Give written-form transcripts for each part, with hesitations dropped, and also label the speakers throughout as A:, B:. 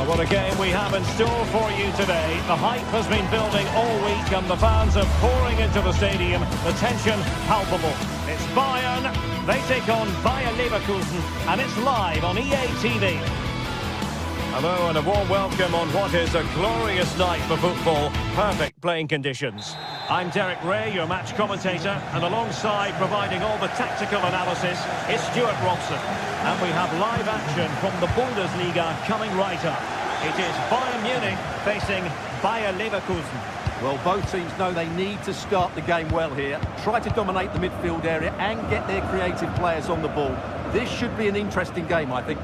A: Well, what a game we have in store for you today. The hype has been building all week and the fans are pouring into the stadium. The tension palpable. It's Bayern. They take on Bayer Leverkusen and it's live on EA TV. Hello and a warm welcome on what is a glorious night for football. Perfect playing conditions. I'm Derek Ray, your match commentator, and alongside providing all the tactical analysis is Stuart Robson. And we have live action from the Bundesliga coming right up. It is Bayern Munich facing Bayer Leverkusen.
B: Well, both teams know they need to start the game well here. Try to dominate the midfield area and get their creative players on the ball. This should be an interesting game, I think.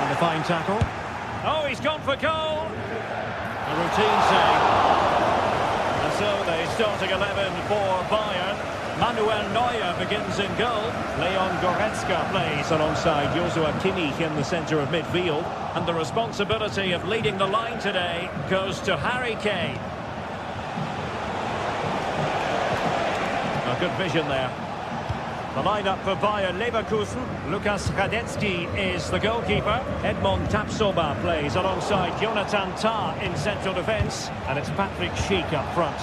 A: And a fine tackle. Oh, he's gone for goal. A routine save. And so the starting 11 for Bayern. Manuel Neuer begins in goal. Leon Goretzka plays alongside Joshua Kimmich in the centre of midfield. And the responsibility of leading the line today goes to Harry Kane. A good vision there. The lineup for Bayer Leverkusen. Lukas Radetzky is the goalkeeper. Edmond Tapsoba plays alongside Jonathan Tah in central defence. And it's Patrick Schick up front.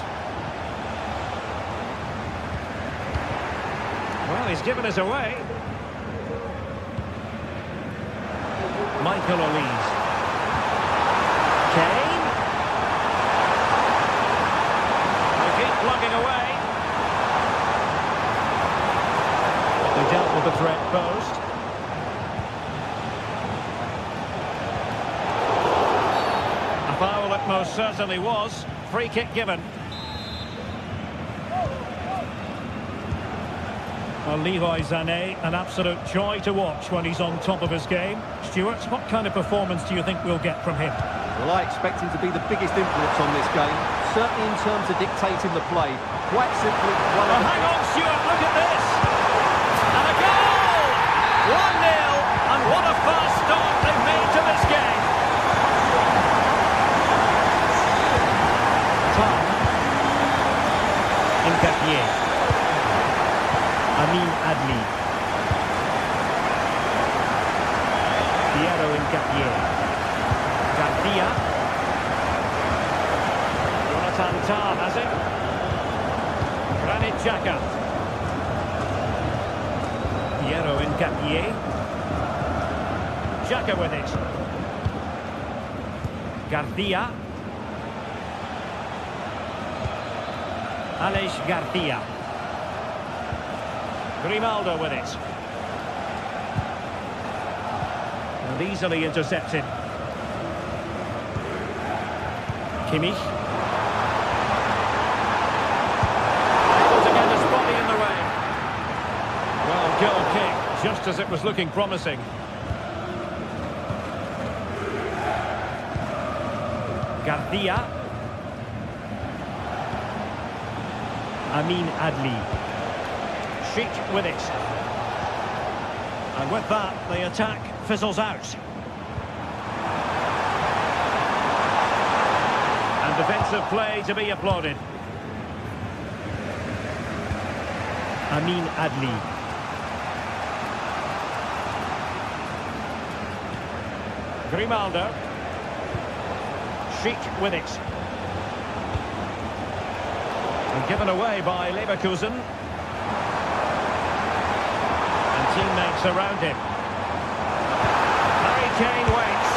A: Well, he's given us away. Michael Olise. Kane. They keep plugging away. They dealt with the threat posed. A foul it most certainly was. Free kick given. Well, Leroy Sané, an absolute joy to watch when he's on top of his game. Stuart, what kind of performance do you think we'll get from him?
B: Well, I expect him to be the biggest influence on this game, certainly in terms of dictating the play. Quite simply,
A: hang on, Stuart, look at this! And a goal! 1-0, and what a fast start they've made to this game! Tom. Incapié. Amin Adli. Piero Incapié. Garcia. Jonathan Tah has it. Granit Xhaka. Piero Incapié. Xhaka with it. Garcia. Aleix Garcia. Grimaldo with it. And easily intercepted. Kimmich. Able to get his body in the way. Well, goal kick, just as it was looking promising. Garcia. Amin Adli. Schick with it. And with that, the attack fizzles out. And defensive play to be applauded. Amin Adli. Grimaldo. Schick with it. And given away by Leverkusen. Teammates around him. Harry Kane waits.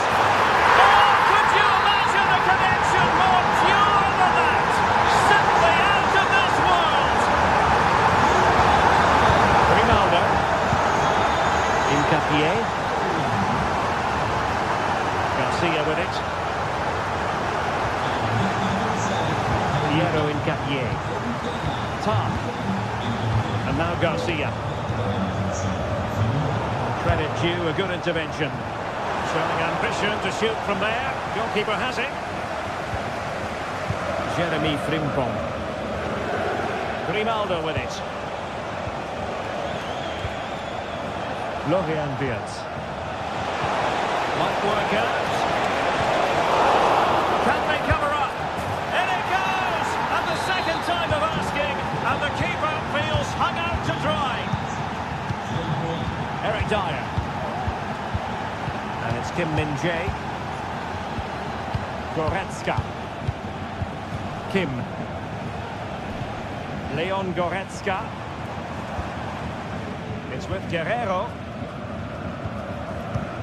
A: Oh, could you imagine the connection more pure than that? Simply out of this world. Grimaldo. Incapié. Garcia with it. Piero Incapié. Tah. And now Garcia. Credit due, a good intervention. Showing ambition to shoot from there. Goalkeeper has it. Jeremy Frimpong. Grimaldo with it. Florian Wirtz. Might work out. Can they cover up? In it goes! And the second time of asking. And the keeper feels hung out to dry. Eric Dyer. And it's Min-jae. Goretzka. Kim. Leon Goretzka. It's with Guerrero.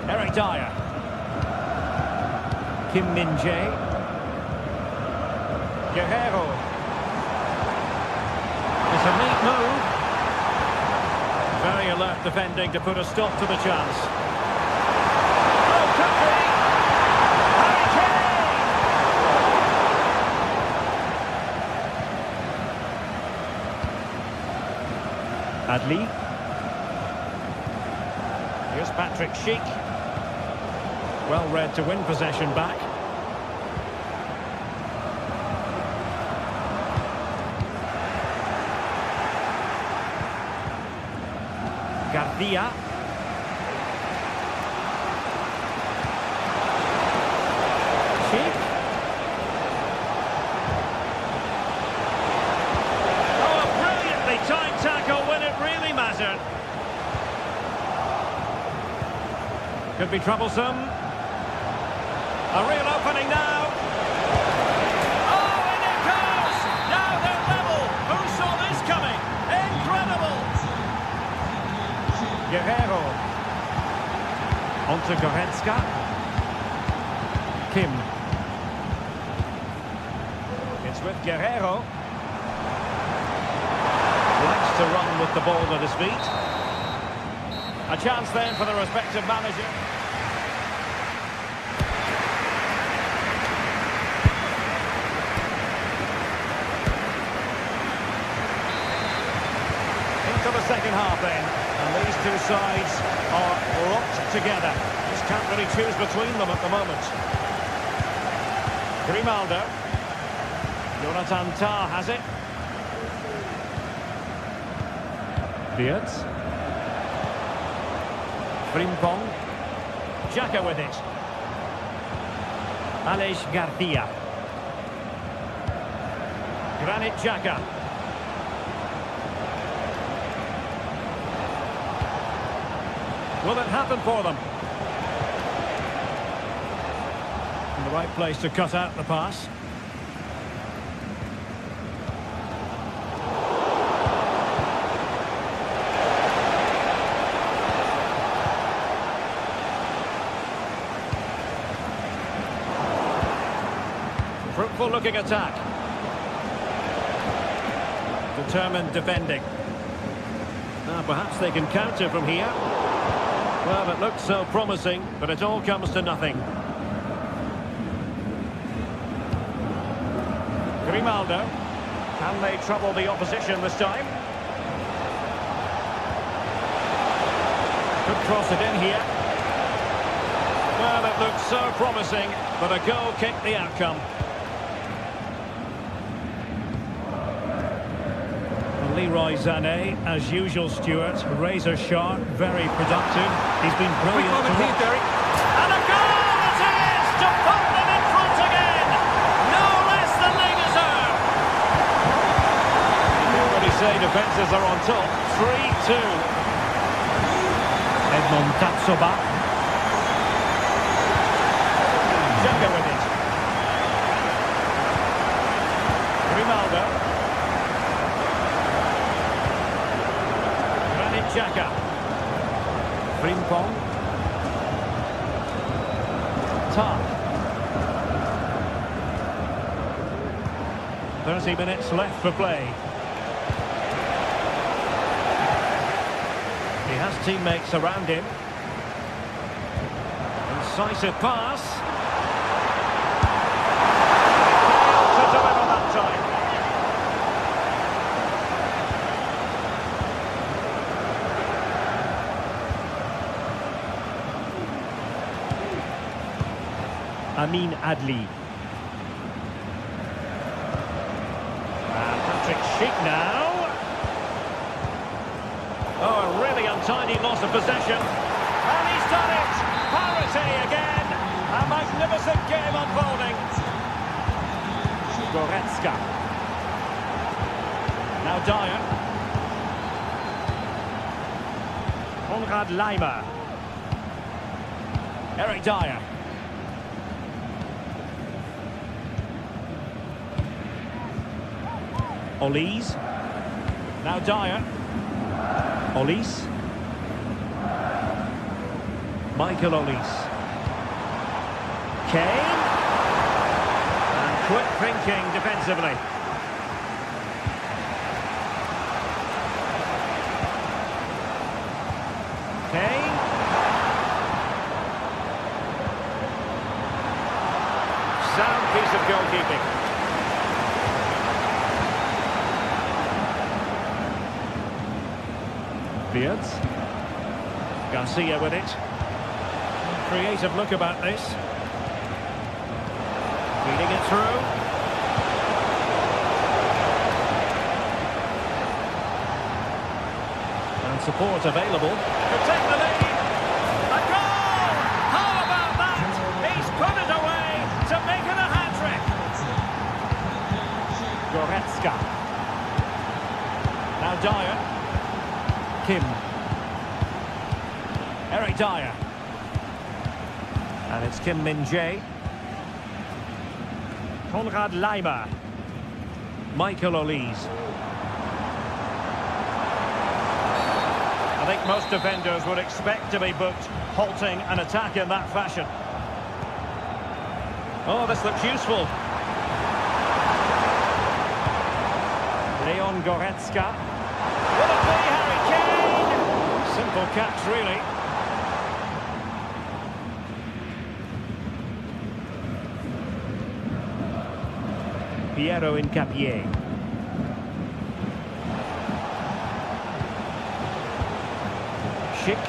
A: Eric Dyer. Kim Min-jae. Guerrero. It's a neat move. Very alert defending to put a stop to the chance. Oh, could be! Harry Kane! Adli. Here's Patrick Schick. Well read to win possession back. Garcia. Schick. Oh, a brilliantly timed tackle when it really mattered. Could be troublesome. A real opening now. Oh, and it goes! Now they're level. Who saw this coming? Incredible! Guerrero. On to Goretzka. Kim. It's with Guerrero. Likes to run with the ball at his feet. A chance then for the respective manager. Into the second half then. And these two sides are locked together. Just can't really choose between them at the moment. Grimaldo. Jonathan Tah has it. Diaz. Frimpong. Xhaka with it. Aleix Garcia. Granit Xhaka. Will it happen for them? In the right place to cut out the pass. Fruitful looking attack. Determined defending. Now perhaps they can counter from here. Well, it looks so promising, but it all comes to nothing. Grimaldo. Can they trouble the opposition this time? Could cross it in here. Well, it looks so promising, but a goal kicked the outcome. Leroy Sané, as usual, Stuart, razor sharp, very productive. He's been brilliant to watch. And a goal it is to put them in front again. No less than they deserve. You can already say defences are on top. 3-2. Edmond Tapsoba. Xhaka with it. Grimaldo. Xhaka. Frimpong. Tah. 30 minutes left for play. He has teammates around him. Incisive pass. Failed to deliver that time. Amin Adli. And Patrick Schick now. Oh, a really untidy loss of possession. And he's done it! Parity again! A magnificent game unfolding. Goretzka. Now Dyer. Konrad Laimer. Eric Dyer. Olise. Now Dyer. Olise. Michael Olise. Kane. And quick thinking defensively. Kane. Sound piece of goalkeeping. Beards. Garcia with it. Creative look about this. Feeding it through. And support available. Could take the lead. A goal! How about that? He's put it away to make it a hat-trick. Goretzka. Now Dyer. Kim. Eric Dyer. And it's Kim Min-jae. Konrad Laimer. Michael Olise. I think most defenders would expect to be booked halting an attack in that fashion. Oh, this looks useful. Leon Goretzka. Will it be Harry Kane? Simple catch, really. Piero Incapié. Schick.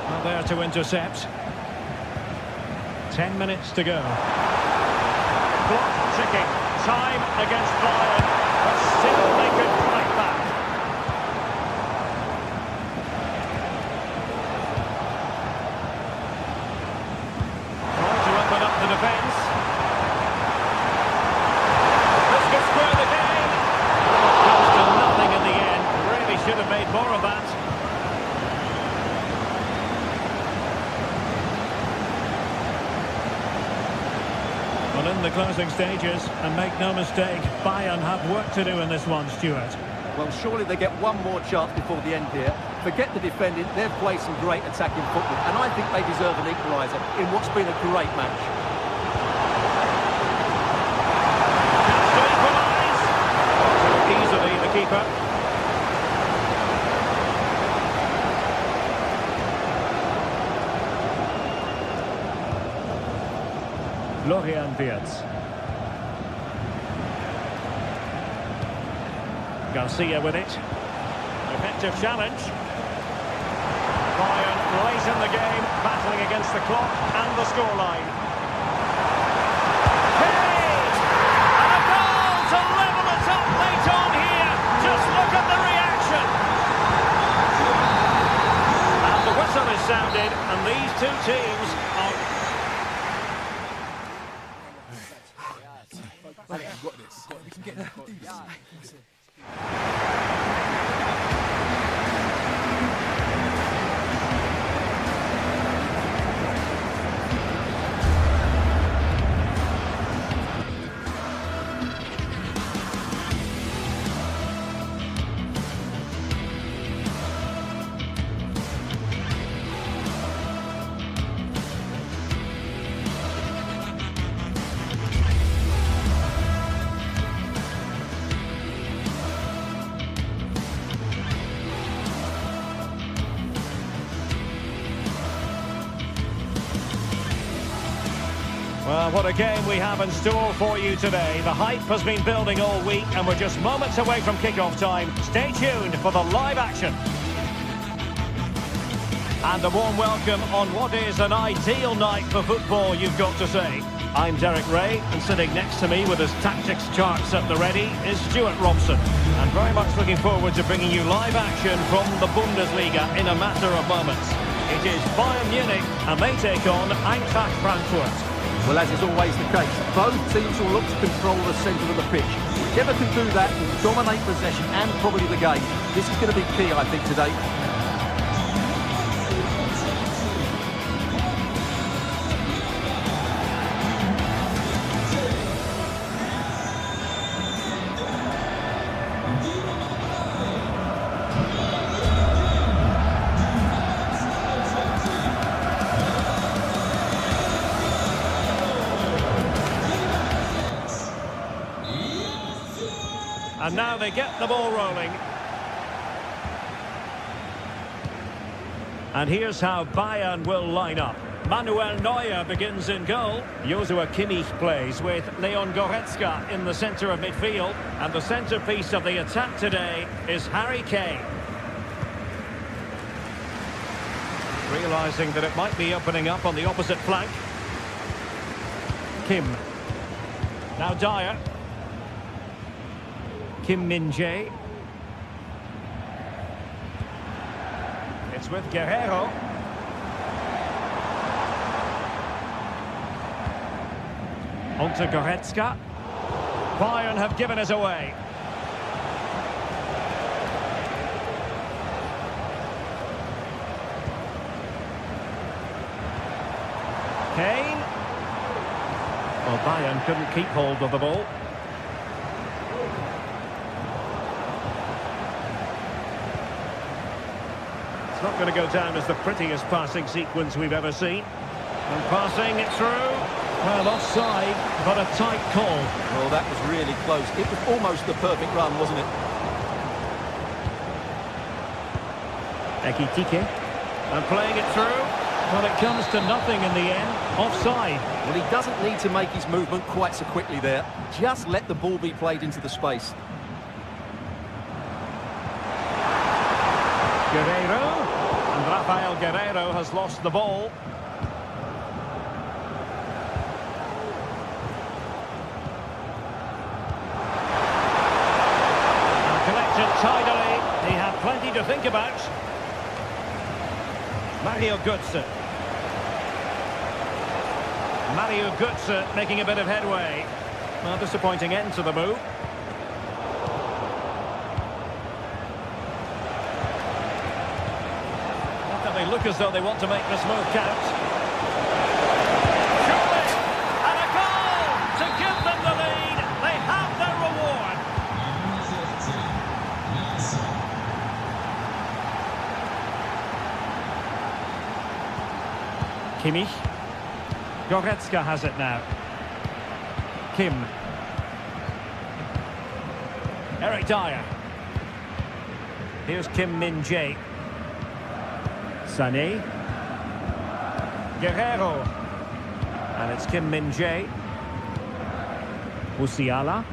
A: Not there to intercept. 10 minutes to go. Clock ticking. Time against Bayern, but still they could fight back. Trying to open up the defence. This could square the game. Comes to nothing in the end. Really should have made more of that. Well, in the closing stages, and make no mistake, Bayern have work to do in this one, Stuart.
B: Well, surely they get one more chance before the end here. Forget the defending, they've played some great attacking football, and I think they deserve an equaliser in what's been a great match.
A: Chance to equalise. Easily, the keeper. Florian Wirtz. Garcia with it. Effective challenge. Bayern late in the game, battling against the clock and the scoreline. Hit! And a goal to level it up late on here. Just look at the reaction. And the whistle is sounded, and these two teams are... Well, what a game we have in store for you today. The hype has been building all week and we're just moments away from kick-off time. Stay tuned for the live action. And a warm welcome on what is an ideal night for football, you've got to say. I'm Derek Ray, and sitting next to me with his tactics charts at the ready is Stuart Robson. And very much looking forward to bringing you live action from the Bundesliga in a matter of moments. It is Bayern Munich and they take on Eintracht Frankfurt.
B: Well, as is always the case, both teams will look to control the centre of the pitch. Whichever can do that will dominate possession and probably the game. This is going to be key, I think, today.
A: And now they get the ball rolling. And here's how Bayern will line up. Manuel Neuer begins in goal. Joshua Kimmich plays with Leon Goretzka in the centre of midfield. And the centrepiece of the attack today is Harry Kane. Realising that it might be opening up on the opposite flank. Kim. Now Dyer. Kim Min-jae. It's with Guerrero. On to Goretzka. Bayern have given us away. Kane. Well, Bayern couldn't keep hold of the ball. It's not going to go down as the prettiest passing sequence we've ever seen. And passing it through. Well, offside, but a tight call.
B: Well, that was really close. It was almost the perfect run, wasn't it?
A: Ekitike. And playing it through. Well, it comes to nothing in the end. Offside.
B: Well, he doesn't need to make his movement quite so quickly there. Just let the ball be played into the space.
A: Guerrero. And Rafael Guerrero has lost the ball. Tidily, he had plenty to think about. Mario Götze. Mario Götze making a bit of headway. Well, disappointing end to the move. Not that they look as though they want to make this move count. Surely! And a goal to give them the lead. They have their reward. Kimmich. Goretzka has it now. Kim. Eric Dyer. Here's Kim Min-jae. Sané. Guerrero. And it's Kim Min-jae. Musiala.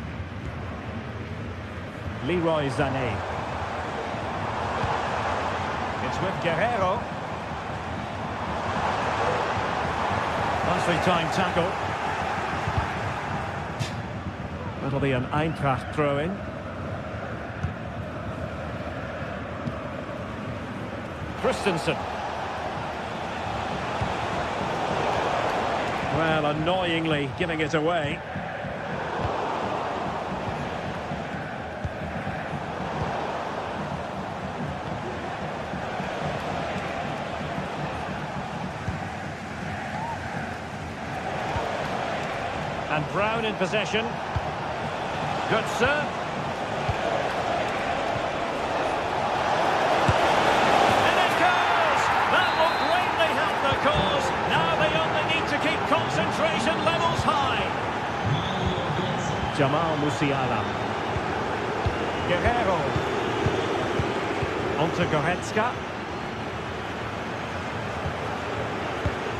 A: Leroy Sané. It's with Guerrero. Nicely timed tackle. That'll be an Eintracht throw-in. Christensen. Well, annoyingly giving it away. And Brown in possession. Götze. And it goes! That will greatly help the cause. Now they only need to keep concentration levels high. Jamal Musiala. Guerrero. On to Goretzka.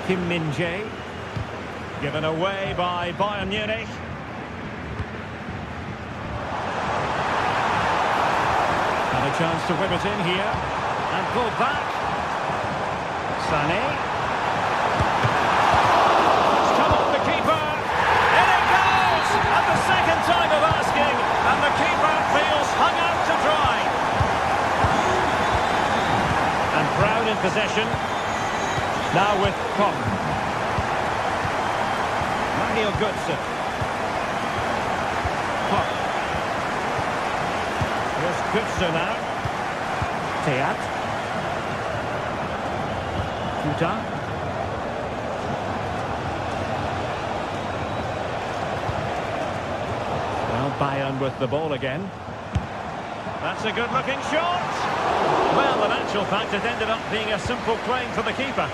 A: Kim Min-jae. Given away by Bayern Munich. And a chance to whip it in here. And pull back. Sané. It's come off the keeper. In it goes! At the second time of asking. And the keeper feels hung out to dry. And Brown in possession. Now with Koch. Mario Götze. Here's Götze now. Teat. Kuta. Well, Bayern with the ball again. That's a good-looking shot. Well, in actual fact, it ended up being a simple claim for the keeper.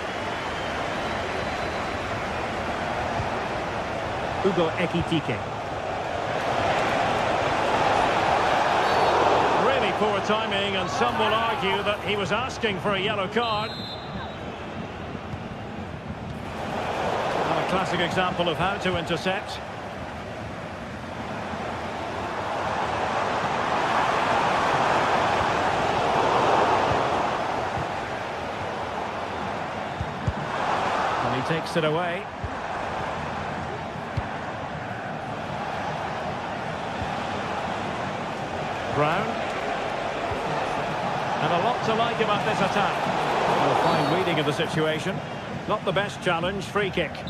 A: Ekitike. timing, and some will argue that he was asking for a yellow card. And a classic example of how to intercept. And he takes it away. Brown. And a lot to like about this attack. A fine reading of the situation. Not the best challenge, free kick. That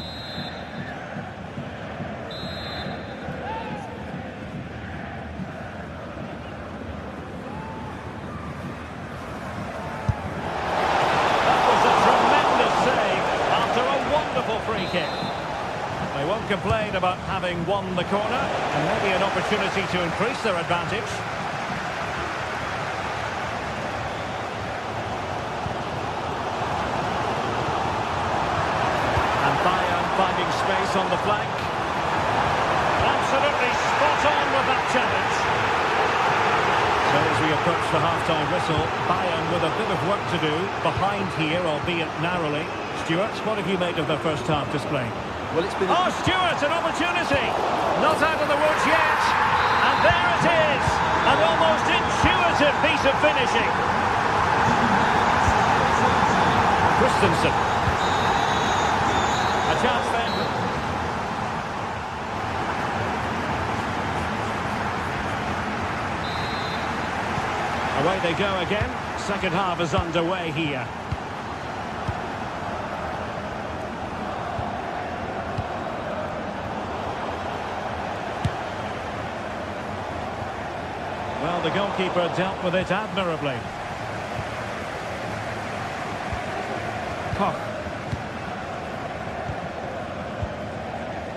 A: was a tremendous save after a wonderful free kick. They won't complain about having won the corner, and maybe an opportunity to increase their advantage. Finding space on the flank. Absolutely spot on with that challenge. So as we approach the half-time whistle, Bayern with a bit of work to do, behind here, albeit narrowly. Stuart, what have you made of their first half display?
B: Well, it's been...
A: Oh, Stuart, an opportunity! Not out of the woods yet. And there it is! An almost intuitive piece of finishing. Christensen. A chance then. Away they go again. Second half is underway here. Well, the goalkeeper dealt with it admirably. Koch.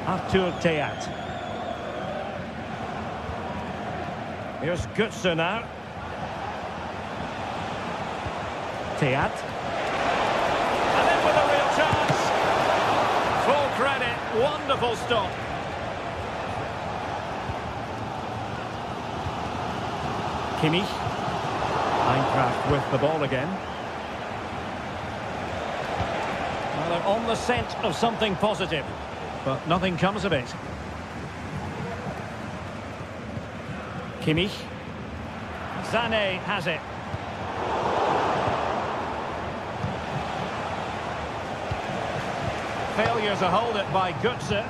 A: Arthur Theat. Here's Götze now. Theat. And in with a real chance. Full credit. Wonderful stop. Kimmich. Eintracht with the ball again. Well, they're on the scent of something positive, but nothing comes of it. Kimmich. Sané has it. Failure to hold it by Götze.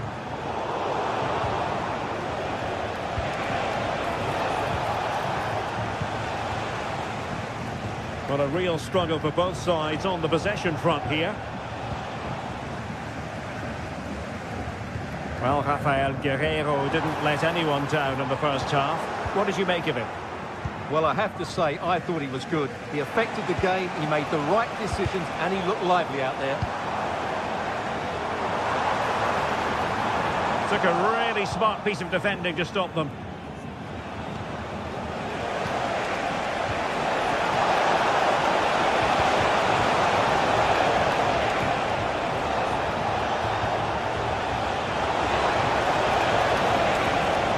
A: But a real struggle for both sides on the possession front here. Well, Rafael Guerreiro didn't let anyone down in the first half. What did you make of him?
B: Well, I have to say, I thought he was good. He affected the game, he made the right decisions, and he looked lively out there.
A: Took a really smart piece of defending to stop them.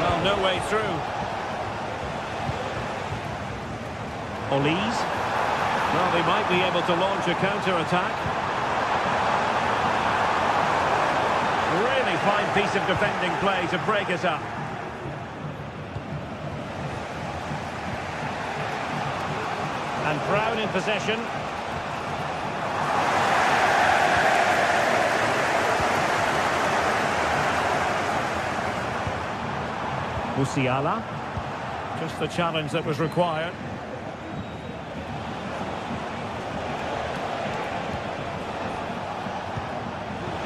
A: Well, no way through. Olise. Well, they might be able to launch a counter-attack. Really fine piece of defending play to break it up. And Brown in possession. Musiala. Just the challenge that was required.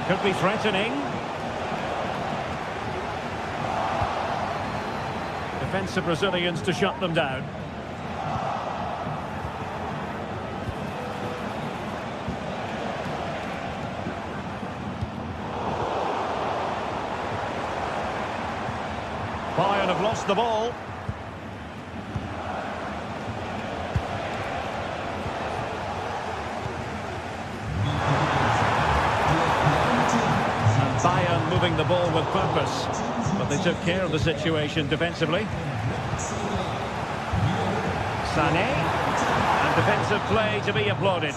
A: Could be threatening. Defensive Brazilians to shut them down. Bayern have lost the ball. And Bayern moving the ball with purpose. But they took care of the situation defensively. Sané. And defensive play to be applauded.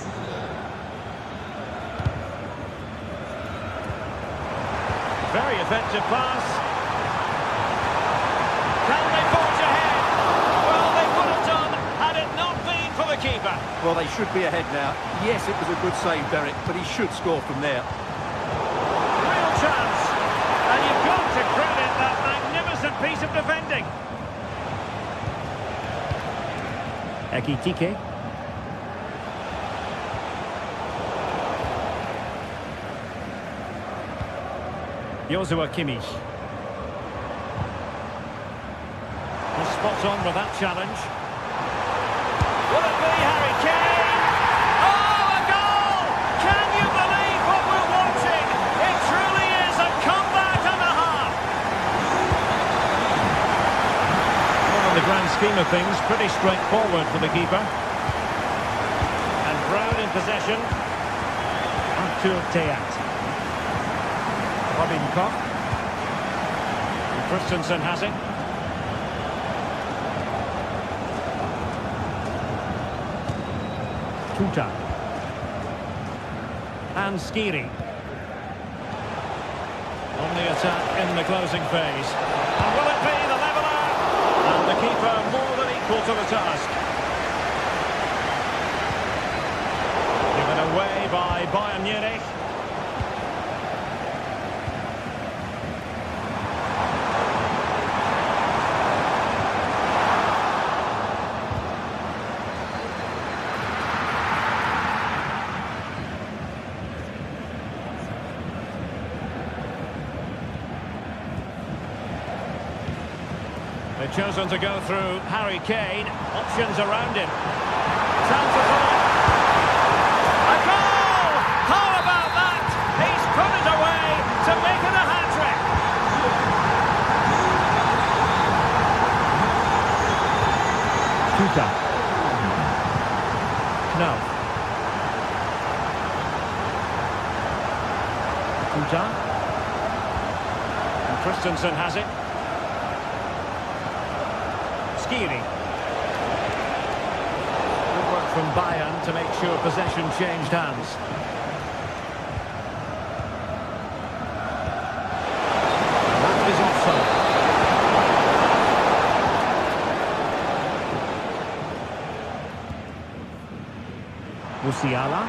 A: Very effective pass. Can they forge ahead? Well, they would have done had it not been for the keeper.
B: Well, they should be ahead now. Yes, it was a good save, Derek, but he should score from there.
A: Real chance. And you've got to credit that magnificent piece of defending. Ekitike. Joshua Kimmich. He's spot on with that challenge. Will it be Harry Kane? Oh, a goal! Can you believe what we're watching? It truly is a comeback and a half. Well, in the grand scheme of things, pretty straightforward for the keeper. And Brown in possession. Artur Teat. Robin Koch. Christensen has it. Tuta. And Skiri. On the attack in the closing phase. And will it be the leveller? And the keeper more than equal to the task. Given away by Bayern Munich. They've chosen to go through Harry Kane. Options around him. Chance of a goal! How about that? He's put it away to make it a hat-trick. Tuta. No. Tuta. And Christensen has it. Skiri. Good work from Bayern to make sure possession changed hands. That is offside. Musiala.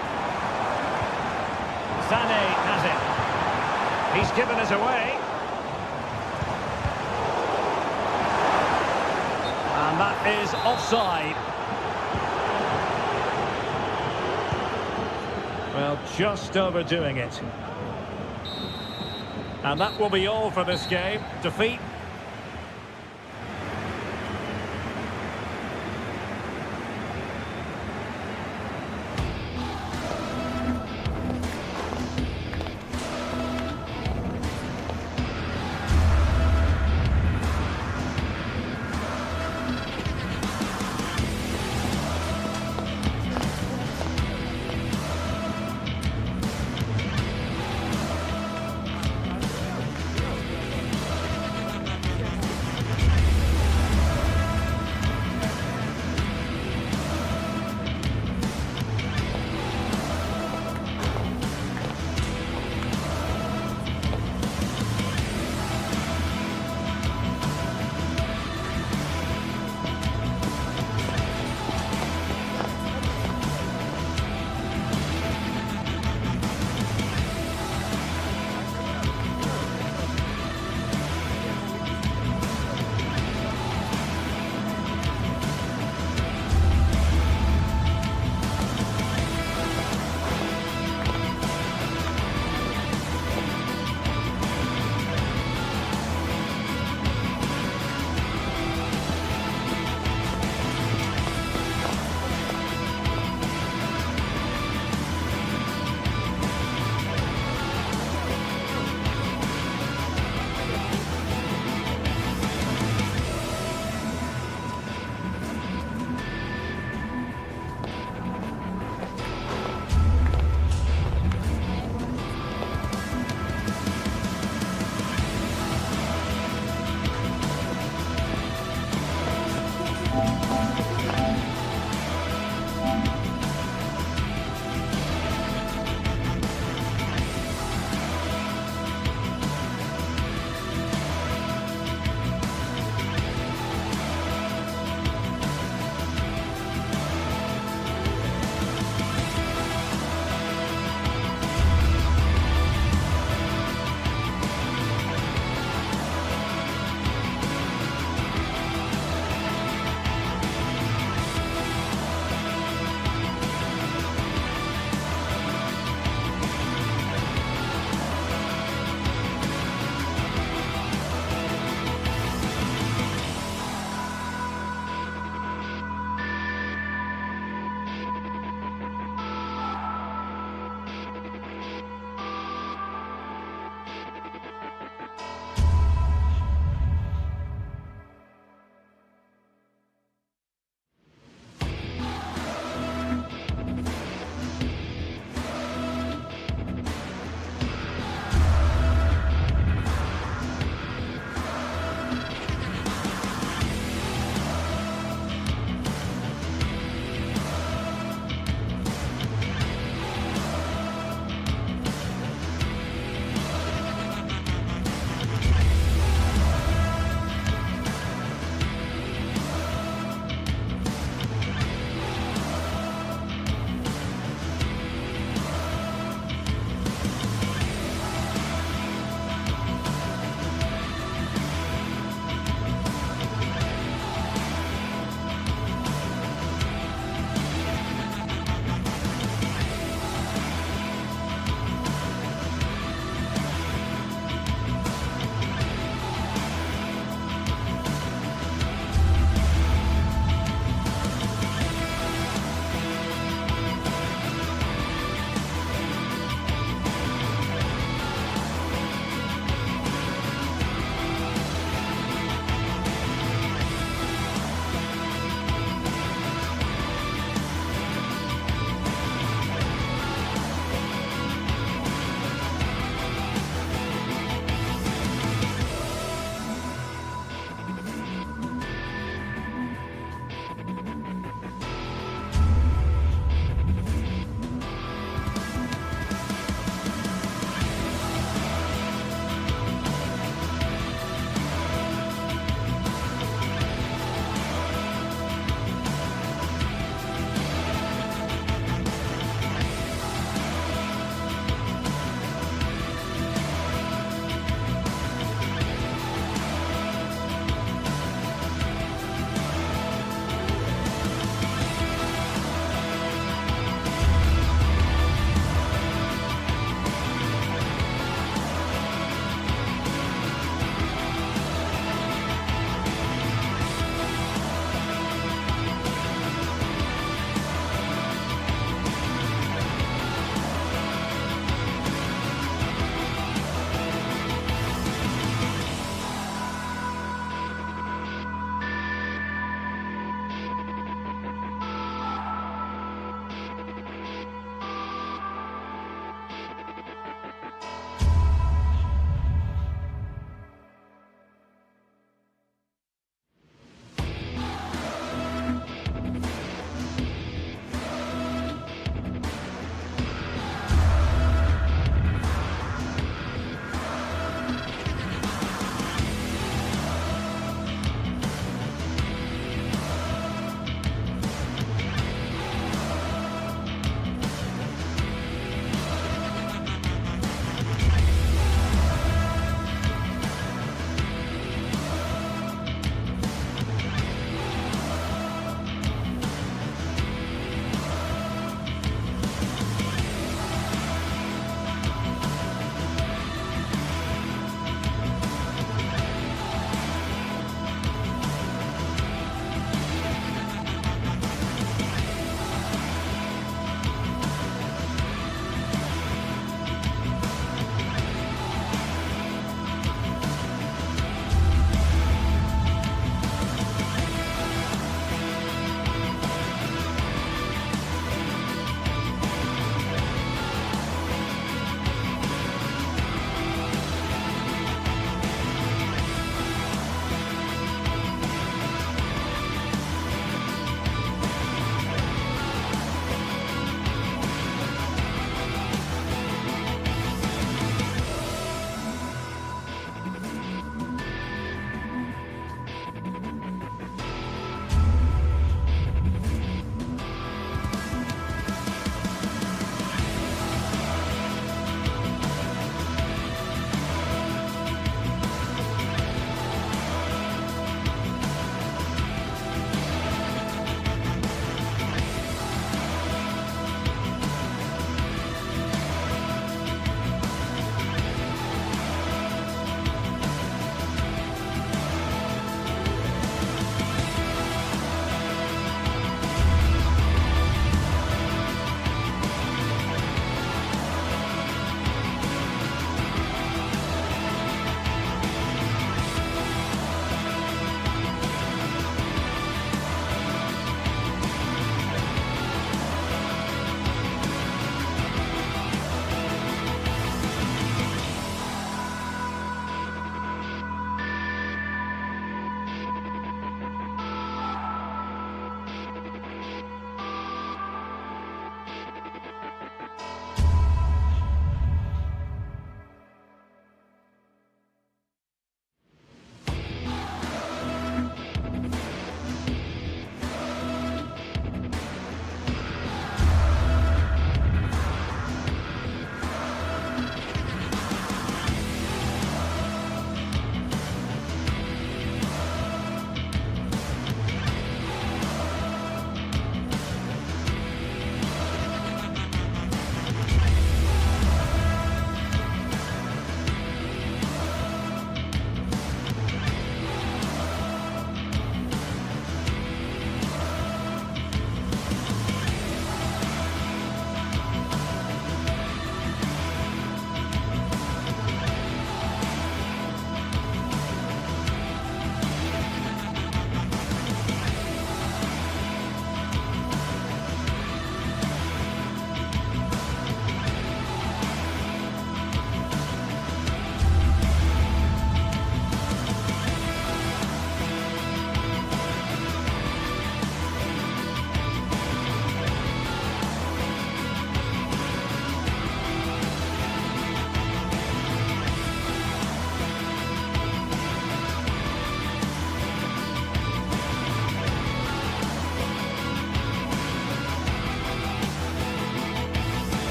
A: Sané has it. He's given us away. And that is offside. Well, just overdoing it. And that will be all for this game. Defeat.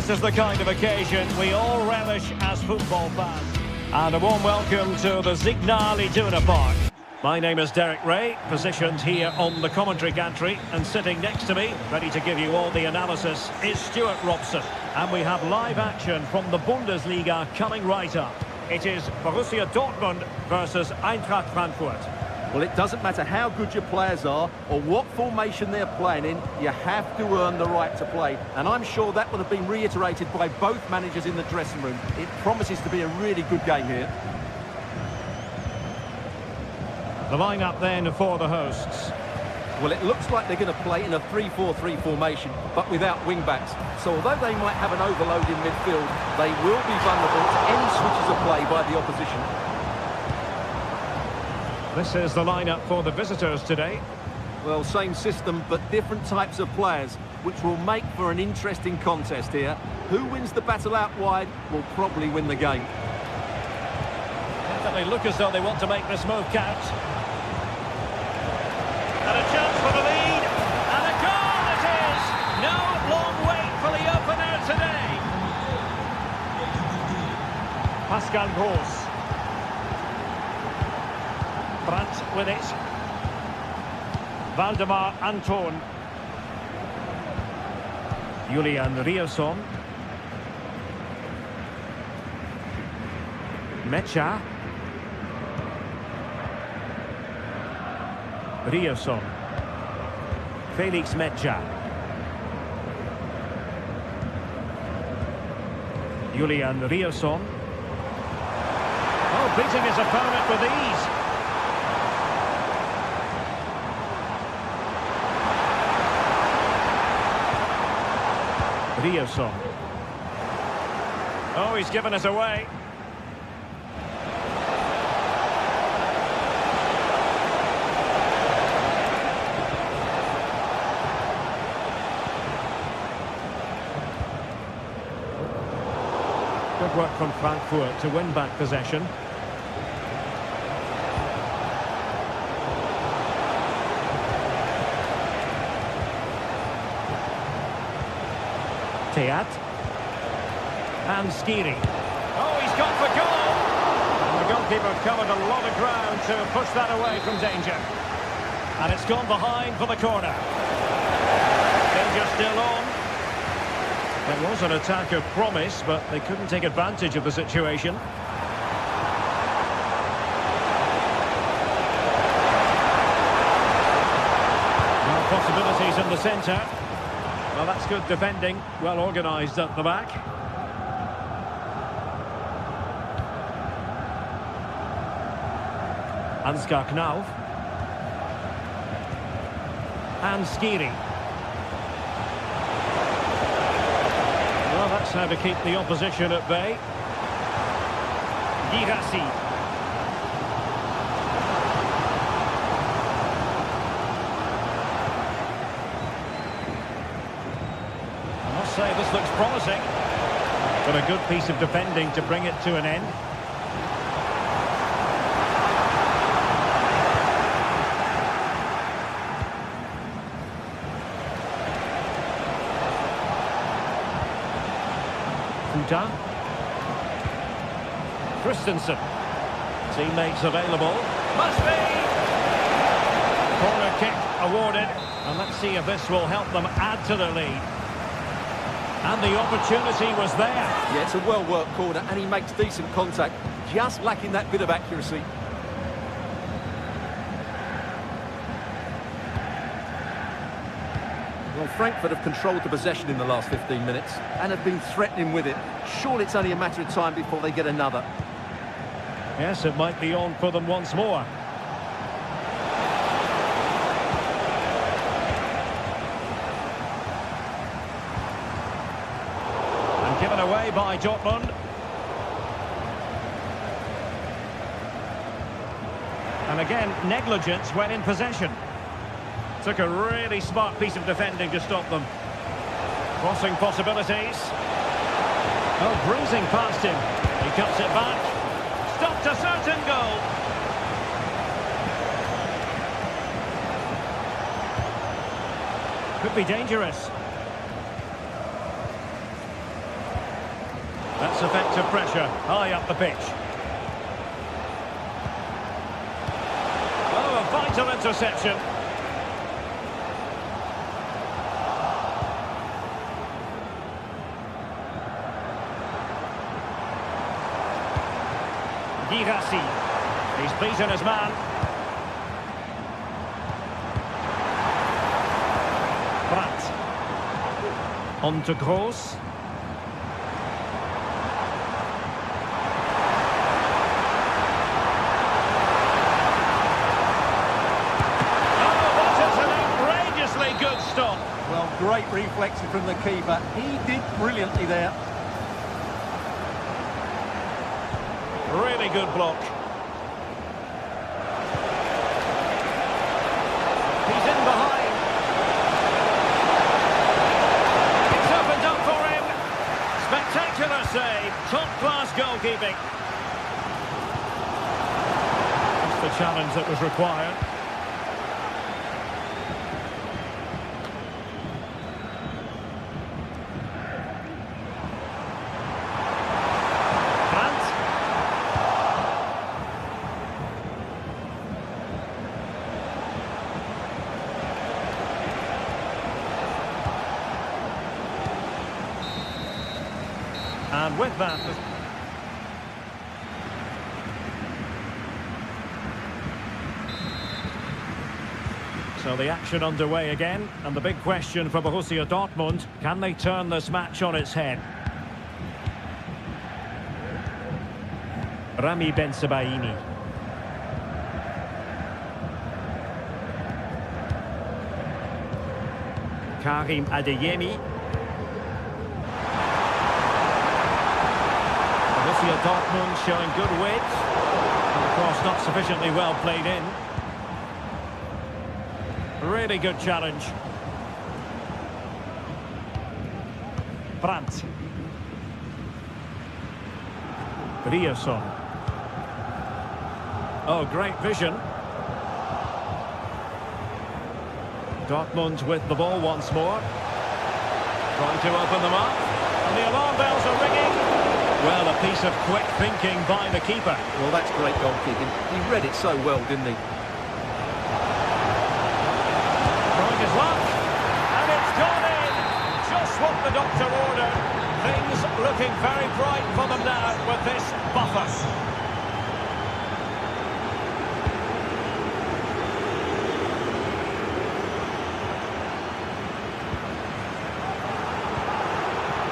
A: This is the kind of occasion we all relish as football fans. And a warm welcome to the Signal Iduna Park. My name is Derek Ray, positioned here on the commentary gantry, and sitting next to me, ready to give you all the analysis, is Stuart Robson. And we have live action from the Bundesliga coming right up. It is Borussia Dortmund versus Eintracht Frankfurt.
B: Well, it doesn't matter how good your players are or what formation they're playing in, you have to earn the right to play. And I'm sure that would have been reiterated by both managers in the dressing room. It promises to be a really good game here.
A: The lineup then for the hosts.
B: Well, it looks like they're going to play in a 3-4-3 formation, but without wing-backs. So although they might have an overload in midfield, they will be vulnerable to any switches of play by the opposition.
A: This is the lineup for the visitors today.
B: Well, same system, but different types of players, which will make for an interesting contest here. Who wins the battle out wide will probably win the game.
A: Definitely look as though they want to make this move count. And a chance for the lead. And a goal it is! No long wait for the opener today. Pascal Gross. Brandt with it. Valdemar Anton. Julian Riasson. Mecha. Riasson. Felix Mecha. Julian Riasson. Oh, beating his opponent with ease. Riasson. Oh, he's given us away. Good work from Frankfurt to win back possession. Teat. And Skiri. Oh, he's gone for goal! And the goalkeeper covered a lot of ground to push that away from danger. And it's gone behind for the corner. Danger still on. It was an attack of promise, but they couldn't take advantage of the situation. Now possibilities in the centre. Well, that's good defending, well organised at the back. Ansgar Knauf. And Skiri. Well, that's how to keep the opposition at bay. Girassi. Say this looks promising, but a good piece of defending to bring it to an end. Futa. Christensen. Teammates available. Must be! Corner kick awarded, and let's see if this will help them add to the lead. And the opportunity was there.
B: Yeah, it's a well-worked corner, and he makes decent contact, just lacking that bit of accuracy. Well, Frankfurt have controlled the possession in the last 15 minutes and have been threatening with it. Surely it's only a matter of time before they get another.
A: Yes, it might be on for them once more. Given away by Dortmund. And again, negligence when in possession. Took a really smart piece of defending to stop them. Crossing possibilities. Oh, bruising past him. He cuts it back. Stopped a certain goal. Could be dangerous. That's effective pressure, high up the pitch. Oh, a vital interception. Girassi. He's beaten his man. Brandt. On to Gross. Good stop.
B: Well, great reflexes from the keeper. He did brilliantly there.
A: Really good block. He's in behind. It's opened up for him. Spectacular save. Top-class goalkeeping. That's the challenge that was required. And with that... So the action underway again, and the big question for Borussia Dortmund, can they turn this match on its head? Rami Bensebaini. Karim Adeyemi. Borussia Dortmund showing good width. And of course not sufficiently well played in. Really good challenge. Brandt. Ryerson. Oh, great vision. Dortmund with the ball once more. Trying to open them up. And the alarm bells are ringing. Well, a piece of quick thinking by the keeper.
B: Well, that's great goalkeeping. He read it so well, didn't he?
A: Trying his luck. And it's gone in. Just what the doctor ordered. Things looking very bright for them now with this buffer.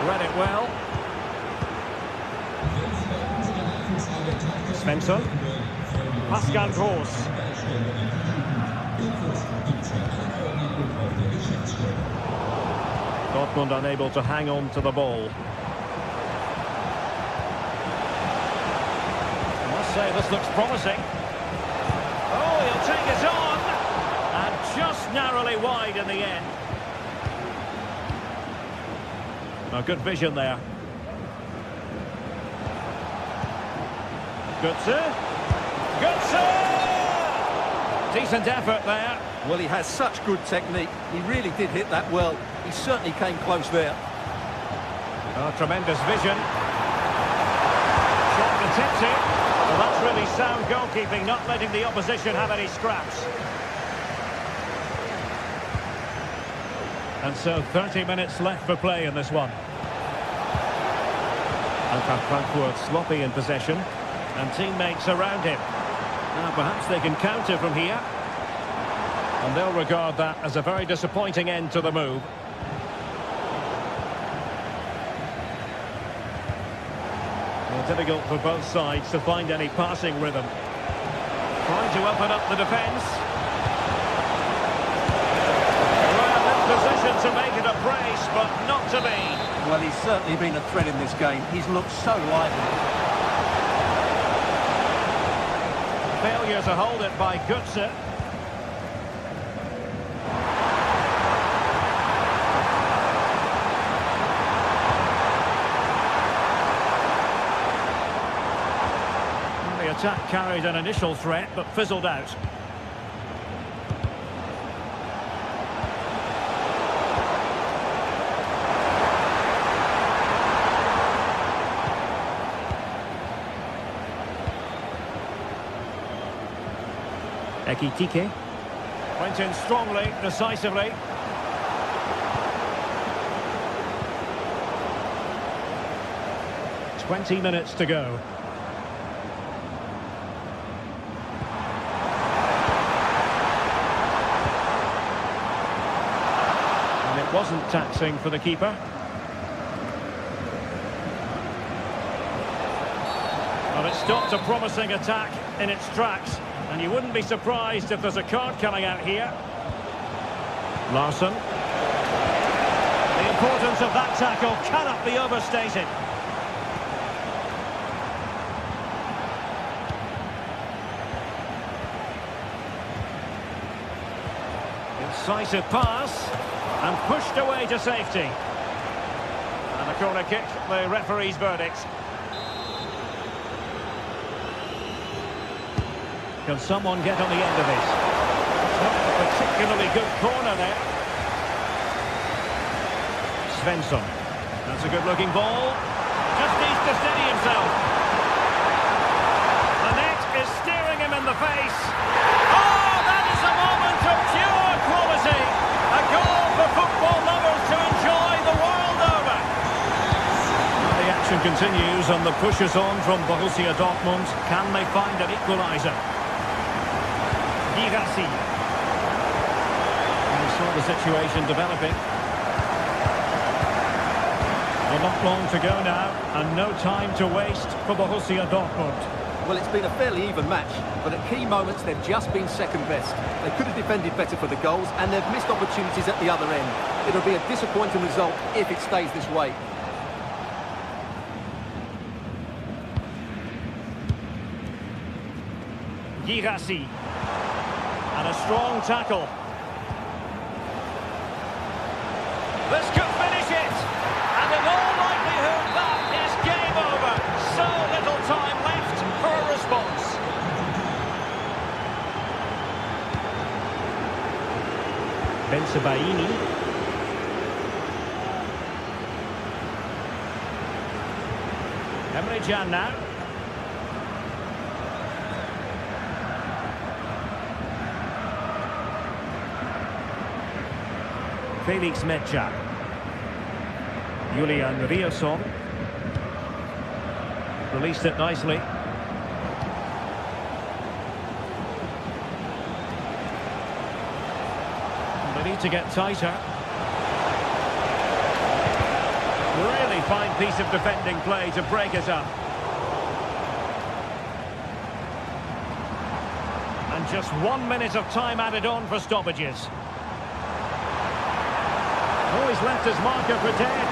A: Read it well. Svensson. Pascal Gross. Dortmund unable to hang on to the ball. I must say this looks promising. Oh, he'll take it on. And just narrowly wide in the end. A good vision there. Götze. Decent effort there.
B: Well, he has such good technique. He really did hit that well. He certainly came close there.
A: Oh, tremendous vision. Shot that tips it. Well, that's really sound goalkeeping, not letting the opposition have any scraps. And so 30 minutes left for play in this one. Eintracht Frankfurt sloppy in possession, and teammates around him. Now perhaps they can counter from here. And they'll regard that as a very disappointing end to the move. Well, difficult for both sides to find any passing rhythm. Trying to open up the defence. Well, in position to make it a brace, but not to be.
B: Well, he's certainly been a threat in this game. He's looked so lively.
A: Failure to hold it by Götze. The attack carried an initial threat, but fizzled out.
C: Ekitike.
A: Went in strongly, decisively. "20 minutes to go. And it wasn't taxing for the keeper. Well, it stopped a promising attack in its tracks. And you wouldn't be surprised if there's a card coming out here. Larsson. The importance of that tackle cannot be overstated. Incisive pass. And pushed away to safety. And a corner kick, the referee's verdict. Can someone get on the end of this? Not a particularly good corner there. Svensson. That's a good-looking ball. Just needs to steady himself. The net is staring him in the face. Oh, that is a moment of pure quality. A goal for football lovers to enjoy the world over. The action continues and the push is on from Borussia Dortmund. Can they find an equaliser? Girassi. And we saw the situation developing. Well, not long to go now, and no time to waste for Borussia Dortmund.
B: Well, it's been a fairly even match, but at key moments they've just been second best. They could have defended better for the goals, and they've missed opportunities at the other end. It'll be a disappointing result if it stays this way.
A: Girassi. And a strong tackle. This could finish it. And in all likelihood, that is game over. So little time left for a response.
C: Bensebaini.
A: Emre Can now.
C: Felix Mecha. Julian Riosson. Released it nicely. They need to get tighter. Really fine piece of defending play to break it up.
A: And just 1 minute of time added on for stoppages. Oh, he's left his marker for dead.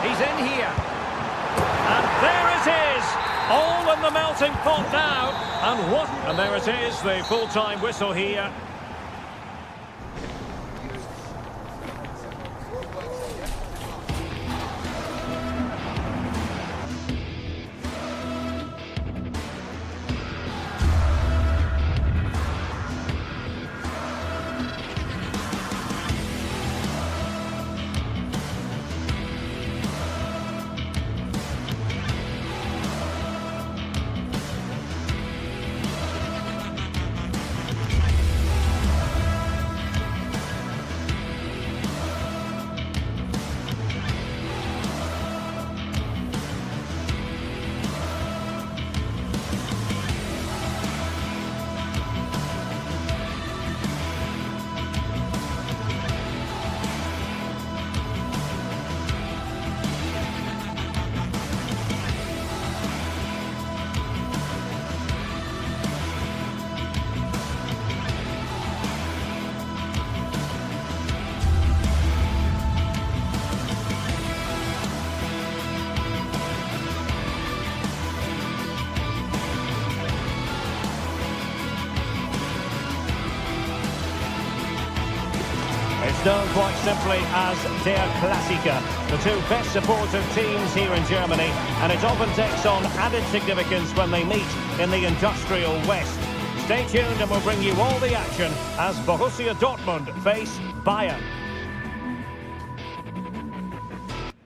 A: He's in here. And there it is. All in the melting pot now. And there it is, the full-time whistle here. It's known quite simply as Der Klassiker, the two best supported teams here in Germany, and it often takes on added significance when they meet in the industrial West. Stay tuned and we'll bring you all the action as Borussia Dortmund face Bayern.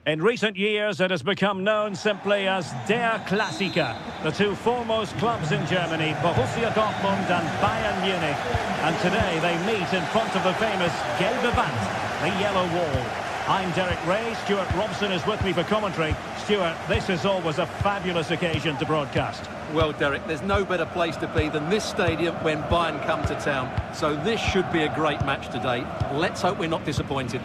A: In recent years, it has become known simply as Der Klassiker. The two foremost clubs in Germany, Borussia Dortmund and Bayern Munich. And today they meet in front of the famous Gelbe Wand, the yellow wall. I'm Derek Ray. Stuart Robson is with me for commentary. Stuart, this is always a fabulous occasion to broadcast.
B: Well, Derek, there's no better place to be than this stadium when Bayern come to town. So this should be a great match today. Let's hope we're not disappointed.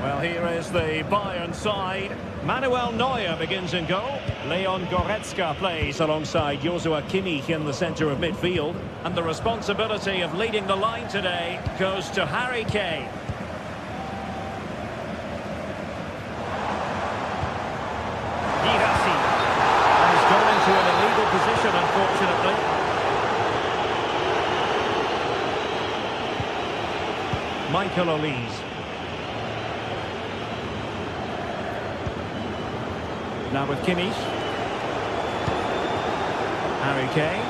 A: Well, here is the Bayern side. Manuel Neuer begins in goal. Leon Goretzka plays alongside Joshua Kimmich in the centre of midfield. And the responsibility of leading the line today goes to Harry Kane. Girassi has gone into an illegal position, unfortunately. Michael Olise. Now with Kimmich. Harry Kane.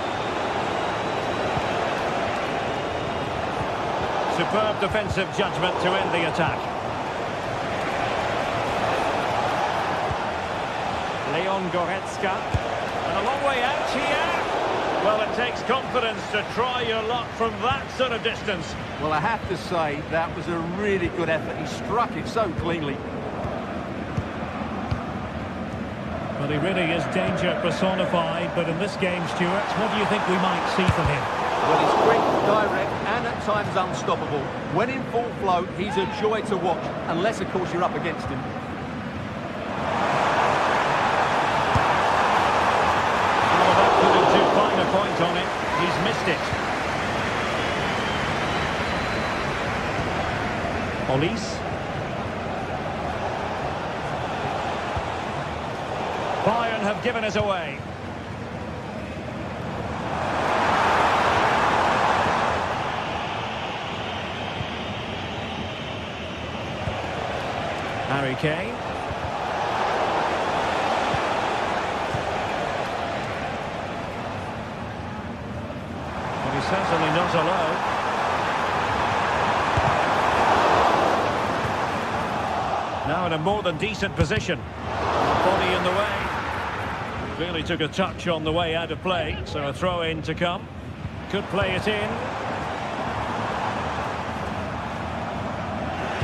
A: Superb defensive judgment to end the attack. Leon Goretzka. And a long way out here. Well, it takes confidence to try your luck from that sort of distance.
B: Well, I have to say, that was a really good effort. He struck it so cleanly.
A: Well, he really is danger personified, but in this game, Stuart, what do you think we might see from him?
B: Well, he's quick, direct, and at times unstoppable. When in full flow, he's a joy to watch, unless, of course, you're up against him.
A: Well, that couldn't too fine a point on it. He's missed it. Olise. Bayern have given us away. Harry Kane. But he's certainly not alone. Now in a more than decent position. Body in the way. Really took a touch on the way out of play, so a throw-in to come. Could play it in.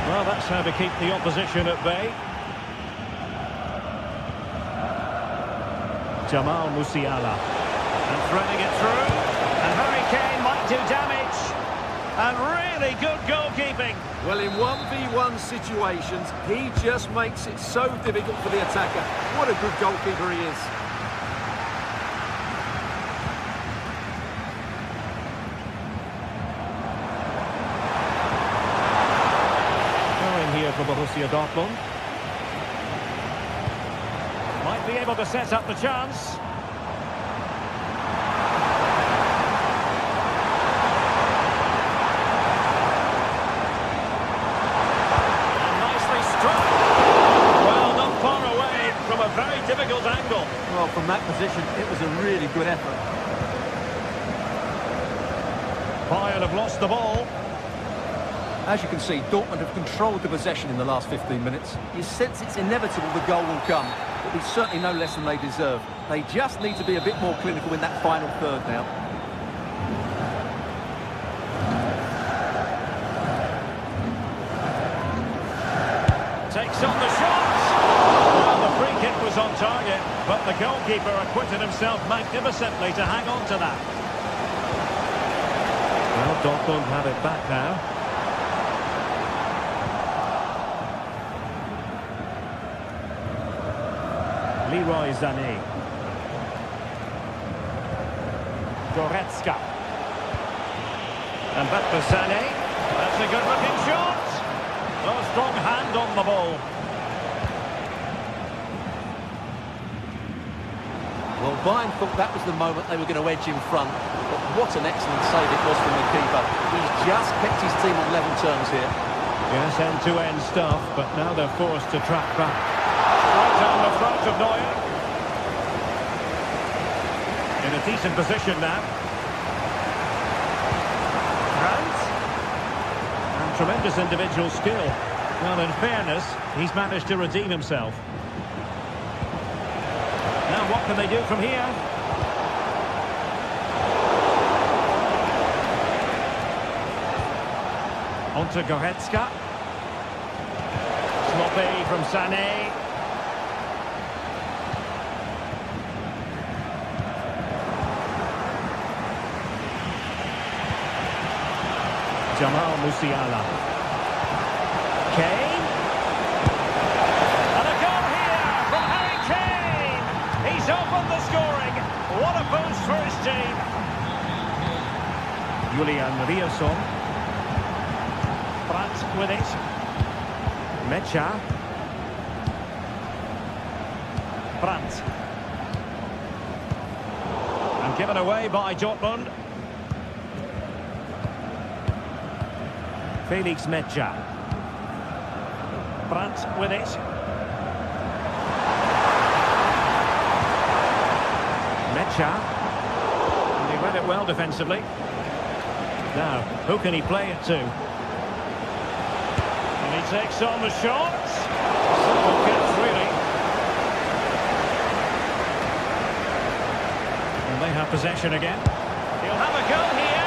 A: Well, that's how to keep the opposition at bay. Jamal Musiala. And threading it through. And Harry Kane might do damage. And really good goalkeeping.
B: Well, in 1v1 situations, he just makes it so difficult for the attacker. What a good goalkeeper he is.
A: For Borussia Dortmund. Might be able to set up the chance. And nicely struck. Well, not far away from a very difficult angle.
B: Well, from that position, it was a really good effort.
A: Bayern have lost the ball.
B: As you can see, Dortmund have controlled the possession in the last 15 minutes. You sense it's inevitable the goal will come. It'll be certainly no less than they deserve. They just need to be a bit more clinical in that final third now.
A: Takes on the shot. Well, the free kick was on target, but the goalkeeper acquitted himself magnificently to hang on to that. Well, Dortmund have it back now. Leroy Sané. Goretzka. And back to Sané. That's a good-looking shot. A strong hand on the ball.
B: Well, Bayern thought that was the moment they were going to edge in front. But what an excellent save it was from the keeper. He's just kept his team on level terms here.
A: Yes, end-to-end stuff, but now they're forced to track back. Right down the front of Neuer. In a decent position now. Brandt. And Tremendous individual skill. Well, in fairness, he's managed to redeem himself. Now what can they do from here? On to Goretzka. Sloppy from Sané. Jamal Musiala. Kane. And a goal here from Harry Kane. He's opened the scoring. What a boost for his team. Julian Riasson. Brandt with it. Mecha. Brandt. And given away by Dortmund. Felix Mecha. Brandt with it. Mecha. And he read it well defensively. Now, who can he play it to? And he takes on the shot. Simple catch, really. And they have possession again. He'll have a go here.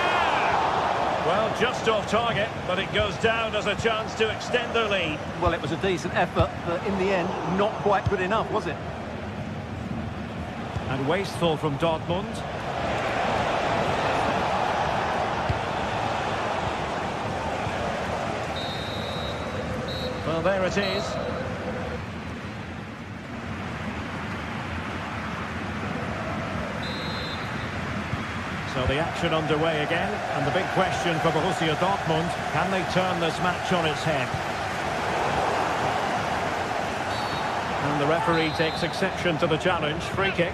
A: Well, just off target, but it goes down as a chance to extend their lead.
B: Well, it was a decent effort, but in the end, not quite good enough, was it?
A: And wasteful from Dortmund. Well, there it is. So the action underway again, and the big question for Borussia Dortmund, can they turn this match on its head? And the referee takes exception to the challenge, free kick.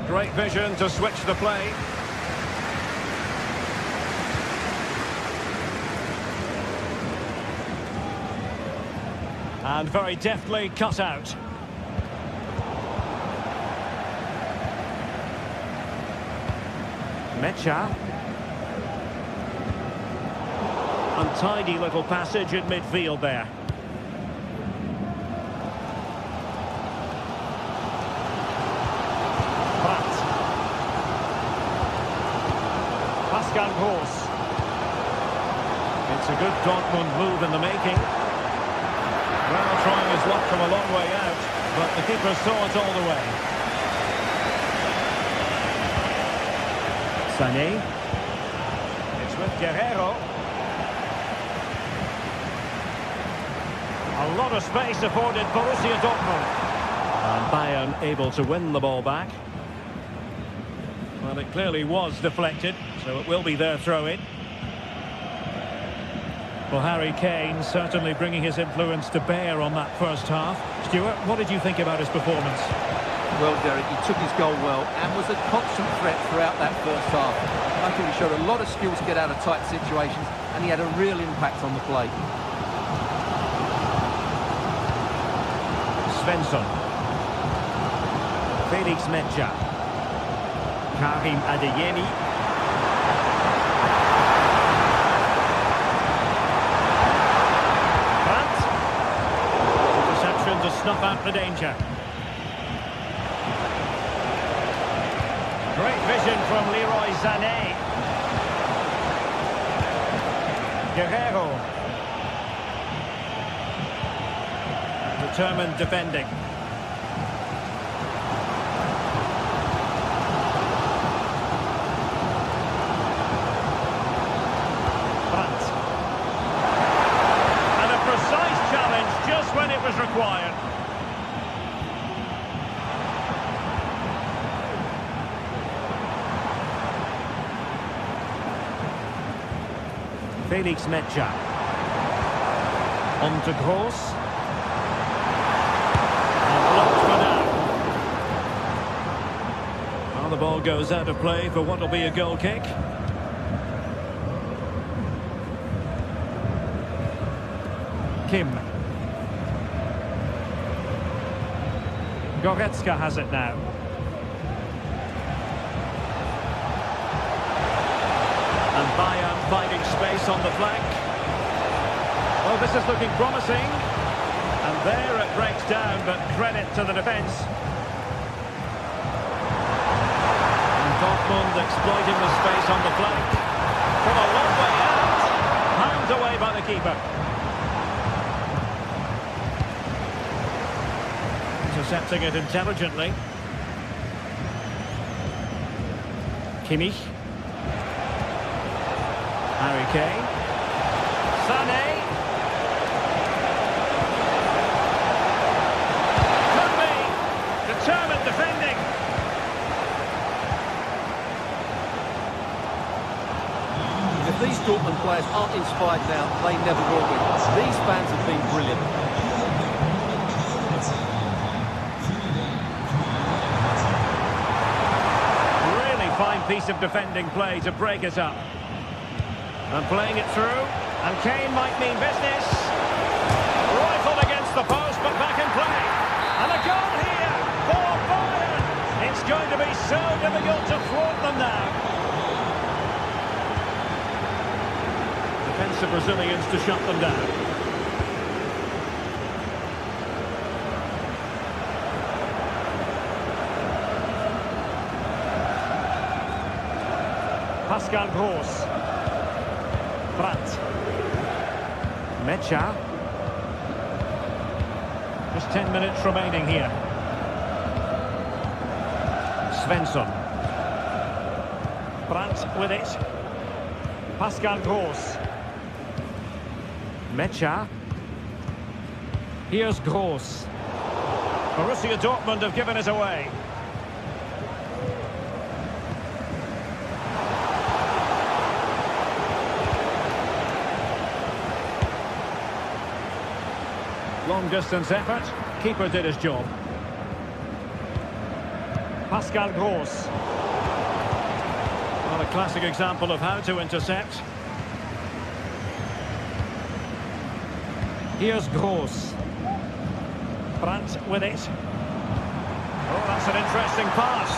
A: Great vision to switch the play. And very deftly cut out. Mecha. Untidy little passage in midfield there. Brandt. Pascal Gross. It's a good Dortmund move in the making. Well, trying his luck from a long way out, but the keeper saw it all the way. Sané. It's with Guerrero. A lot of space afforded Borussia Dortmund. And Bayern able to win the ball back. Well, it clearly was deflected, so it will be their throw-in. Well, Harry Kane certainly bringing his influence to bear on that first half. Stuart, what did you think about his performance?
B: Well, Derek, he took his goal well and was a constant threat throughout that first half. I thought he showed a lot of skill to get out of tight situations, and he had a real impact on the play.
A: Svensson. Felix Mecha. Karim Adeyemi. To snuff out the danger. Great vision from Leroy Sané. Guerrero. Determined defending. Brandt. And a precise challenge just when it was required. Felix Mecha. On to Gross. And blocked for now. Well, the ball goes out of play for what will be a goal kick. Kim. Goretzka has it now. And Bayern finding space on the flank. Oh, this is looking promising. And there it breaks down, but credit to the defence. And Dortmund exploiting the space on the flank. From a long way out. Hound away by the keeper. Intercepting it intelligently. Kimmich. Harry Kane. Sané. Could be. Determined defending.
B: If these Dortmund players aren't inspired now, they never will be. These fans have been brilliant.
A: Really fine piece of defending play to break it up. And playing it through, and Kane might mean business. Rifled against the post, but back in play. And a goal here for Bayern. It's going to be so difficult to thwart them now. Defensive Brazilians to shut them down. Pascal Gross. Brandt. Mecha. Just 10 minutes remaining here. Svensson. Brandt with it. Pascal Gross. Mecha. Here's Gross. Borussia Dortmund have given it away. Long distance effort. Keeper did his job. Pascal Gross. Well, a classic example of how to intercept. Here's Gross. Brandt with it. Oh, that's an interesting pass.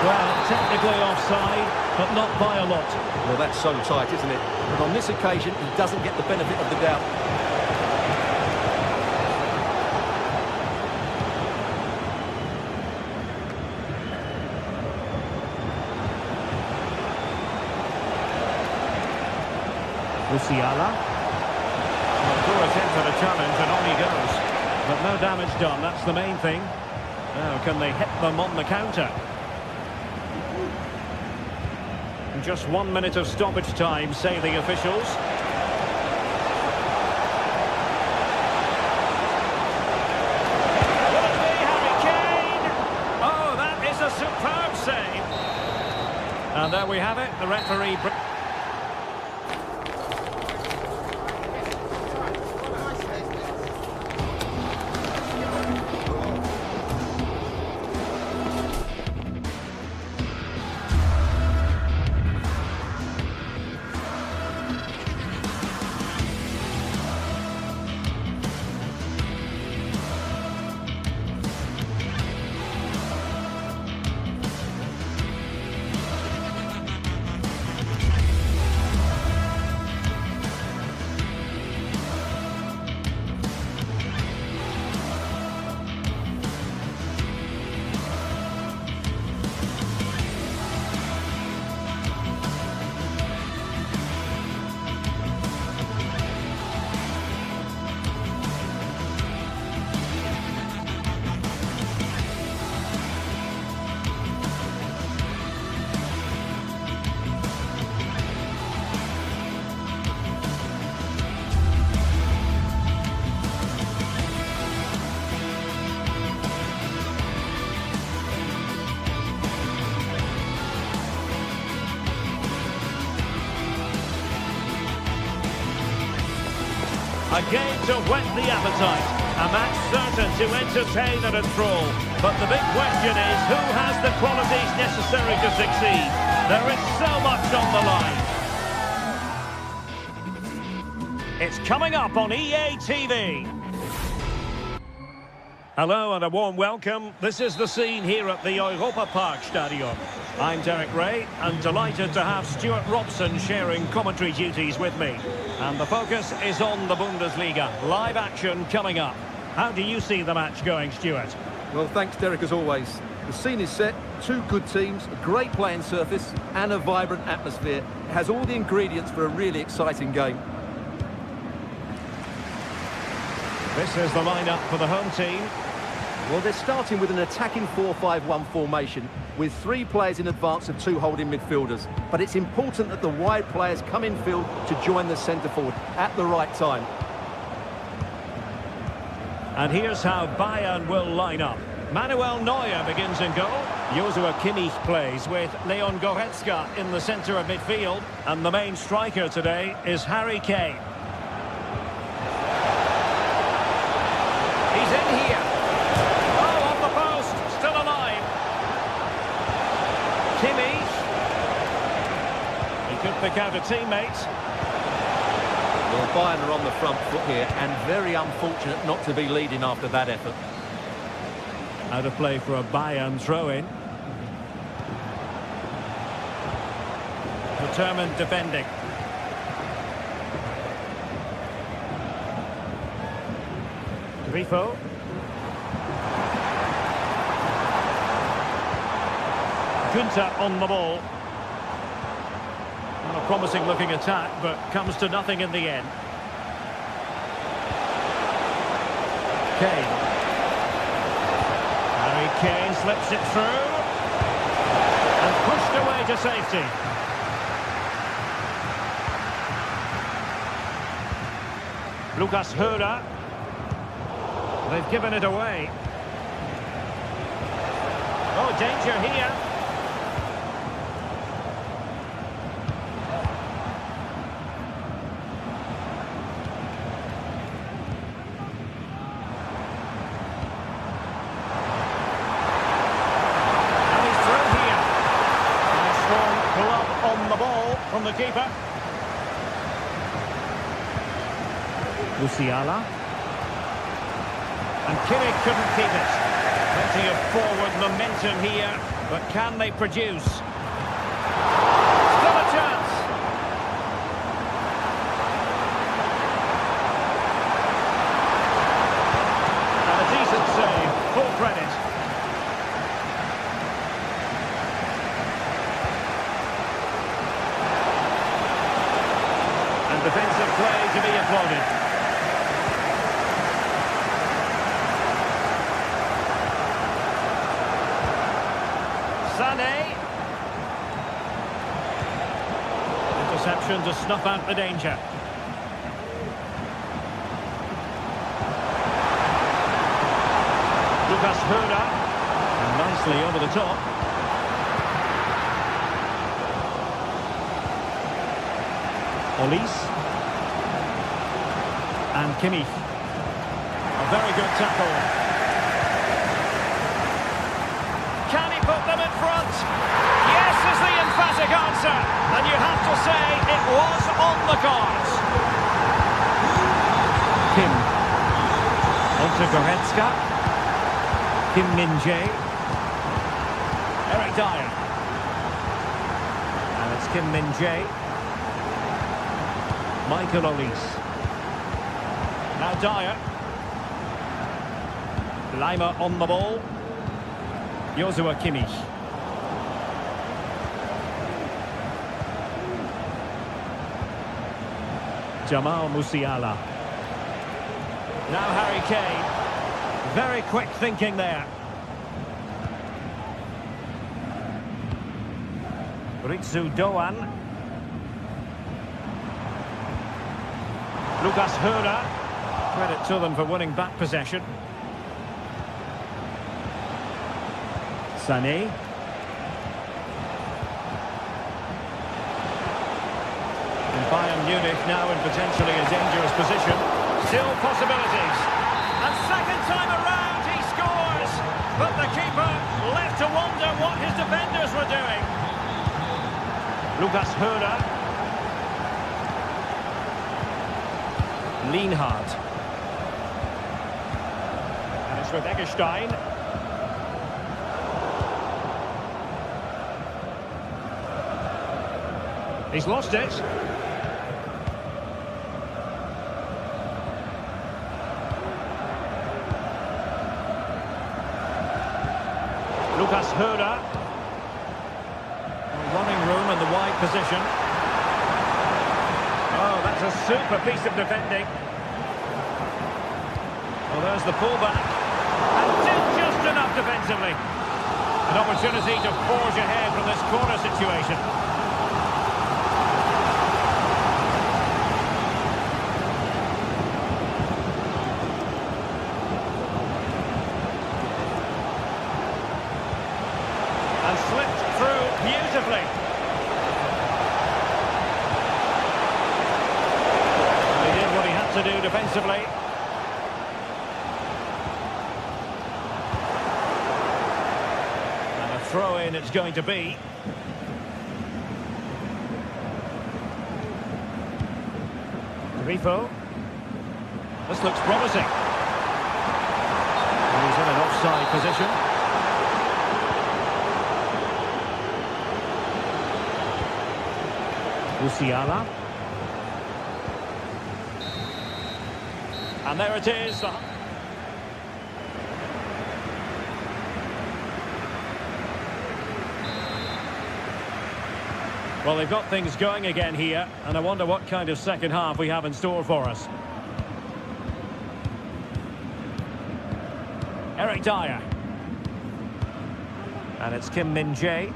A: Well, technically offside, but not by a lot.
B: Well, that's so tight, isn't it? But on this occasion, he doesn't get the benefit of the doubt.
A: Musiala. Poor attempt at a challenge and on he goes. But no damage done, that's the main thing. Now can they hit them on the counter? And just 1 minute of stoppage time, say the officials. Will it be Harry Kane? Oh, that is a superb save. And there we have it, the referee... A game to whet the appetite, a match certain to entertain and enthrall. But the big question is, who has the qualities necessary to succeed? There is so much on the line. It's coming up on EA TV. Hello and a warm welcome. This is the scene here at the Europa Park Stadium. I'm Derek Ray and delighted to have Stuart Robson sharing commentary duties with me. And the focus is on the Bundesliga. Live action coming up. How do you see the match going, Stuart?
B: Well, thanks, Derek, as always. The scene is set, two good teams, a great playing surface and a vibrant atmosphere. It has all the ingredients for a really exciting game.
A: This is the lineup for the home team.
B: Well, they're starting with an attacking 4-5-1 formation with three players in advance of two holding midfielders. But it's important that the wide players come in field to join the centre forward at the right time.
A: And here's how Bayern will line up. Manuel Neuer begins in goal. Joshua Kimmich plays with Leon Goretzka in the centre of midfield. And the main striker today is Harry Kane. He's in here. Oh, off the post. Still alive. Kimmich. He could pick out a teammate.
B: Well, Bayern are on the front foot here and very unfortunate not to be leading after that effort.
A: Out of play for a Bayern throw-in. Determined defending. Grifo. Günther on the ball. A promising looking attack, but comes to nothing in the end. Kane. Harry Kane slips it through. And pushed away to safety. Lucas Höder. They've given it away. Oh, danger here. From the keeper. Musiala. And Kimmich couldn't keep it. Plenty of forward momentum here, but can they produce? Still a chance. And a decent save, full credit. Defensive play to be applauded. Sané. Interception to snuff out the danger. Lucas Höder. And nicely over the top. Olise. And Kimmich. A very good tackle. Can he put them in front? Yes is the emphatic answer. And you have to say it was on the cards. Kim. Onto Goretzka. Kim Min-jae. Eric Dyer. And it's Kim Min-jae. Michael Olise. Now Dyer. Leimer on the ball. Joshua Kimmich. Jamal Musiala. Now Harry Kane. Very quick thinking there. Ritsu Doan. Lucas Höder. Credit to them for winning back possession. Sané. And Bayern Munich now in potentially a dangerous position. Still possibilities. And second time around he scores. But the keeper left to wonder what his defenders were doing. Lucas Höder. Lienhardt. And it's with Eggestein. He's lost it. Lucas Höder. Running room in the wide position. Oh, that's a super piece of defending. Well, there's the pullback. And did just enough defensively. An opportunity to forge ahead from this corner situation. And slipped through beautifully. He did what he had to do defensively. And a throw-in it's going to be. Grifo. This looks promising. He's in an offside position. Musiala. And there it is. Well, they've got things going again here, and I wonder what kind of second half we have in store for us. Eric Dyer. And it's Kim Min-jae.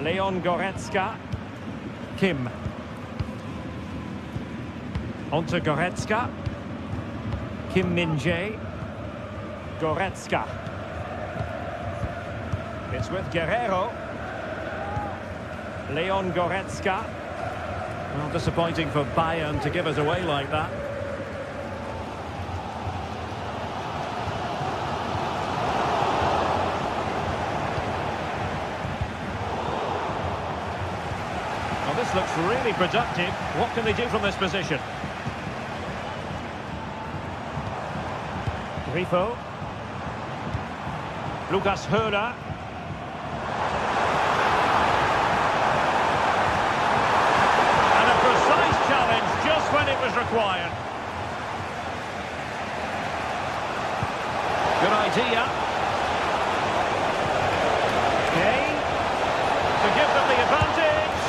A: Leon Goretzka. Kim. Onto Goretzka. Kim Min-jae. Goretzka. It's with Guerrero. Leon Goretzka. Well, disappointing for Bayern to give us away like that. Well, this looks really productive. What can they do from this position? Grifo. Lucas Höder. And a precise challenge just when it was required. Good idea. Kane to give them the advantage.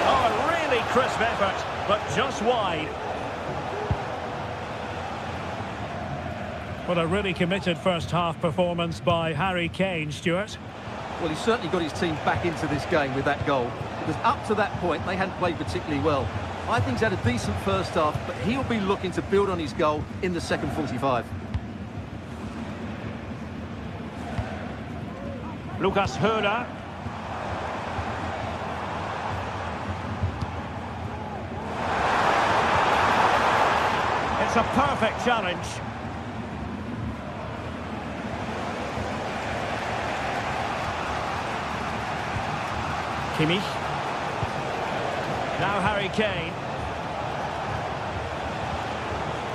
A: Oh, a really crisp effort, but just wide.
C: What a really committed first-half performance by Harry Kane, Stuart.
B: Well, he's certainly got his team back into this game with that goal. Because up to that point, they hadn't played particularly well. I think he's had a decent first half, but he'll be looking to build on his goal in the second 45.
A: Lucas Höder. It's a perfect challenge. Kimmich. Now Harry Kane.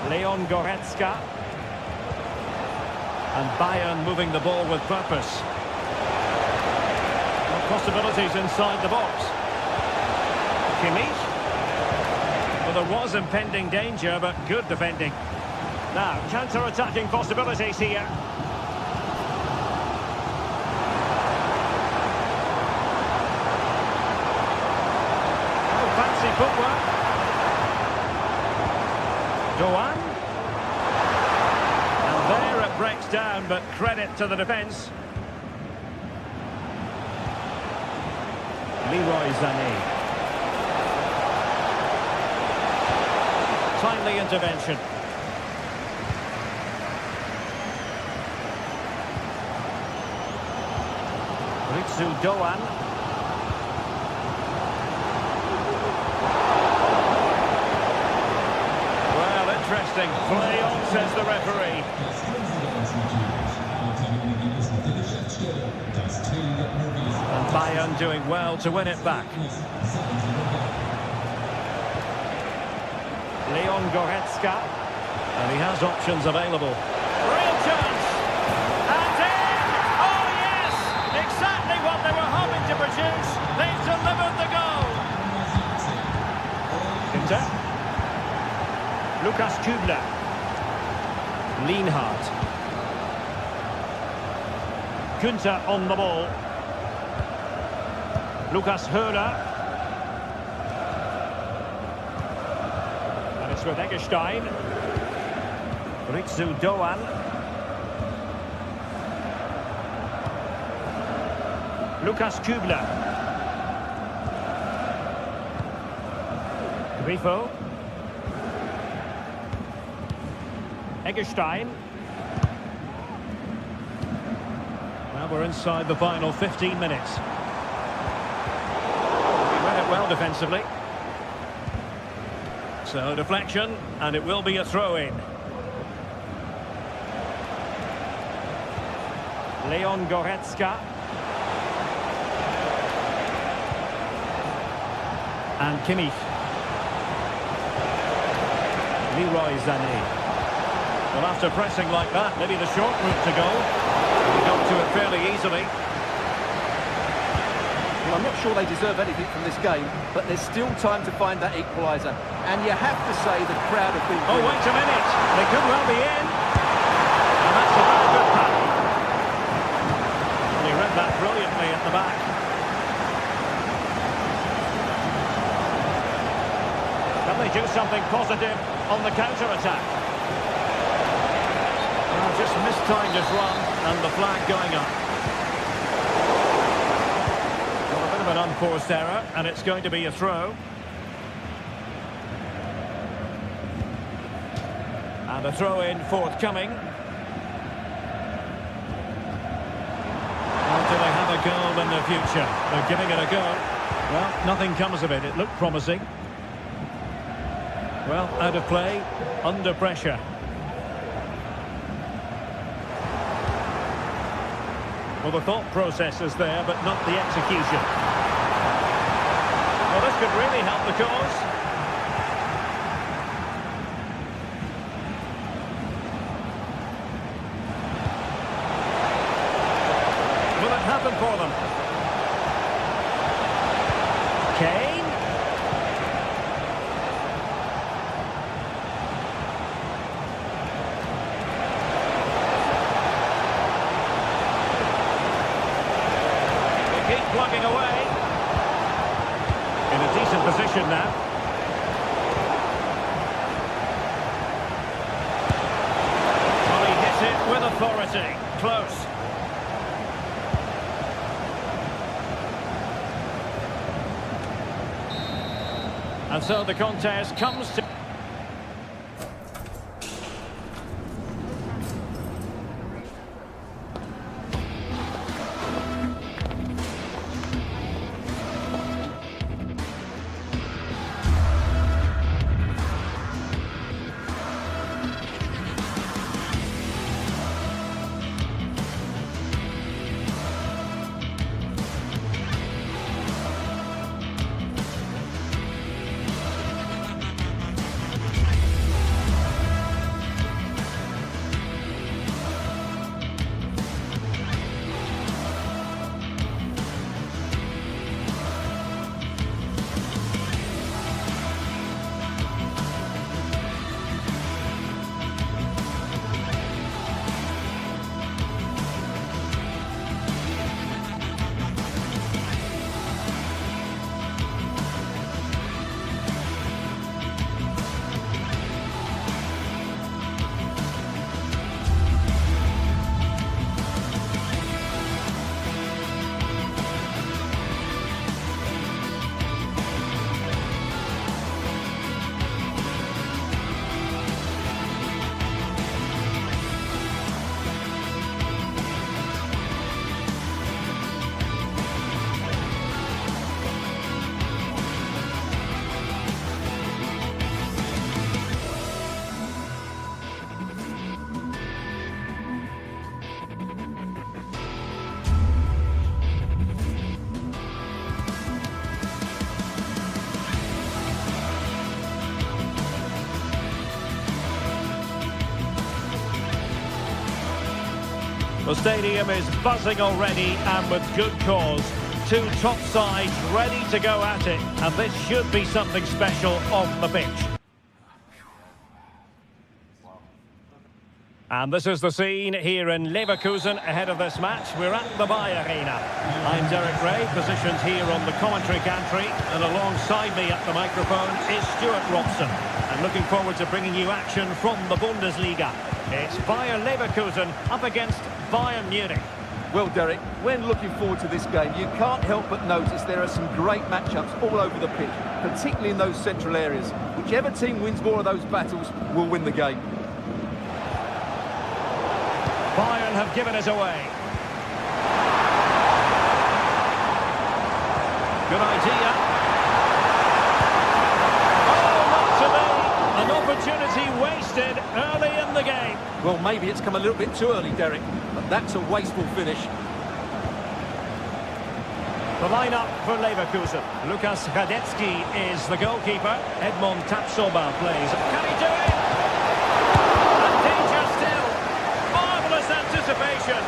A: Leon Goretzka. And Bayern moving the ball with purpose. Possibilities inside the box. Kimmich. Well, there was impending danger, but good defending. Now, counter-attacking possibilities here. Oh, fancy footwork. Doan. And there it breaks down, but credit to the defence. Leroy Sané. Timely intervention. Ritsu Doan. Well, interesting. Play on, says the referee. And Bayern doing well to win it back. Leon Goretzka. And he has options available. Real chance! And in! Oh yes! Exactly what they were hoping to produce. They've delivered the goal. Inter. Lukas Kübler. Lienhardt. Günther on the ball. Lukas Höhler. And it's with Eggestein. Ritsu Doan. Lukas Kübler. Grifo. Eggestein. Well, we're inside the final 15 minutes. He read it well defensively. So deflection, and it will be a throw-in. Leon Goretzka. And Kimmich. Leroy Sané. Well, after pressing like that, maybe the short route to goal. He got to it fairly easily.
B: Well, I'm not sure they deserve anything from this game, but there's still time to find that equaliser. And you have to say the crowd have been...
A: Oh, wait a minute. They could well be in. And that's a very good pass. Well, he read that brilliantly at the back. Can they do something positive on the counter-attack? Well, just mistimed his run, and the flag going up. Well, a bit of an unforced error, and it's going to be a throw. And a throw-in forthcoming. Or do they have a goal in the future? They're giving it a go. Well, nothing comes of it. It looked promising. Well, out of play, under pressure. Well, the thought process is there, but not the execution. Well, this could really help the cause. Will it happen for them? Kane. Plugging away. In a decent position now. Well, he hits it with authority. Close. And so the contest comes to... The stadium is buzzing already, and with good cause. Two top sides ready to go at it, and this should be something special off the pitch. And this is the scene here in Leverkusen ahead of this match. We're at the Bayer Arena. I'm Derek Ray, positioned here on the commentary gantry, and alongside me at the microphone is Stuart Robson. And looking forward to bringing you action from the Bundesliga. It's Bayer Leverkusen up against Bayern Munich.
B: Well, Derek, when looking forward to this game, you can't help but notice there are some great matchups all over the pitch, particularly in those central areas. Whichever team wins more of those battles will win the game.
A: Bayern have given us away. Good idea. Oh, not today. An opportunity wasted early in the game.
B: Well, maybe it's come a little bit too early, Derek, but that's a wasteful finish.
A: The lineup for Leverkusen. Lukas Radetzky is the goalkeeper. Edmond Tapsoba plays. Can he do it? And danger still. Marvellous anticipation.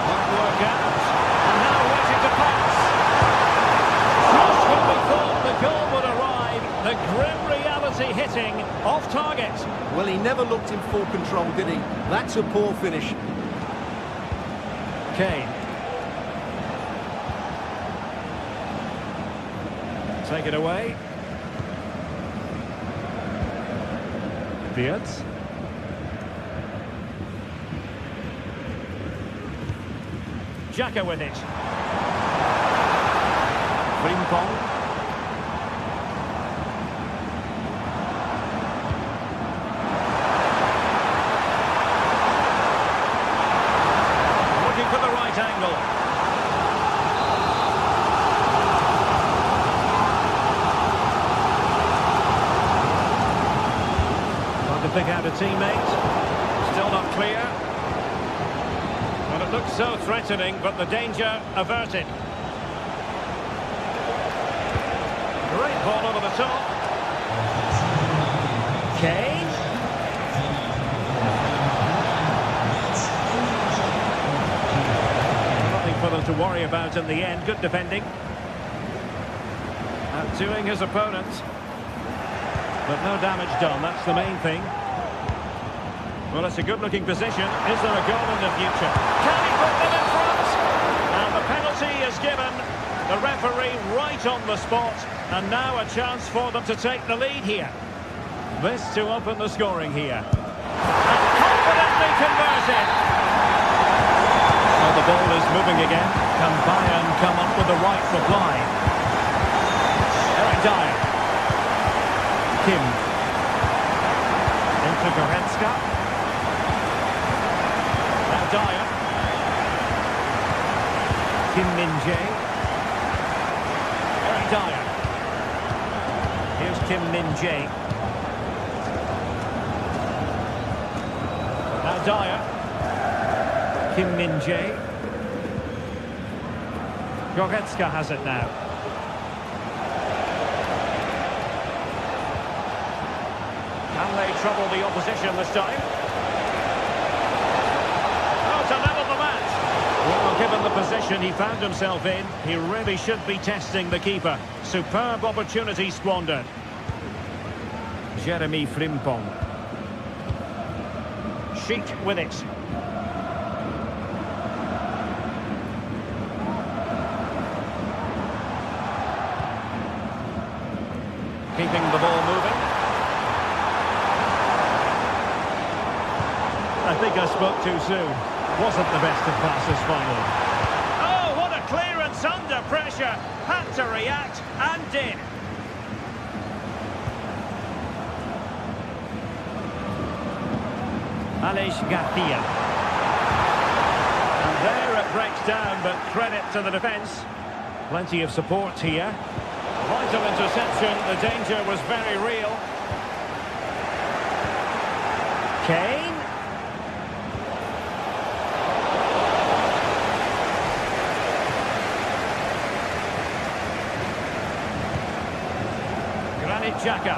A: Won't work out. And now waiting to pass. Just when we thought the goal would arrive, the grim reality hitting off target.
B: Well, he never looked in full control, did he? That's a poor finish.
A: Kane. Take it away. Beards. Xhaka with it. Frimpong. Looking for the right angle. To pick out a teammate, still not clear. Well, it looks so threatening, but the danger averted. Great ball over the top. Kane. Nothing for them to worry about in the end. Good defending. Outdoing his opponent. But no damage done, that's the main thing. Well, it's a good-looking position. Is there a goal in the future? Can he put them in front? And the penalty is given. The referee right on the spot. And now a chance for them to take the lead here. This to open the scoring here. And confidently converted. Well, the ball is moving again. Can Bayern come up with the right reply? Eric Dyer. Kim. Into Goretzka. Now Dyer. Kim Min-jae. Eric Dyer. Here's Kim Min-jae. Now Dyer. Kim Min-jae. Goretzka has it now. Can they trouble the opposition this time? Oh, to level the match. Well, given the position he found himself in, he really should be testing the keeper. Superb opportunity squandered. Jeremy Frimpong. Sheik with it. Keeping the ball moving. I think I spoke too soon. Wasn't the best of passes finally. Oh, what a clearance under pressure. Had to react and did. Aleix Garcia. And there it breaks down, but credit to the defence. Plenty of support here. Vital interception. The danger was very real. Kane. Xhaka.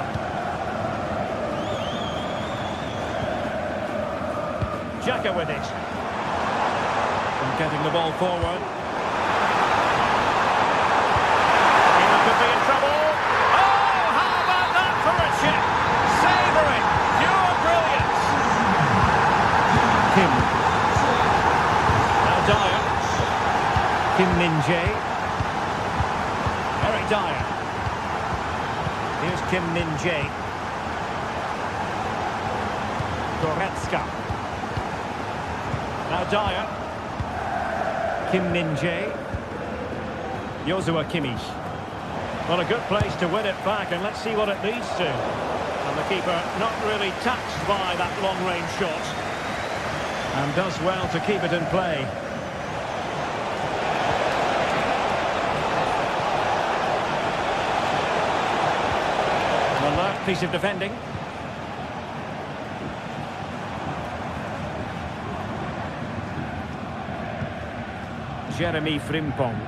A: Xhaka with it. And getting the ball forward. He could be in trouble. Oh, how about that for a chip? Savouring, pure brilliance. Kim. Now Dyer. Kim Min-jae. Eric Dyer. Here's Kim Min-jae. Goretzka. Now Dyer. Kim Min-jae. Joshua Kimmich. Well, a good place to win it back, and let's see what it leads to. And the keeper not really touched by that long-range shot. And does well to keep it in play. An alert piece of defending. Jeremy Frimpong.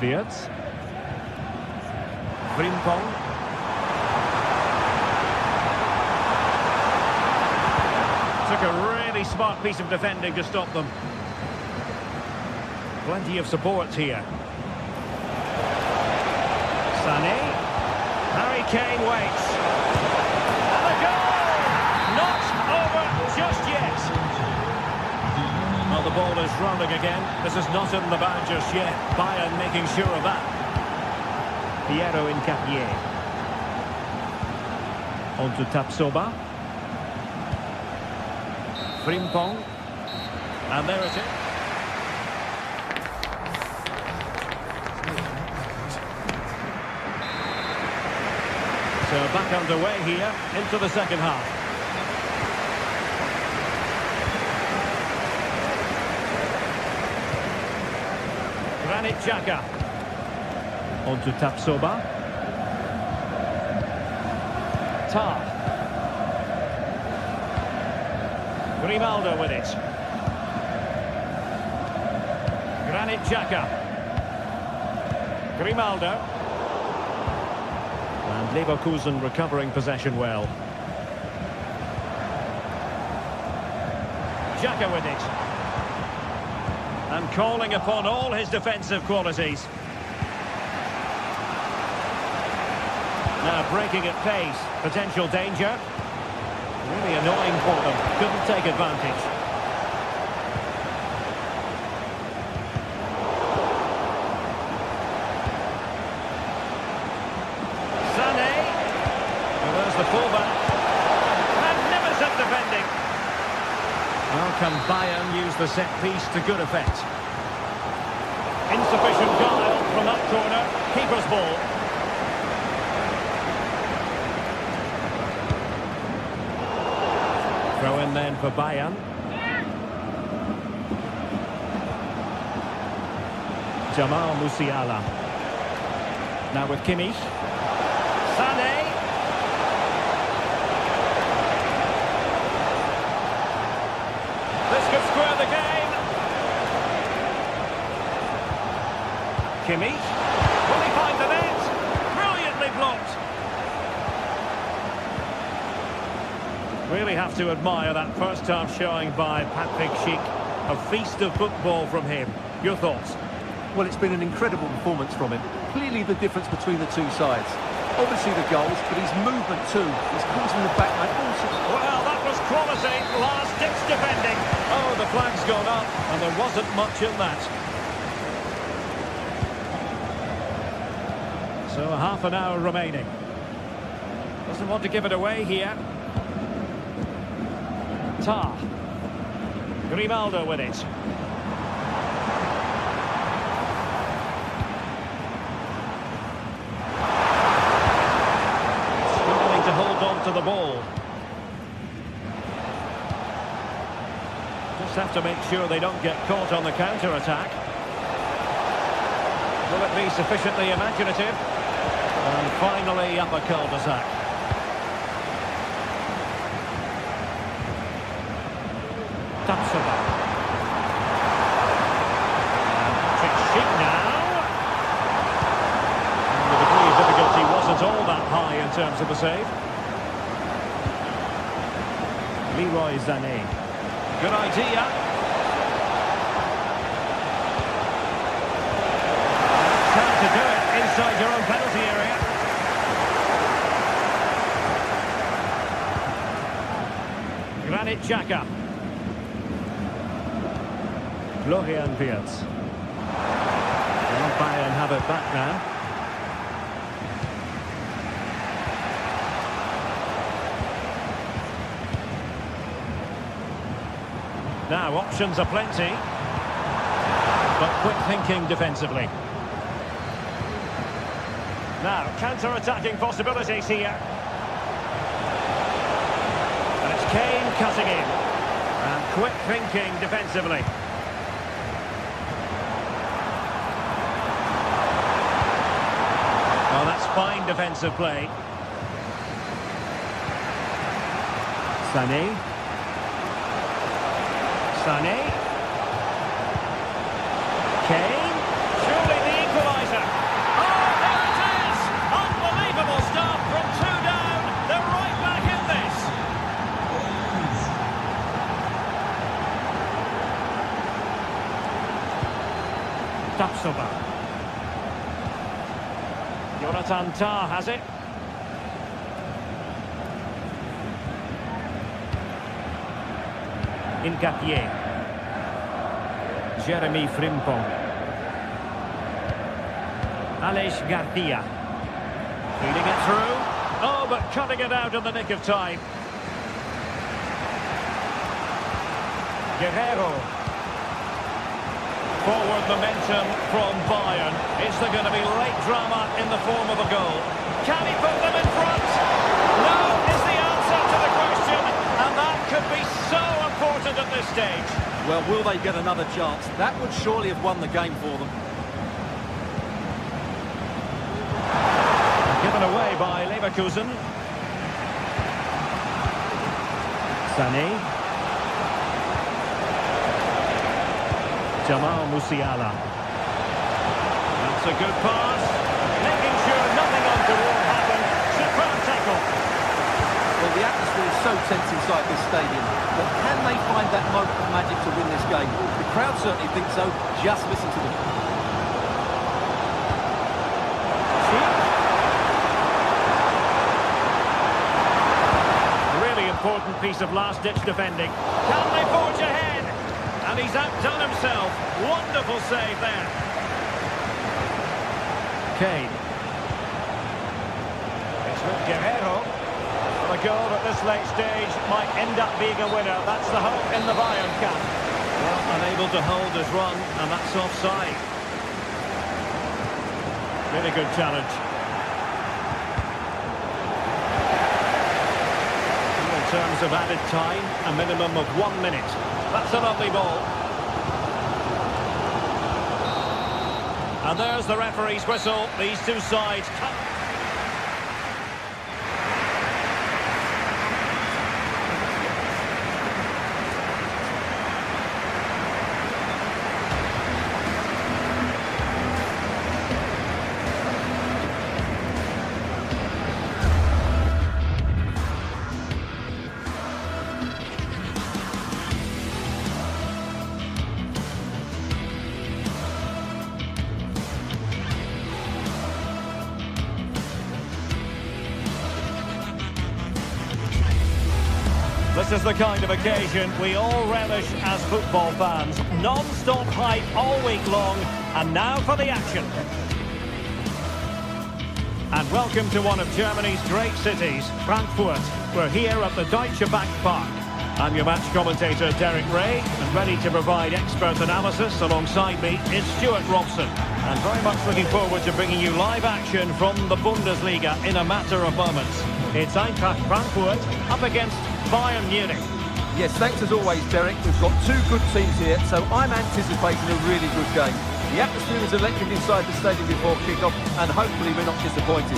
A: Wirtz. Frimpong. Took a really smart piece of defending to stop them. Plenty of support here. Sané. Harry Kane waits. And a goal! Not over just yet. Well, the ball is rolling again. This is not in the bag just yet. Bayern making sure of that. Piero Incapié. On to Tapsoba. Frimpong. And there it is. So back underway here into the second half. Granit Xhaka. On to Tapsoba. Tar. Grimaldo with it. Granit Xhaka. Grimaldo. And Leverkusen recovering possession well. Xhaka with it. And calling upon all his defensive qualities. Now breaking at pace. Potential danger. Really annoying for them. Couldn't take advantage. Sané. And there's the fullback. Magnificent defending. How can Bayern use the set piece to good effect? Insufficient guile from that corner. Keeper's ball. Throw in then for Bayern. Jamal Musiala. Now with Kimmich. Sané. This could square the game. Kimmich. Will he find the net? Brilliantly blocked. Really have to admire that first half showing by Patrick Schick. A feast of football from him. Your thoughts?
B: Well, it's been an incredible performance from him. Clearly the difference between the two sides. Obviously the goals, but his movement too. He's causing the back man all sorts.
A: Well, that was quality. Last-ditch defending. Oh, the flag's gone up, and there wasn't much in that. So half an hour remaining. Doesn't want to give it away here. Tar. Grimaldo with it. Struggling to hold on to the ball. Just have to make sure they don't get caught on the counter-attack. Will it be sufficiently imaginative? And finally up a cul-de-sac. Tapsoba. Schick now. And the degree of difficulty wasn't all that high in terms of the save. Leroy Sané. Good idea. Time to do it inside your own penalty area. Granit Xhaka. Florian Wirtz. Well, Bayern have it back now. Now, options are plenty, but quick thinking defensively. Now, counter-attacking possibilities here. And it's Kane cutting in. And quick thinking defensively. Oh, that's fine defensive play. Sané. Sané. Kane. Surely the equaliser. Oh, there it is! Unbelievable stuff from 2 down. They're right back in this. Tapsoba. Jonathan Tah has it. Ngapié. Jeremy Frimpong. Aleix Garcia. Feeding it through. Oh, but cutting it out in the nick of time. Guerrero. Forward momentum from Bayern. Is there going to be late drama in the form of a goal? Can he put them in front? No is the answer to the question. And that could be so important at this stage.
B: Well, will they get another chance? That would surely have won the game for them.
A: Given away by Leverkusen. Sané. Jamal Musiala. That's a good pass. Making sure nothing untoward happened. Superb tackle.
B: Well, the atmosphere is so tense inside this stadium, but can they find that moment of magic to win this game? The crowd certainly think so. Just listen to them.
A: Really important piece of last-ditch defending. Can they forge ahead? And he's outdone himself. Wonderful save there. Kane. It's with Guerrero. A goal at this late stage might end up being a winner. That's the hope in the Bayern camp. Well, unable to hold his run, and that's offside. Really good challenge. In terms of added time, a minimum of 1 minute. That's a lovely ball. And there's the referee's whistle. These two sides come. This is the kind of occasion we all relish as football fans. Non-stop hype all week long, and now for the action. And welcome to one of Germany's great cities, Frankfurt. We're here at the Deutsche Bank Park. I'm your match commentator, Derek Ray, and ready to provide expert analysis alongside me is Stuart Robson. And very much looking forward to bringing you live action from the Bundesliga in a matter of moments. It's Eintracht Frankfurt up against Bayern Munich.
B: Yes, thanks as always, Derek. We've got two good teams here, so I'm anticipating a really good game. The atmosphere is electric inside the stadium before kick-off, and hopefully we're not disappointed.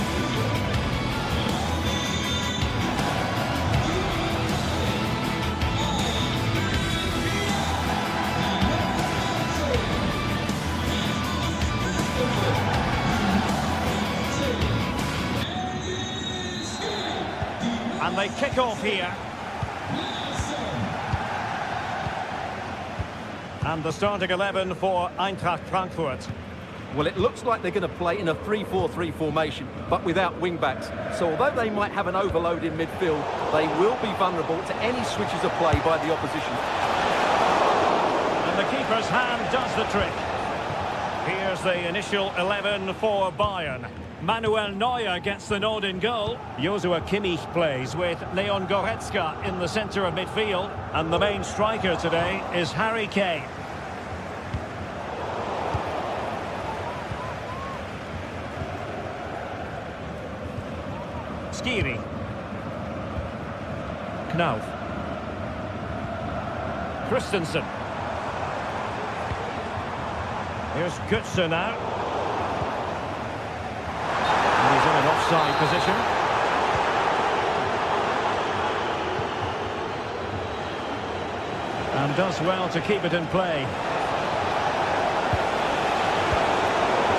A: And they kick off here. And the starting 11 for Eintracht Frankfurt.
B: Well, it looks like they're going to play in a 3-4-3 formation, but without wing-backs. So although they might have an overload in midfield, they will be vulnerable to any switches of play by the opposition.
A: And the keeper's hand does the trick. Here's the initial 11 for Bayern. Manuel Neuer gets the nod in goal. Joshua Kimmich plays with Leon Goretzka in the centre of midfield. And the main striker today is Harry Kane. Skiri. Knauf. Christensen. Here's Götze now. And he's in an offside position. And does well to keep it in play.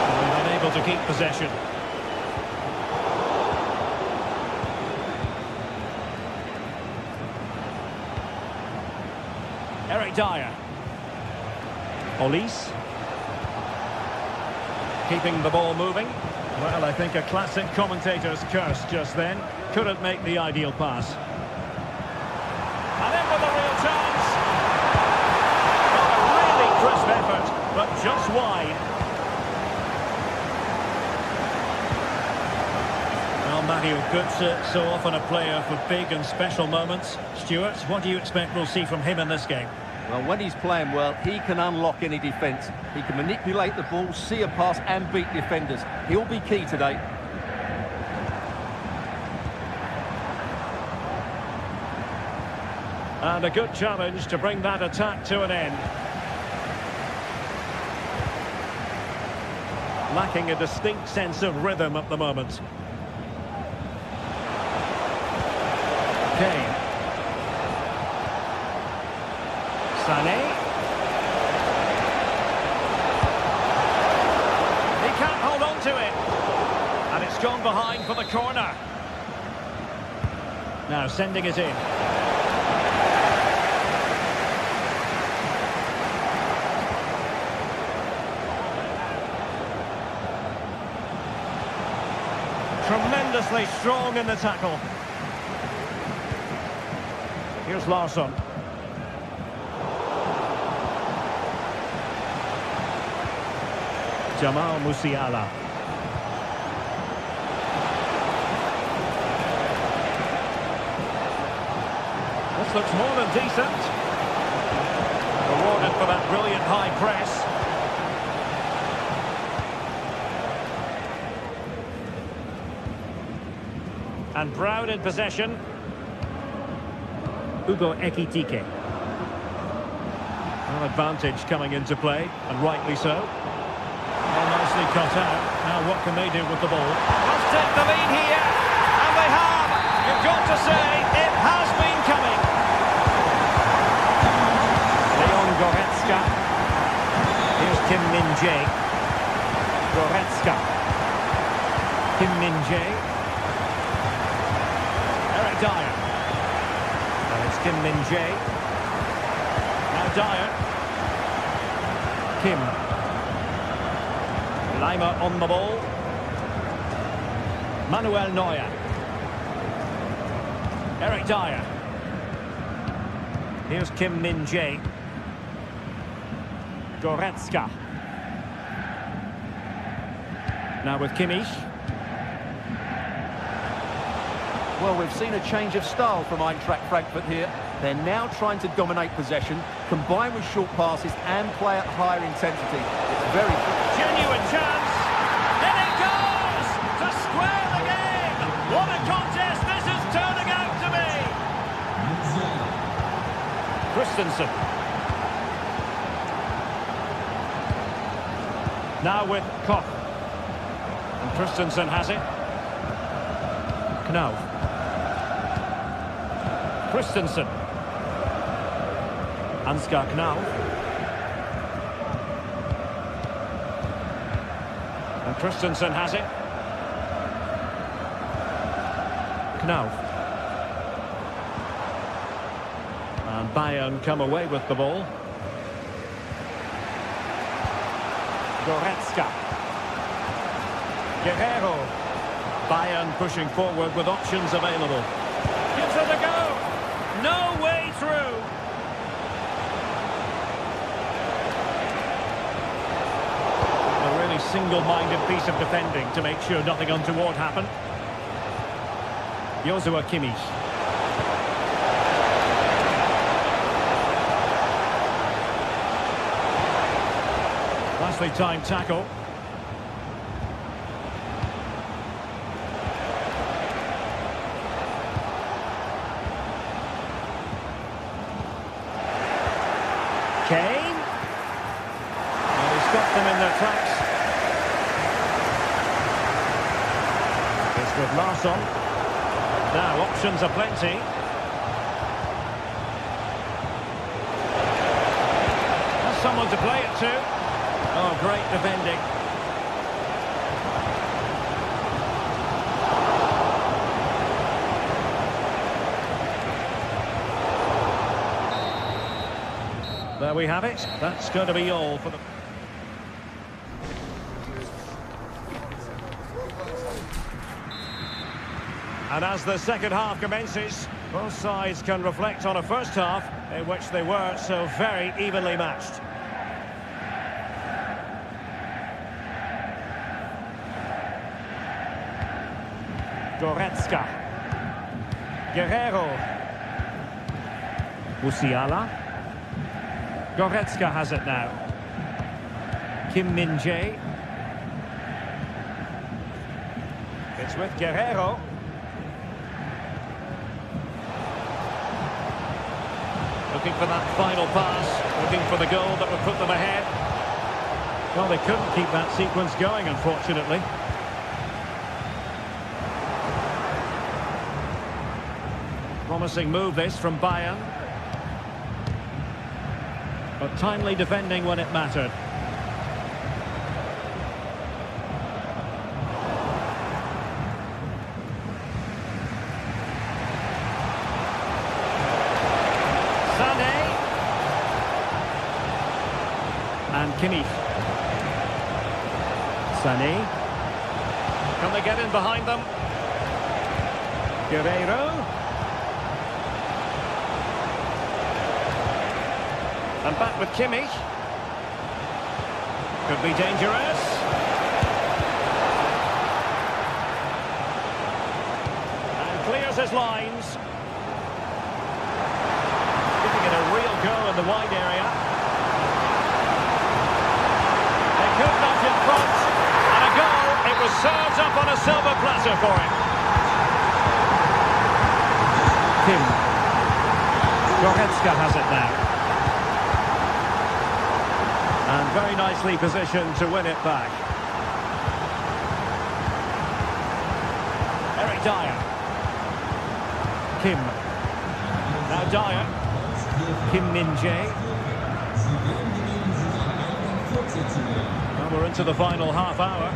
A: And unable to keep possession. Eric Dyer. Olise. Keeping the ball moving. Well, I think a classic commentator's curse just then. Couldn't make the ideal pass. And in with a real chance. Oh, a really crisp effort, but just wide. Well, Mario Götze, so often a player for big and special moments. Stuart, what do you expect we'll see from him in this game?
B: Well, when he's playing well, he can unlock any defence. He can manipulate the ball, see a pass and beat defenders. He'll be key today.
A: And a good challenge to bring that attack to an end. Lacking a distinct sense of rhythm at the moment. Kane. Sané. He can't hold on to it. And it's gone behind for the corner. Now sending it in. Tremendously strong in the tackle. Here's Larsson. Jamal Musiala. This looks more than decent. Rewarded for that brilliant high press. And Brown in possession. Hugo Ekitike. Well, advantage coming into play, and rightly so. Well, nicely cut out. Now what can they do with the ball? Must take the lead here, and they have. You've got to say, it has been coming. Leon Goretzka. Here's Kim Min-jae. Goretzka. Kim Min-jae. Eric Dyer. And it's Kim Min-jae. Now Dyer. Kim. Lima on the ball. Manuel Neuer. Eric Dyer. Here's Kim Min-jae. Goretzka. Now with Kimmich.
B: Well, we've seen a change of style from Eintracht Frankfurt here. They're now trying to dominate possession, combine with short passes and play at higher intensity. It's very...
A: Genuine chance. In it goes to square the game. What a contest this is turning out to be. Christensen. Now with Koch. And Christensen has it. Knauf. Christensen. Ansgar Knauf. And Christensen has it. Knauf. And Bayern come away with the ball. Goretzka. Guerrero. Bayern pushing forward with options available. Gives it a go. No way through. A really single-minded piece of defending to make sure nothing untoward happened. Joshua Kimmich. Nicely timed tackle. Kane. And he's got them in their tracks. It's with Larsson. Now options are plenty. Has someone to play it to. Oh, great defending. There we have it. That's going to be all for the... And as the second half commences, both sides can reflect on a first half in which they were so very evenly matched. Goretzka. Guerrero. Musiala. Goretzka has it now. Kim Min-jae. It's with Guerrero. Looking for that final pass. Looking for the goal that would put them ahead. Well, they couldn't keep that sequence going, unfortunately. Promising move this from Bayern. But timely defending when it mattered. Sané. And Kimmich. Sané. Can they get in behind them? Guerrero. And back with Kimmich. Could be dangerous. And clears his lines. Giving it a real go in the wide area. They could knock in front. And a goal. It was served up on a silver platter for him. Kim. Goretzka has it now. And very nicely positioned to win it back. Eric Dyer. Kim. Now Dyer. Kim Min-jae. Well, we're into the final half hour.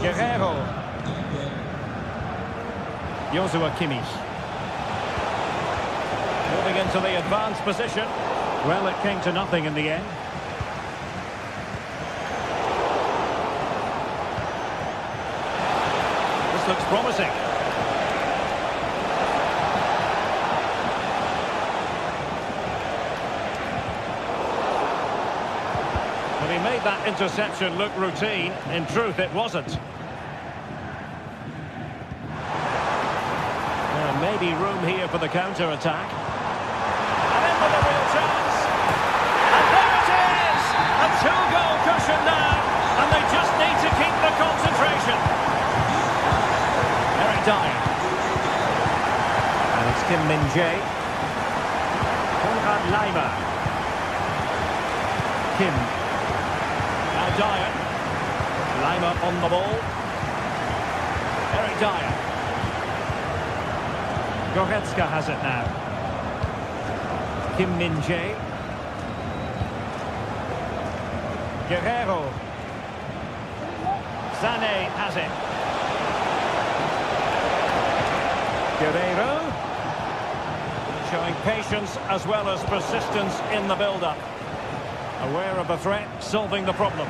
A: Guerrero. Joshua Kimmich. Moving into the advanced position. Well, it came to nothing in the end. This looks promising. Well, he made that interception look routine. In truth, it wasn't. Well, maybe room here for the counter-attack. And in with a real chance. Two-goal cushion now, and they just need to keep the concentration. Eric Dyer. And it's Kim Min-jae. Konrad Laimer. Kim. Now Dyer. Laimer on the ball. Eric Dyer. Goretzka has it now. Kim Min-jae. Guerrero. Sané has it. Guerrero. Showing patience as well as persistence in the build-up. Aware of the threat, solving the problem.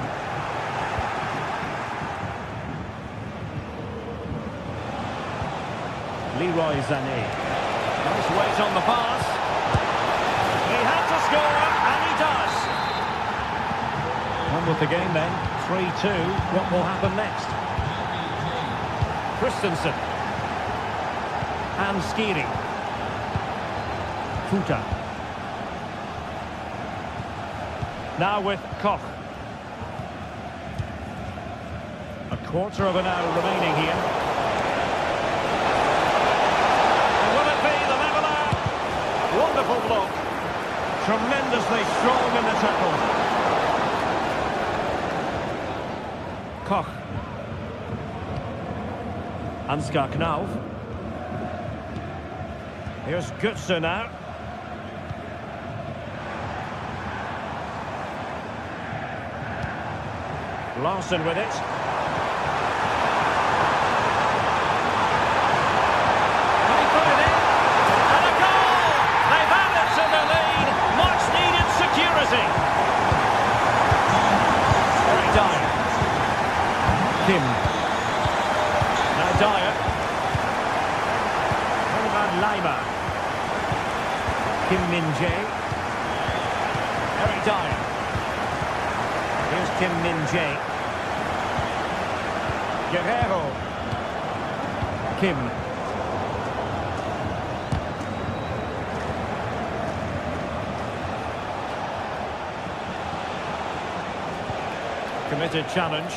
A: Leroy Sané. Nice weight on the pass. He had to score, and he does. On with the game then. 3-2. What will happen next? Christensen. And Skiri. Futa. Now with Koch. A quarter of an hour remaining here. Will it be the leveller? Wonderful block. Tremendously strong in the tackle. Koch. Ansgar Knauf. Here's Götze now. Larson with it. And he put it in. And a goal! They've added to the lead. Much needed security. Very Dyer. Kim. Now Dyer. What about Leimer? Kim Min-jae. Very Dyer. Here's Kim Min-jae. Guerrero. Kim. Committed challenge.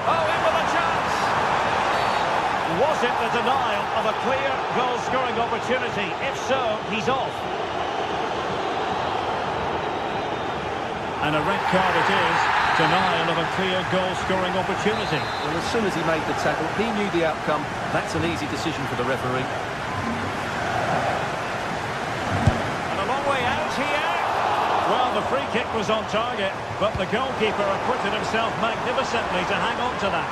A: Oh, in with a chance! Was it the denial of a clear goal-scoring opportunity? If so, he's off. And a red card it is. Denial of a clear goal-scoring opportunity.
B: Well, as soon as he made the tackle, he knew the outcome. That's an easy decision for the referee.
A: And a long way out here. Well, the free kick was on target, but the goalkeeper acquitted himself magnificently to hang on to that.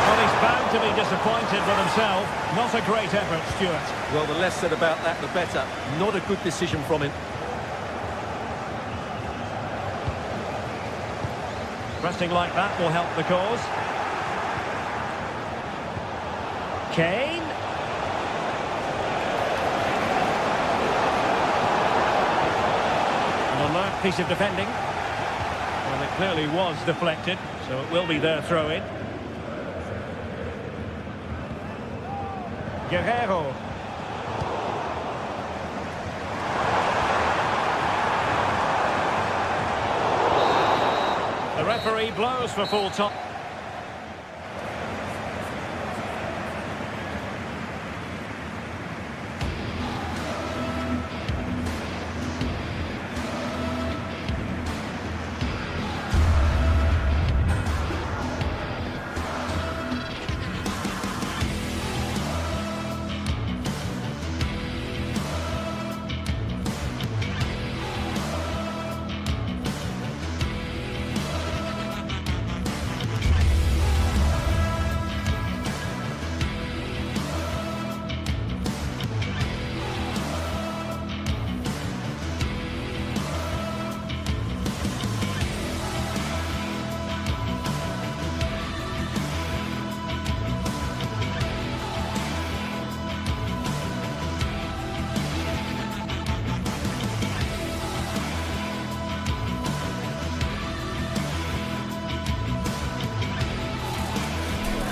A: Well, he's bound to be disappointed with himself. Not a great effort, Stuart.
B: Well, the less said about that, the better. Not a good decision from him.
A: Pressing like that will help the cause. Kane. An alert piece of defending. Well, it clearly was deflected, so it will be their throw-in. Guerrero. The referee blows for full time.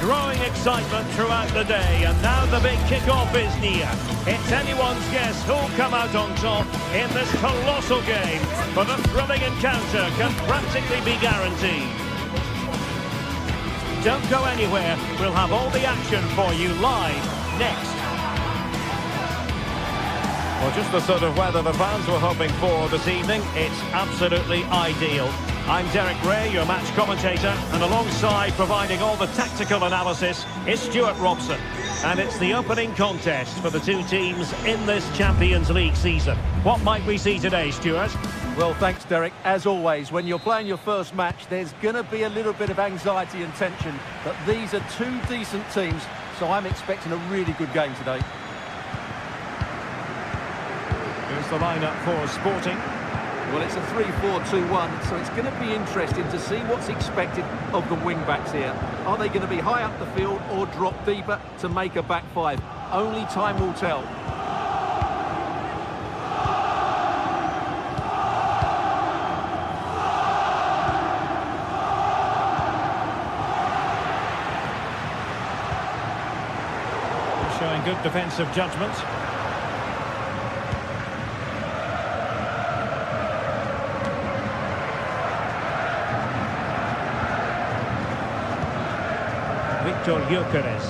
A: Growing excitement throughout the day, and now the big kick-off is near. It's anyone's guess who'll come out on top in this colossal game, but a thrilling encounter can practically be guaranteed. Don't go anywhere, we'll have all the action for you live next. Well, just the sort of weather the fans were hoping for this evening. It's absolutely ideal. I'm Derek Ray, your match commentator, and alongside providing all the tactical analysis is Stuart Robson. And it's the opening contest for the two teams in this Champions League season. What might we see today, Stuart?
B: Well, thanks, Derek. As always, when you're playing your first match, there's going to be a little bit of anxiety and tension. But these are two decent teams, so I'm expecting a really good game today.
A: Here's the lineup for Sporting.
B: Well, it's a 3-4-2-1, so it's going to be interesting to see what's expected of the wing-backs here. Are they going to be high up the field or drop deeper to make a back five? Only time will tell.
A: Showing good defensive judgment. Victor Gyökeres.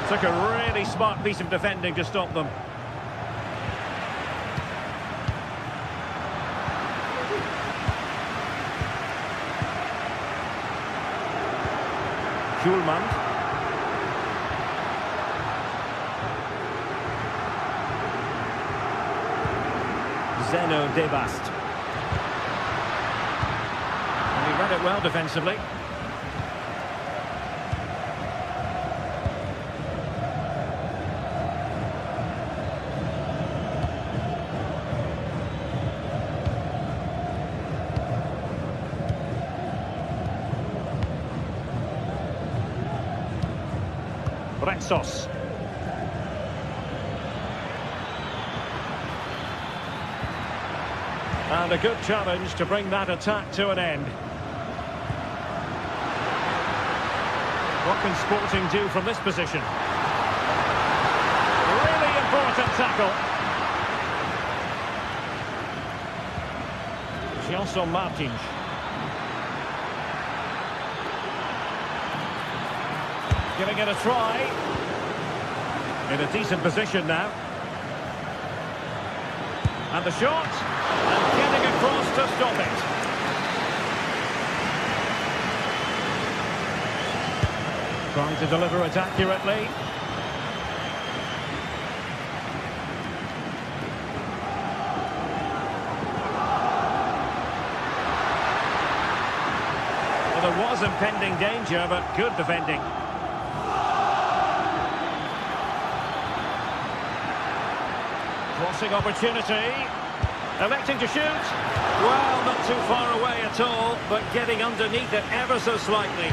A: Took a really smart piece of defending to stop them. Schulman. Zeno Debast. And he read it well defensively. Retsos. And a good challenge to bring that attack to an end. What can Sporting do from this position? Really important tackle. Gelson Martins. Giving it a try. In a decent position now. And the shot. And getting across to stop it. Trying to deliver it accurately. Well, there was impending danger, but good defending. Crossing opportunity. Electing to shoot. Well, not too far away at all, but getting underneath it ever so slightly.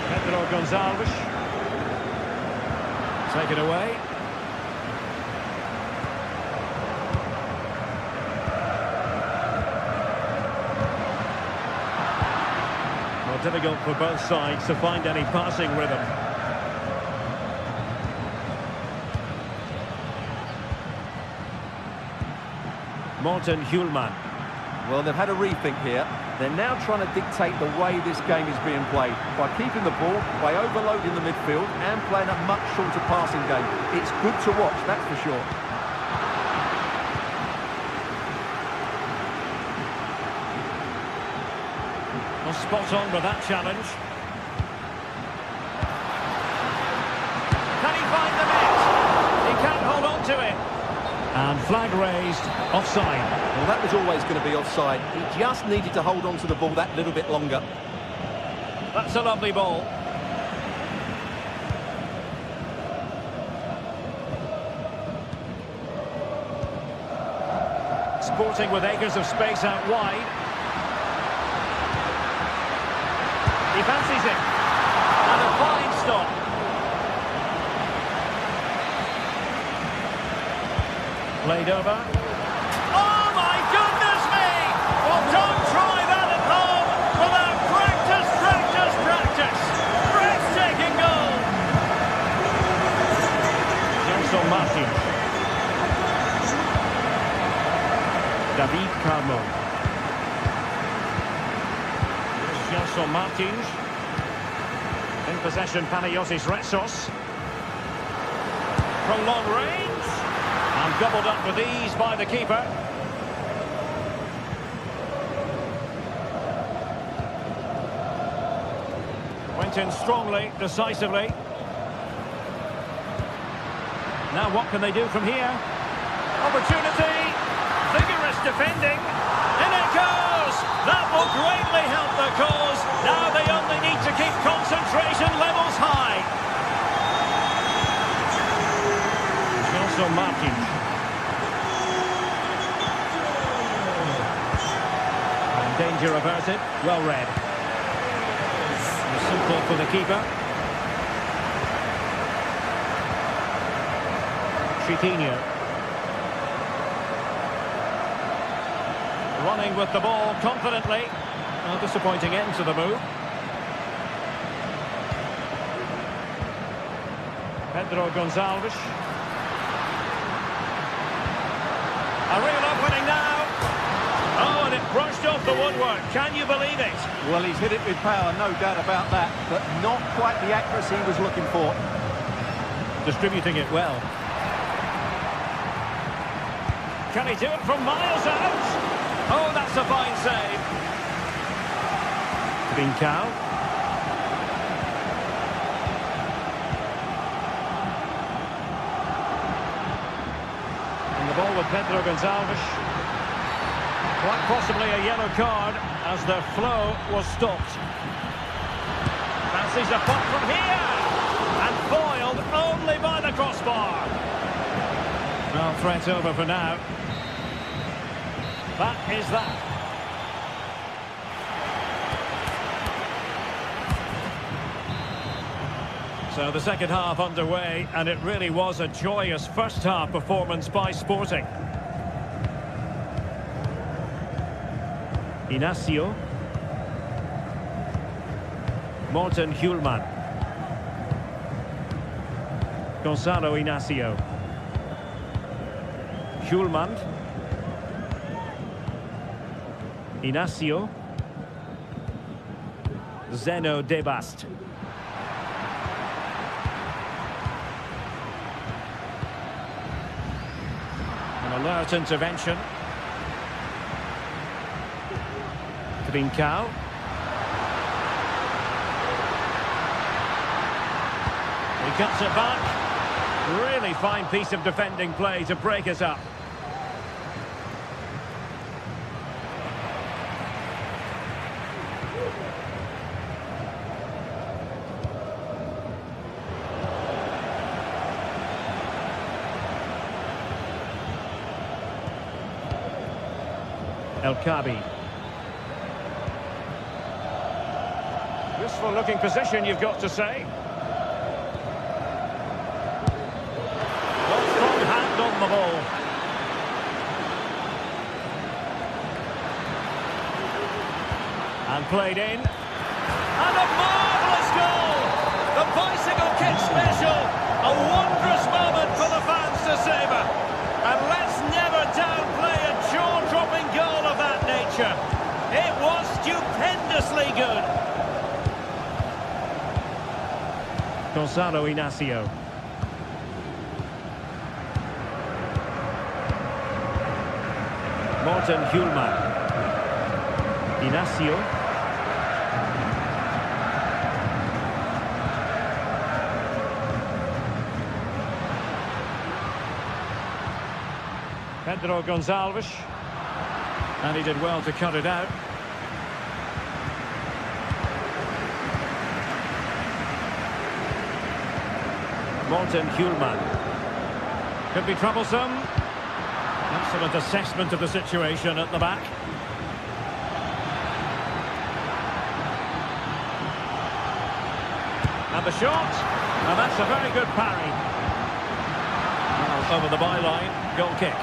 A: Pedro Gonçalves. Take it away. Well, difficult for both sides to find any passing rhythm. Morten Hjulman.
B: Well, they've had a rethink here. They're now trying to dictate the way this game is being played by keeping the ball, by overloading the midfield and playing a much shorter passing game. It's good to watch, that's for sure.
A: Well, spot on with that challenge. Can he find the net? He can't hold on to it. And flag raised, offside.
B: Well, that was always going to be offside. He just needed to hold on to the ball that little bit longer.
A: That's a lovely ball. Sporting with acres of space out wide. He fancies it. And a fine stop. Played over. Oh my goodness me! Well, don't try that at home without practice, practice, practice. Breathtaking goal. Gelson Martins. David Carmo. Gelson Martins. In possession, Panagiotis Retsos. From long range. And gobbled up with ease by the keeper. Went in strongly, decisively.
C: Now what can they do from here? Opportunity! Vigorous defending! In it goes! That will greatly help the cause. Now they only need to keep concentration levels high. Also Martin. And danger averted. Well read. Simple for the keeper. Chiquinho. Running with the ball confidently. A disappointing end to the move. Pedro Gonçalves. A real opening now. Oh, and it brushed off the woodwork. Can you believe it?
B: Well, he's hit it with power, no doubt about that, but not quite the accuracy he was looking for.
C: Distributing it well. Can he do it from miles out? Oh, that's a fine save. Trincao. And the ball with Pedro Gonçalves. Quite possibly a yellow card as the flow was stopped. Fancies a pop from here. And foiled only by the crossbar. Well, threat over for now. That is that. So the second half underway, and it really was a joyous first half performance by Sporting. Inacio. Morten Hjulman. Gonzalo Inacio. Hjulman. Inacio. Zeno Debast. An alert intervention. Trincao. He cuts it back. Really fine piece of defending play to break us up. El Kabi. Useful looking position, you've got to say. Well, strong hand on the ball. And played in. And a marvellous goal! The bicycle kick special. A wondrous moment for the fans to savour. And let's never downplay a jaw-dropping goal of that nature. It was stupendously good. Gonzalo Inacio. Morten Hjulman. Inacio. Pedro Gonçalves. And he did well to cut it out. Morten Hjulman. Could be troublesome. Excellent assessment of the situation at the back. And the shot. And that's a very good parry. Well, over the byline, goal kick.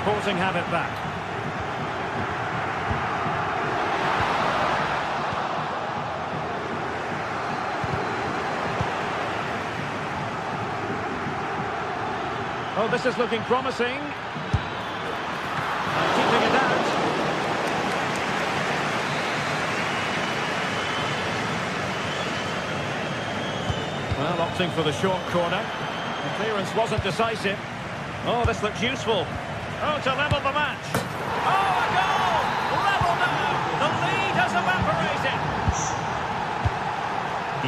C: Sporting have it back. Oh, this is looking promising. Keeping it out. Well,
A: Well, opting for the short corner. The clearance wasn't decisive. Oh, this looks useful. Oh, to level the match. Oh, a goal! Level now! The lead has evaporated.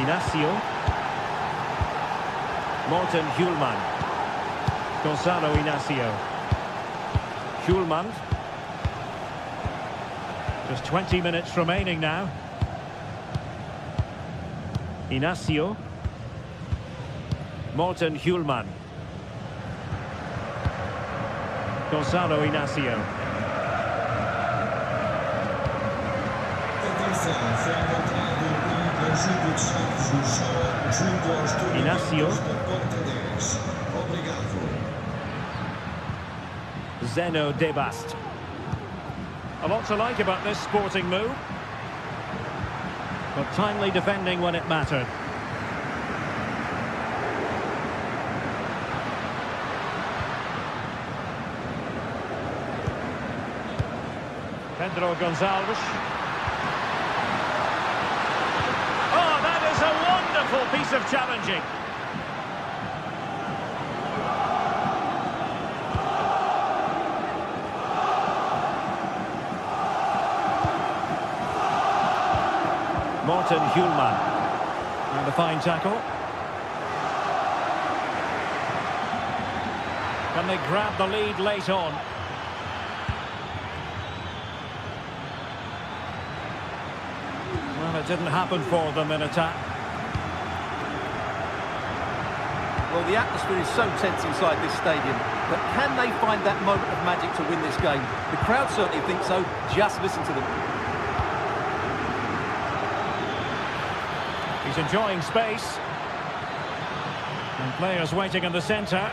A: Inacio. Morten Hjulman. Gonzalo Inacio. Hjulman. Just 20 minutes remaining now. Inacio. Morten Hjulman. Gonzalo Inacio. Inacio. Zeno Debast. A lot to like about this sporting move, but timely defending when it mattered. Pedro Gonçalves. Oh, that is a wonderful piece of challenging. Morten Hjulman. And a fine tackle. Can they grab the lead late on? Well, it didn't happen for them in attack.
B: Well, the atmosphere is so tense inside this stadium, but can they find that moment of magic to win this game? The crowd certainly think so. Just listen to them.
A: He's enjoying space. And players waiting in the centre.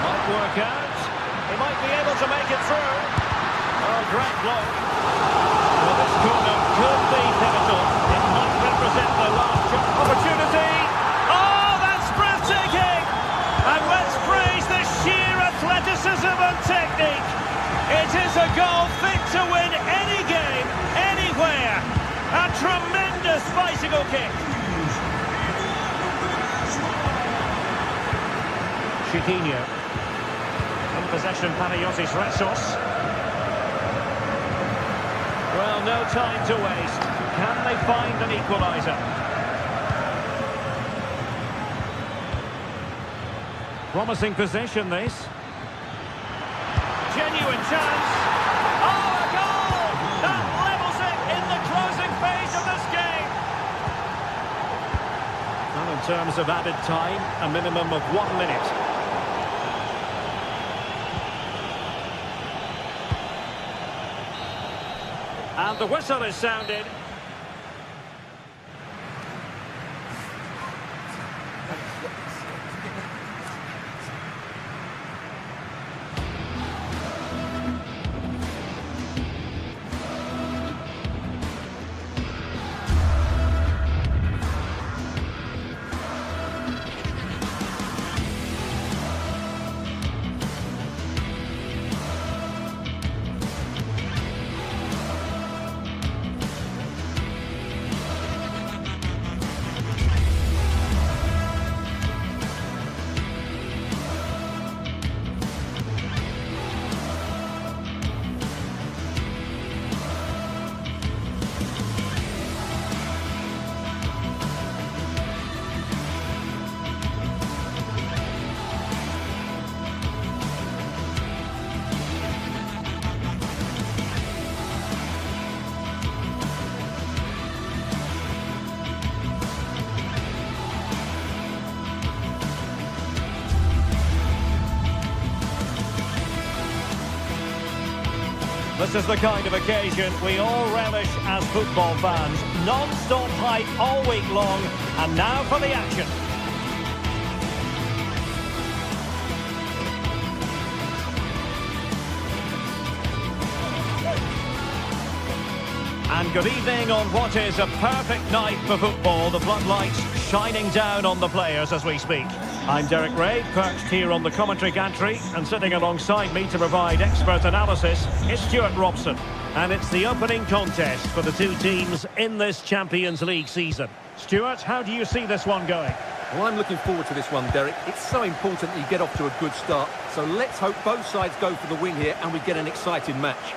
A: Might work out. He might be able to make it through. Oh, great block. Well, this corner could be pivotal. It might represent the last opportunity. Oh, that's breathtaking! And let's praise the sheer athleticism and technique. It is a goal fit to win any game, anywhere. A tremendous bicycle kick. Chiquinho. In possession, Panayotis Retsos. Well, no time to waste. Can they find an equaliser? Promising position, this. Genuine chance. Oh, a goal! That levels it in the closing phase of this game. Well, in terms of added time, a minimum of 1 minute. And the whistle is sounded. This is the kind of occasion we all relish as football fans. Non-stop hype all week long, and now for the action. And good evening on what is a perfect night for football. The floodlights shining down on the players as we speak. I'm Derek Ray, perched here on the commentary gantry, and sitting alongside me to provide expert analysis is Stuart Robson. And it's the opening contest for the two teams in this Champions League season. Stuart, how do you see this one going?
B: Well, I'm looking forward to this one, Derek. It's so important that you get off to a good start. So let's hope both sides go for the win here and we get an exciting match.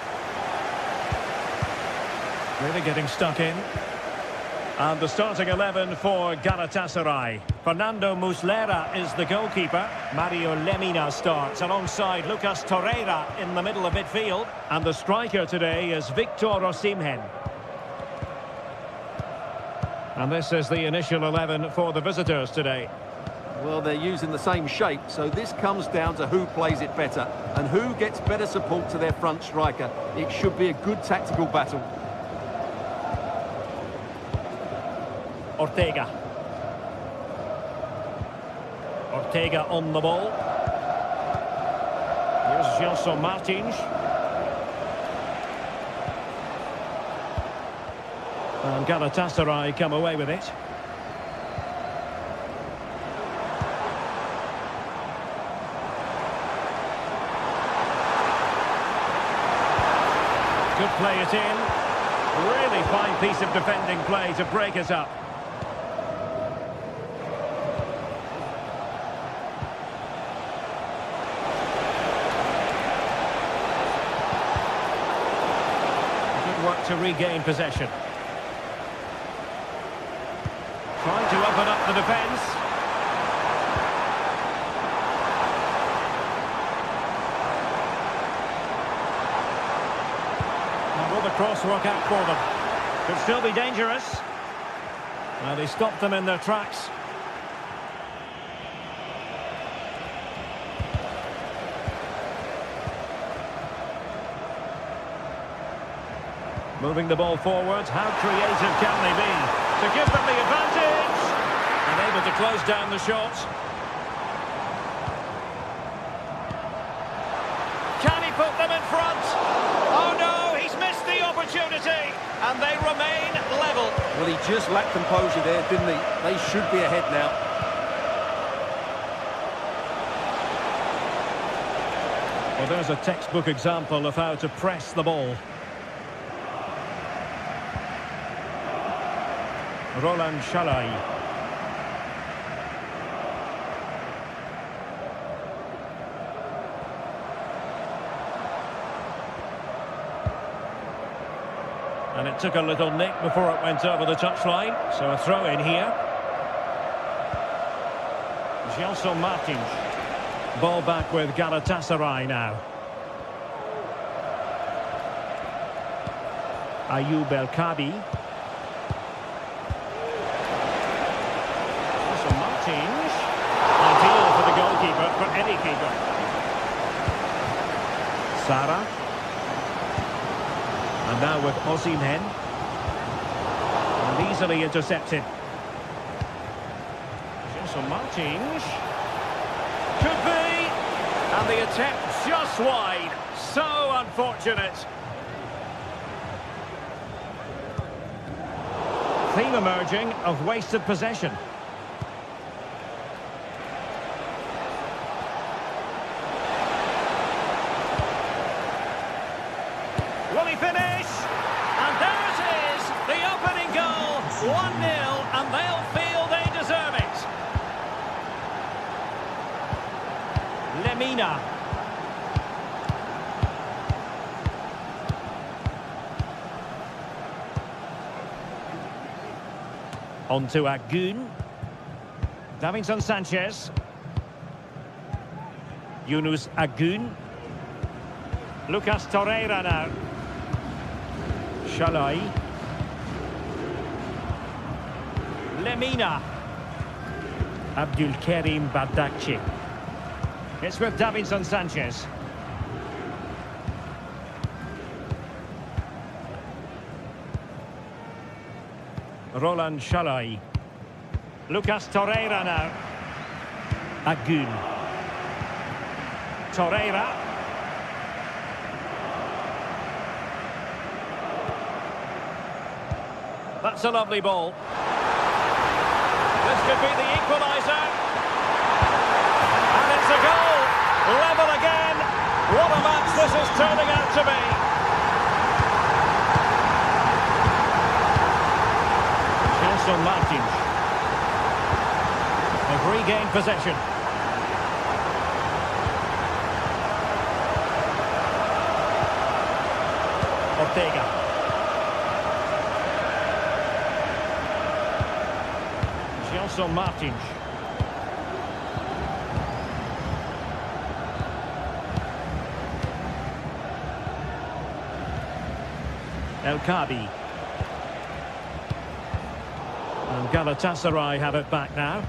A: Really getting stuck in. And the starting 11 for Galatasaray. Fernando Muslera is the goalkeeper. Mario Lemina starts alongside Lucas Torreira in the middle of midfield. And the striker today is Victor Osimhen. And this is the initial 11 for the visitors today.
B: Well, they're using the same shape, so this comes down to who plays it better and who gets better support to their front striker. It should be a good tactical battle.
A: Ortega. Ortega on the ball. Here's Gelson Martins. And Galatasaray come away with it. Could play it in. Really fine piece of defending play to break it up. Good work to regain possession. Trying to open up the defence. And will the cross work out for them? Could still be dangerous. And he stopped them in their tracks. Moving the ball forward. How creative can they be to give them the advantage? And able to close down the shot. Can he put them in front? Oh no, he's missed the opportunity. And they remain level.
B: Well, he just lacked composure there, didn't he? They should be ahead now.
A: Well, there's a textbook example of how to press the ball. Roland Shalai. And it took a little nick before it went over the touchline. So a throw in here. Gelson Martins. Ball back with Galatasaray now. Ayoub El Kabi. Ideal for the goalkeeper, for any keeper. Sara. And now with Osimhen. And easily intercepted. Gelson Martins. Could be. And the attempt just wide. So unfortunate. Theme emerging of wasted possession. Will he finish? And there it is, the opening goal, 1-0, and they'll feel they deserve it. Lemina. On to Agun. Davinson Sanchez. Yunus Agun. Lucas Torreira now. Shalai. Lemina. Abdulkarim Bardakci. It's with Davinson Sanchez. Roland Shalai. Lucas Torreira now. Agun. Torreira. That's a lovely ball. This could be the equaliser. Level again. What a match this is turning out to be. Gelson Martins. They've regained possession. Ortega. Gelson Martins. El Kadi. And Galatasaray have it back now.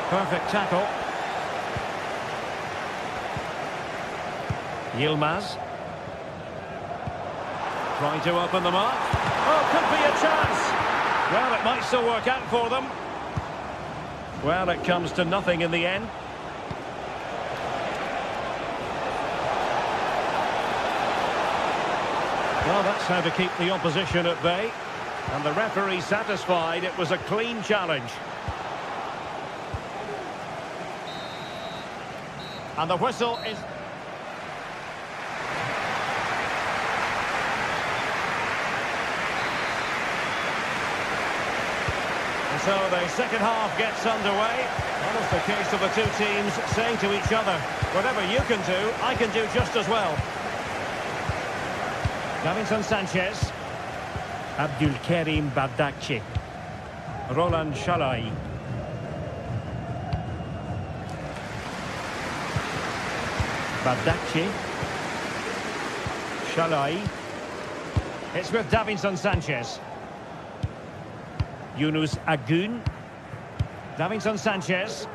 A: Perfect tackle. Yilmaz. Trying to open the mark. Oh, could be a chance. Well, it might still work out for them. Well, it comes to nothing in the end. Well, that's how to keep the opposition at bay. And the referee satisfied it was a clean challenge. And the whistle is... And so the second half gets underway. Well, it's the case of the two teams saying to each other, whatever you can do, I can do just as well. Davinson Sanchez. Abdulkarim Bardakci. Roland Shalai. Bardakci. Shalai. It's with Davinson Sanchez. Yunus Agun. Davinson Sanchez.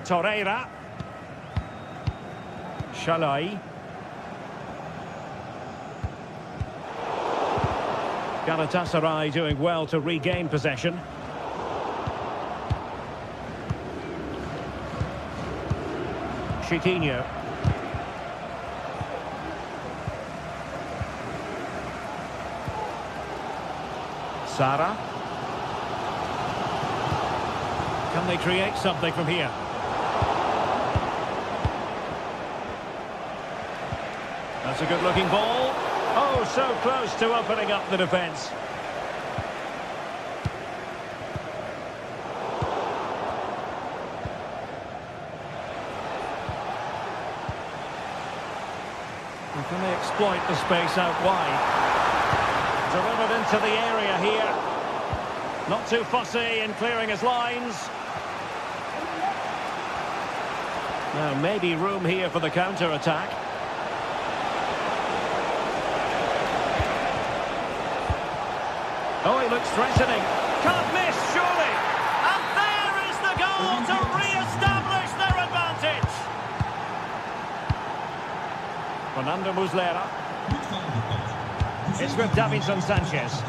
A: Torreira. Shalai. Galatasaray doing well to regain possession. Chiquinho. Sara. Can they create something from here? That's a good-looking ball. Oh, so close to opening up the defence. And can they exploit the space out wide? Delivered into the area here. Not too fussy in clearing his lines. Now, maybe room here for the counter-attack. Oh, he looks threatening. Can't miss, surely. And there is the goal to re-establish their advantage. Fernando Muslera. It's with Davinson Sanchez.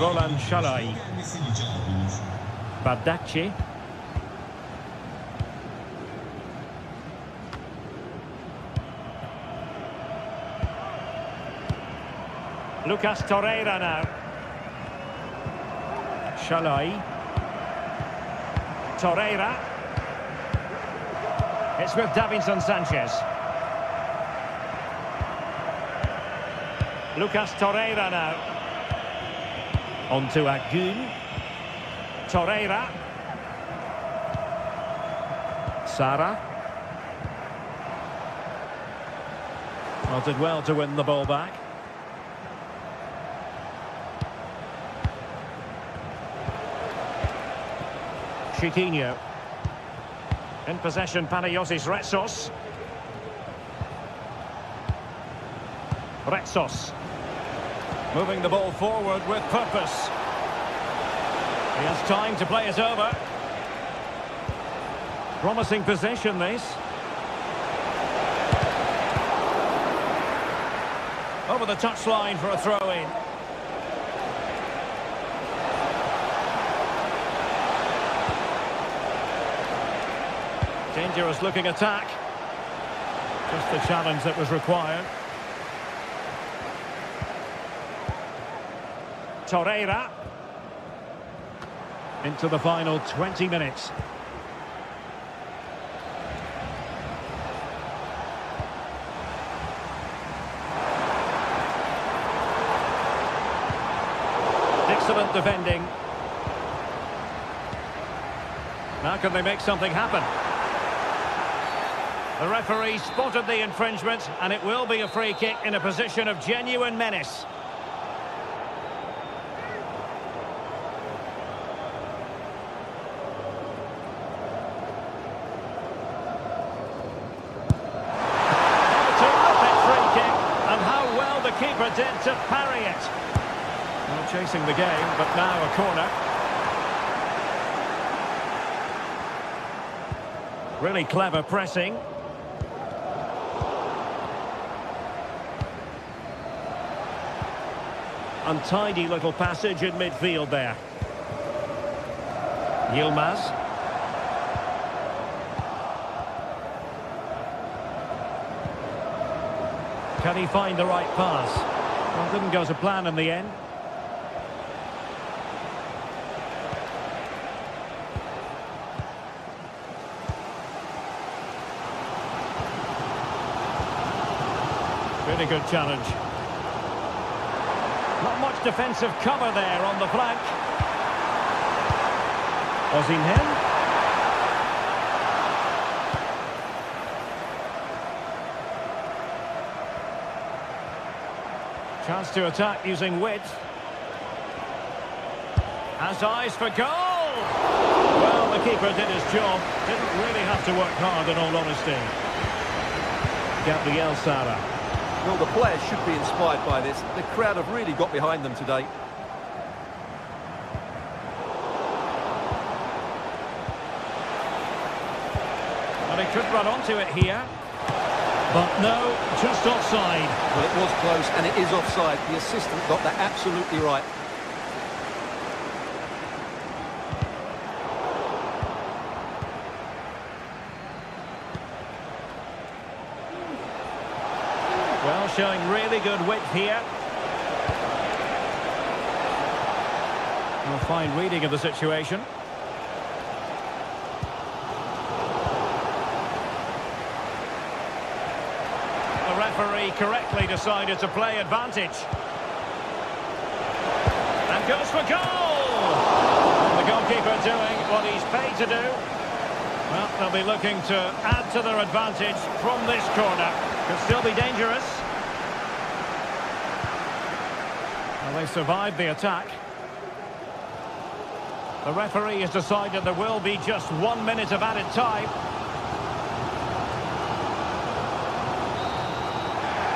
A: Roland Shalai. Bardakci. Lucas Torreira now. Shalai. Torreira. It's with Davinson Sanchez. Lucas Torreira now. On to Agun. Torreira. Sara. Well, did well to win the ball back. Chiquinho. In possession, Panagiotis Retsos. Retsos. Moving the ball forward with purpose. He has time to play it over. Promising possession, this. Over the touchline for a throw-in. Dangerous looking attack. Just the challenge that was required. Torreira. Into the final 20 minutes. Excellent defending. Now can they make something happen? The referee spotted the infringement, and it will be a free kick in a position of genuine menace. Terrific free kick, and how well the keeper did to parry it. Well, chasing the game, but now a corner. Really clever pressing. Untidy little passage in midfield there. Yilmaz. Can he find the right pass? Well, didn't go to plan in the end. Really good challenge. Not much defensive cover there on the flank. Osimhen. Chance to attack using width. Has eyes for goal! Well, the keeper did his job. Didn't really have to work hard, in all honesty. Gabriel Sara.
B: Well, the players should be inspired by this. The crowd have really got behind them today.
A: And he could run onto it here. But no, just offside.
B: Well, it was close, and it is offside. The assistant got that absolutely right.
A: Well, showing really good width here. A fine reading of the situation. The referee correctly decided to play advantage. And goes for goal! And the goalkeeper doing what he's paid to do. Well, they'll be looking to add to their advantage from this corner. Could still be dangerous. Well, they survived the attack. The referee has decided there will be just 1 minute of added time.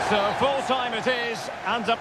A: So full time it is, and up.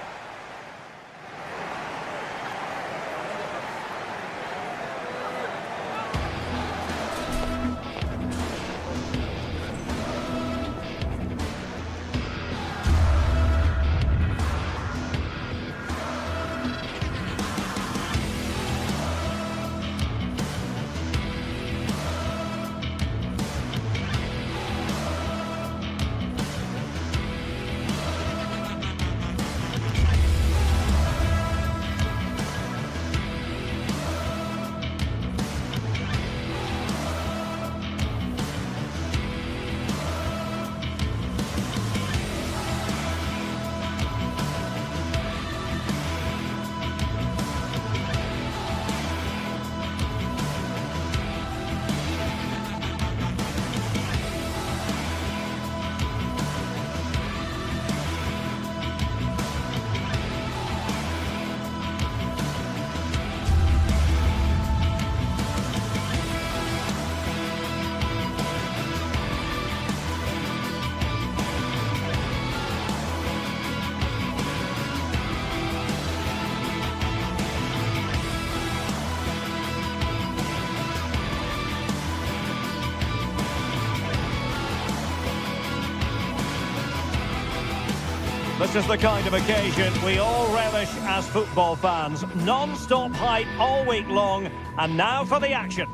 A: This is the kind of occasion we all relish as football fans. Non-stop hype all week long, and now for the action.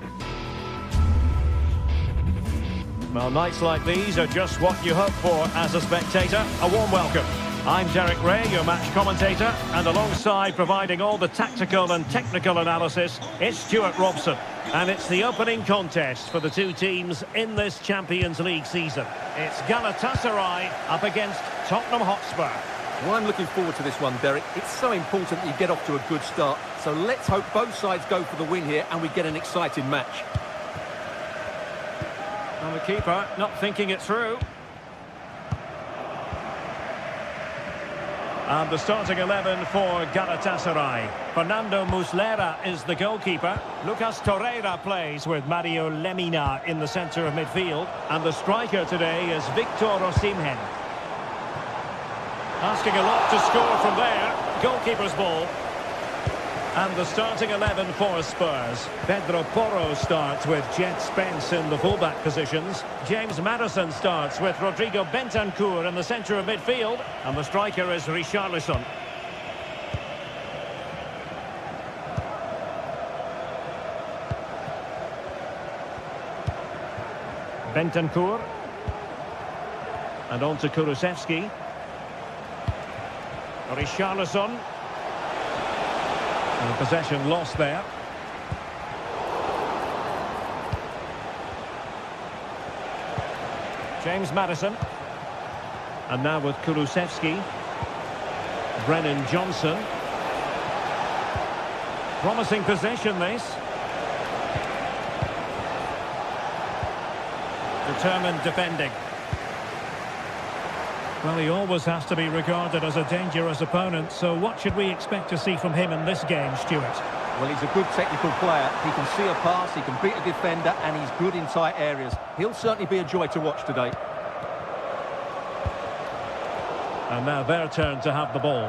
A: Well, nights like these are just what you hope for as a spectator. A warm welcome. I'm Derek Ray, your match commentator, and alongside providing all the tactical and technical analysis, it's Stuart Robson. And it's the opening contest for the two teams in this Champions League season. It's Galatasaray up against Tottenham Hotspur.
B: Well, I'm looking forward to this one, Derek. It's so important that you get off to a good start. So let's hope both sides go for the win here and we get an exciting match.
A: And the keeper not thinking it through. And the starting 11 for Galatasaray. Fernando Muslera is the goalkeeper. Lucas Torreira plays with Mario Lemina in the centre of midfield. And the striker today is Victor Osimhen. Asking a lot to score from there. Goalkeeper's ball. And the starting 11 for Spurs. Pedro Porro starts with Jet Spence in the fullback positions. James Maddison starts with Rodrigo Bentancur in the centre of midfield. And the striker is Richarlison. Bentancur. And on to Kulusevski. Richarlison. And possession lost there. James Maddison. And now with Kulusevski. Brennan Johnson. Promising possession this. Determined defending. Well, he always has to be regarded as a dangerous opponent, so what should we expect to see from him in this game, Stuart?
B: Well, he's a good technical player. He can see a pass, he can beat a defender, and he's good in tight areas. He'll certainly be a joy to watch today.
A: And now their turn to have the ball.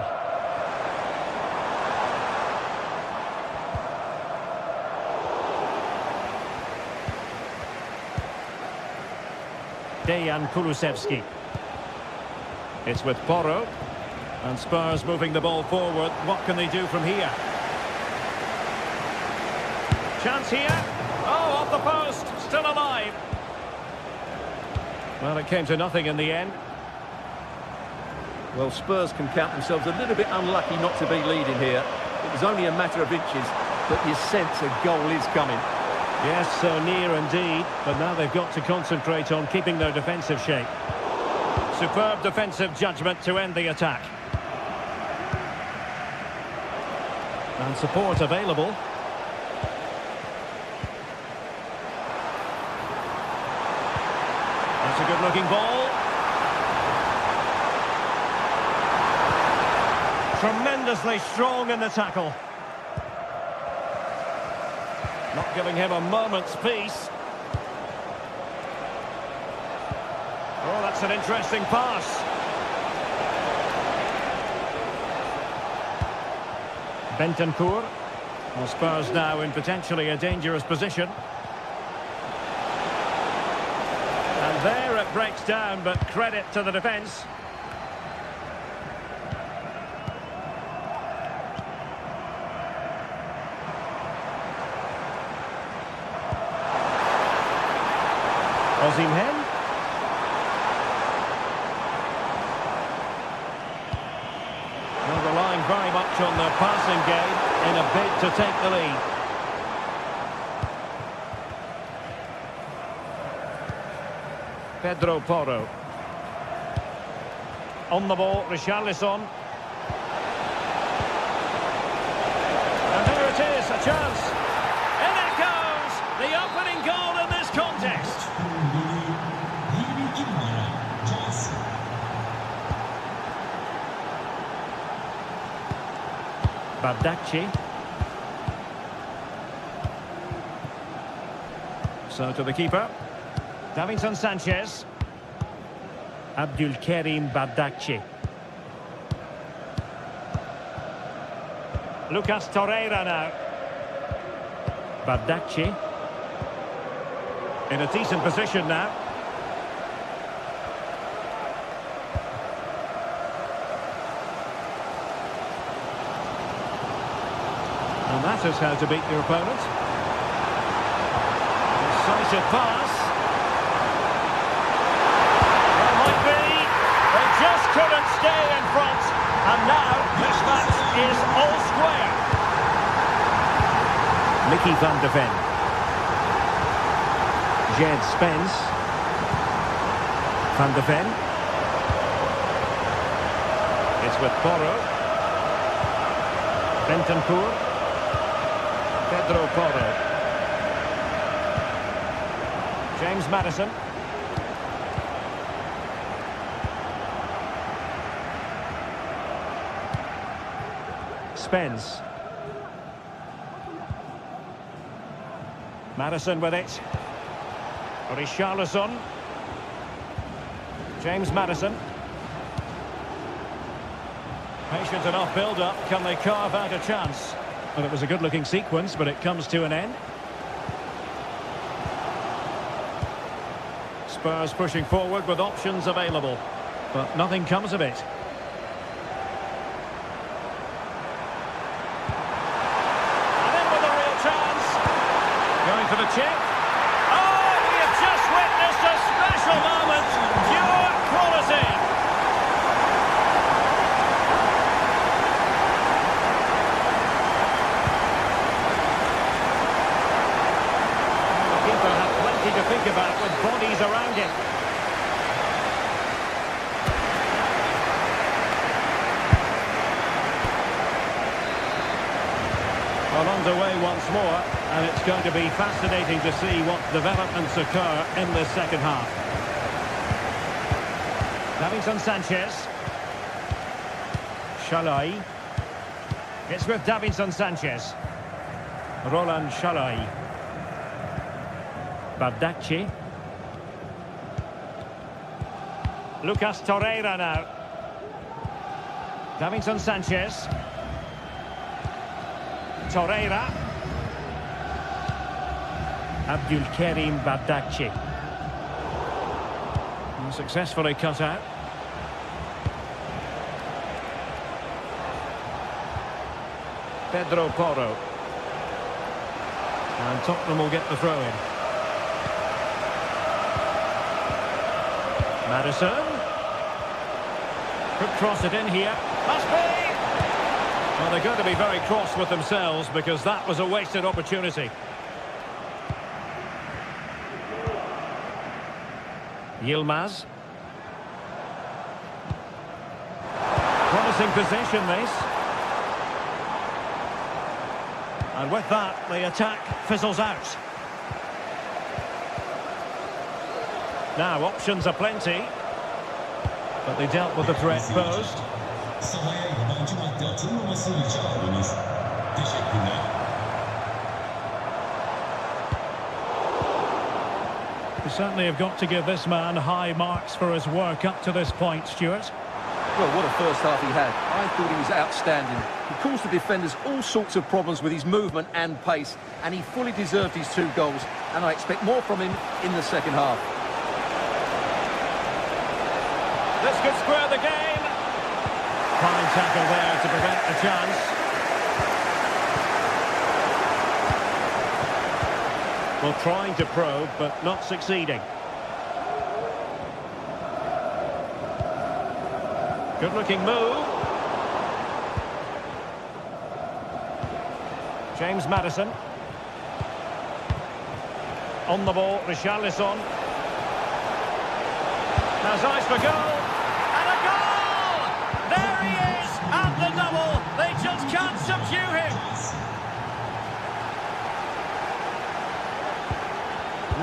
A: Dejan Kulusevski. It's with Porro. And Spurs moving the ball forward. What can they do from here? Chance here. Oh, off the post. Still alive. Well, it came to nothing in the end.
B: Well, Spurs can count themselves a little bit unlucky not to be leading here. It was only a matter of inches, but you sense a goal is coming.
A: Yes, so near indeed. But now they've got to concentrate on keeping their defensive shape. Superb defensive judgment to end the attack. And support available. That's a good-looking ball. Tremendously strong in the tackle. Not giving him a moment's peace. Oh, that's an interesting pass. Bentancur. Well, Spurs now in potentially a dangerous position. And there it breaks down, but credit to the defence. Osimhen. Well, relying very much on the passing game in a bid to take the lead. Pedro Porro. On the ball, Richarlison. And there it is, a chance. In it goes! The opening goal in this contest. Bardakci. So to the keeper. Davinson Sanchez. Abdulkarim Bardakci. Lucas Torreira now. Bardakci. In a decent position now. And that is how to beat your opponent. Decisive pass. couldn't stay in front. And now this match is all square. Mickey van de Ven. Jed Spence. Van de Ven. It's with Porro. Bentancur. Pedro Porro. James Maddison. Spence. Maddison with it. Richarlison. James Maddison. Patient enough build-up. Can they carve out a chance? Well, it was a good-looking sequence, but it comes to an end. Spurs pushing forward with options available, but nothing comes of it. And in with a real chance. Going for the chip. Oh, we have just witnessed a special moment. Pure quality. To think about with bodies around him. Well, underway once more, and it's going to be fascinating to see what developments occur in the second half. Davinson Sanchez. Shalai. It's with Davinson Sanchez. Roland Shalai. Bardacci. Lucas Torreira now. Davinson Sanchez. Torreira. Abdulkarim Bardacci. Successfully cut out. Pedro Porro. And Tottenham will get the throw in. Maddison. Could cross it in here. Must be! Well, they're going to be very cross with themselves because that was a wasted opportunity. Yilmaz. Promising possession, this. And with that, the attack fizzles out. Now, options are plenty, but they dealt with the threat posed. We certainly have got to give this man high marks for his work up to this point, Stuart.
B: Well, what a first half he had. I thought he was outstanding. He caused the defenders all sorts of problems with his movement and pace, and he fully deserved his 2 goals, and I expect more from him in the second half.
A: This could square the game. Fine tackle there to prevent the chance. Well, trying to probe, but not succeeding. Good-looking move. James Maddison. On the ball, Richarlison. Has eyes for goal. And a goal! There he is at the double. They just can't subdue him.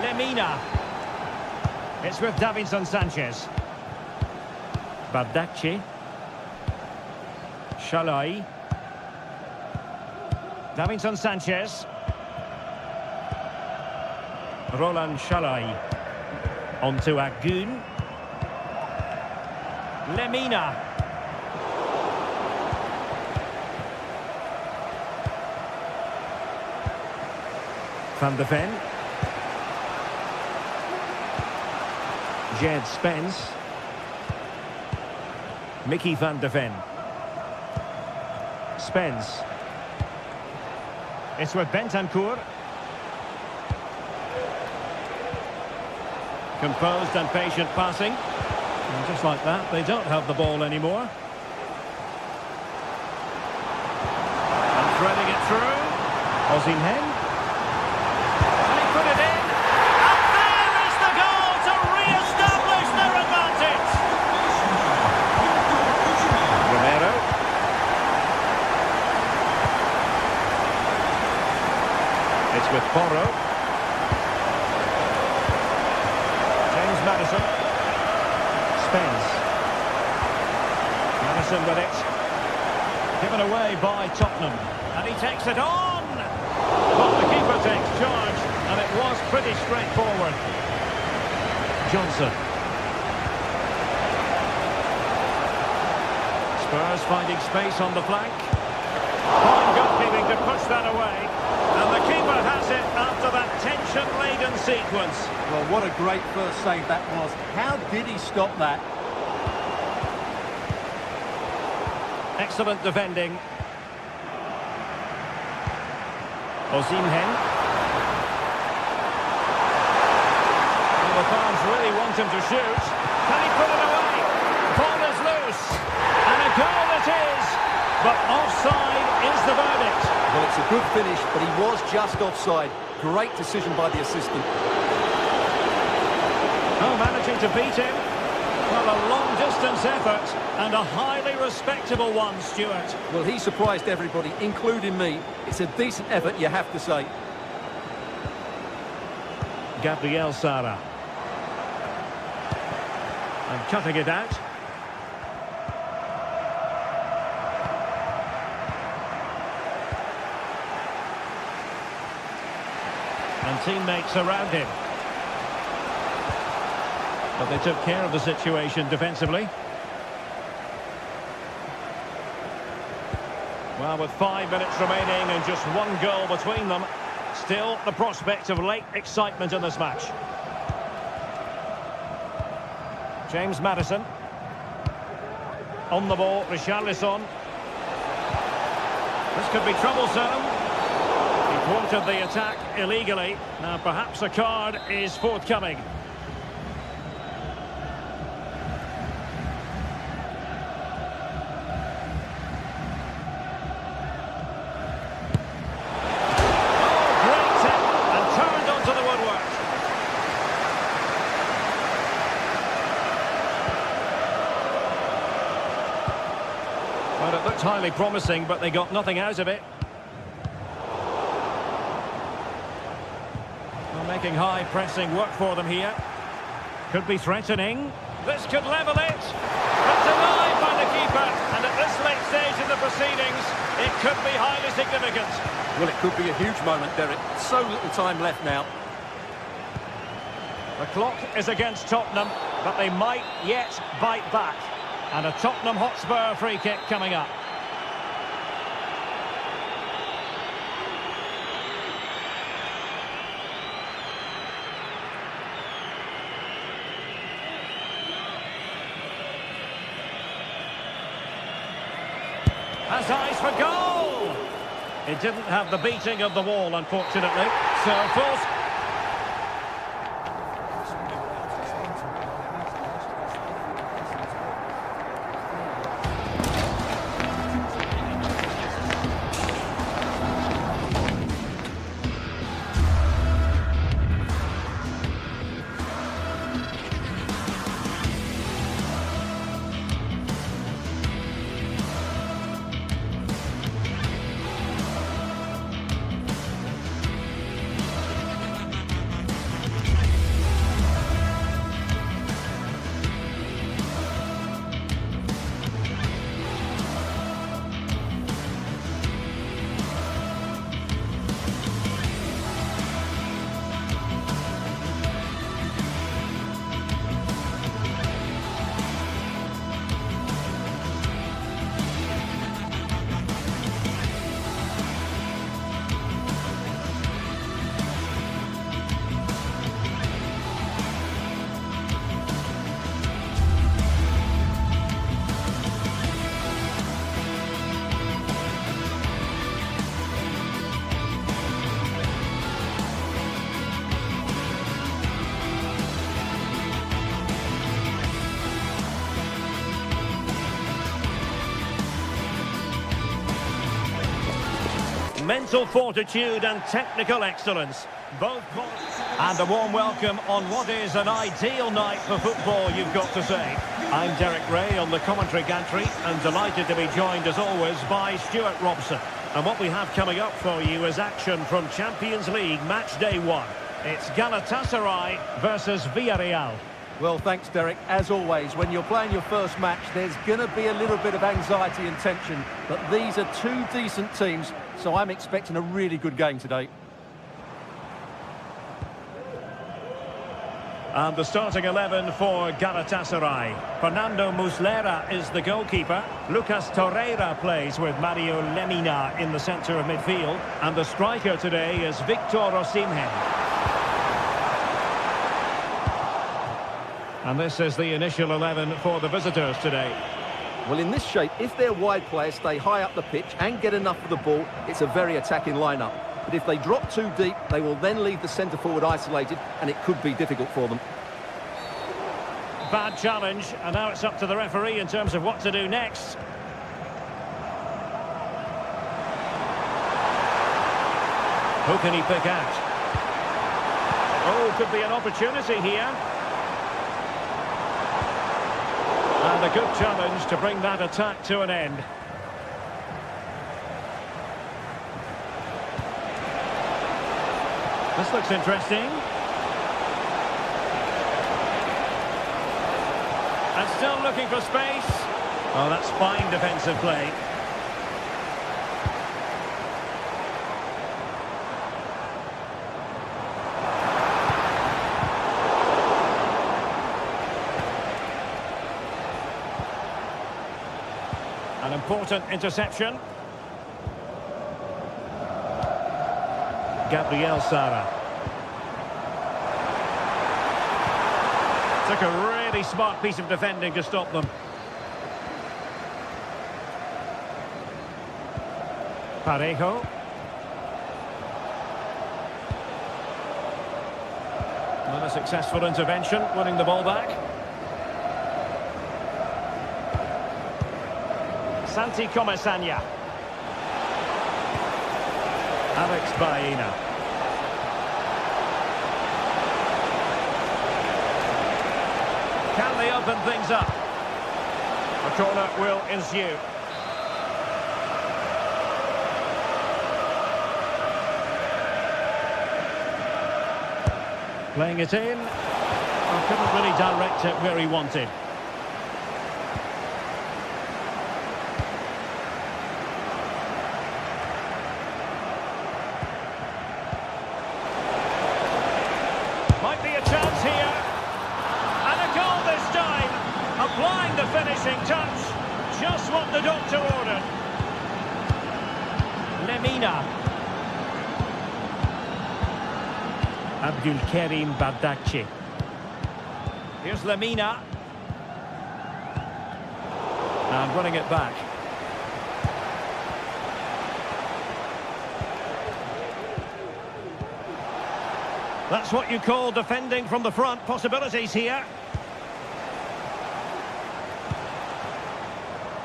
A: Lemina. It's with Davinson Sanchez. Bardacci. Shalai. Davinson Sanchez. Roland Shalai. On to Agun. Lemina. Van de Ven. Jed Spence. Mickey van de Ven. Spence. It's with Bentancur. Composed and patient passing. And just like that, they don't have the ball anymore. And threading it through. Osimhen. And he put it in. And there is the goal to re-establish their advantage. Romero. It's with Porro. James Maddison. Spence. Maddison with it. Given away by Tottenham. And he takes it on! But the keeper takes charge, and it was pretty straightforward. Johnson. Spurs finding space on the flank. Fine goalkeeping to push that away. And the keeper has it after that tension-laden sequence.
B: Well, what a great first save that was. How did he stop that?
A: Excellent defending. Osimhen. Well, the fans really want him to shoot. Can he put it away? Ball is loose. And a goal it is. But offside is the verdict.
B: Well, it's a good finish, but he was just offside. Great decision by the assistant.
A: Oh, managing to beat him. Well, a long-distance effort and a highly respectable one, Stuart.
B: Well, he surprised everybody, including me. It's a decent effort, you have to say.
A: Gabriel Sara. And cutting it out. And teammates around him. But they took care of the situation defensively. Well, with 5 minutes remaining and just one goal between them, still the prospect of late excitement in this match. James Maddison. On the ball, Richarlison. This could be troublesome. He thwarted the attack illegally. Now perhaps a card is forthcoming. Well, it looked highly promising, but they got nothing out of it. Well, making high pressing work for them here. Could be threatening. This could level it. But denied by the keeper. And at this late stage in the proceedings, it could be highly significant.
B: Well, it could be a huge moment, Derek. So little time left now.
A: The clock is against Tottenham, but they might yet bite back. And a Tottenham Hotspur free kick coming up. Has eyes for goal! It didn't have the beating of the wall, unfortunately. So full. Mental fortitude and technical excellence. Both goals. And a warm welcome on what is an ideal night for football, you've got to say. I'm Derek Ray on the commentary gantry and delighted to be joined as always by Stuart Robson. And what we have coming up for you is action from Champions League match day 1. It's Galatasaray versus Villarreal.
B: Well, thanks, Derek. As always, when you're playing your first match, there's going to be a little bit of anxiety and tension. But these are two decent teams, so I'm expecting a really good game today.
A: And the starting 11 for Galatasaray. Fernando Muslera is the goalkeeper. Lucas Torreira plays with Mario Lemina in the centre of midfield. And the striker today is Victor Osimhen. And this is the initial 11 for the visitors today.
B: Well, in this shape, if their wide players stay high up the pitch and get enough of the ball, it's a very attacking lineup. But if they drop too deep, they will then leave the centre-forward isolated, and it could be difficult for them.
A: Bad challenge, and now it's up to the referee in terms of what to do next. Who can he pick out? Oh, could be an opportunity here. And a good challenge to bring that attack to an end. This looks interesting. And still looking for space. Oh, that's fine defensive play. An important interception. Gabriel Sara. Took a really smart piece of defending to stop them. Parejo. Not a successful intervention, winning the ball back. Santi Comesaña. Alex Baena. Can they open things up? A corner will ensue. Playing it in. Oh, couldn't really direct it where he wanted. Might be a chance here. And a goal this time. Applying the finishing touch. Just what the doctor ordered. Lemina. Abdulkarim Bardakci. Here's Lemina. And running it back. That's what you call defending from the front. Possibilities here.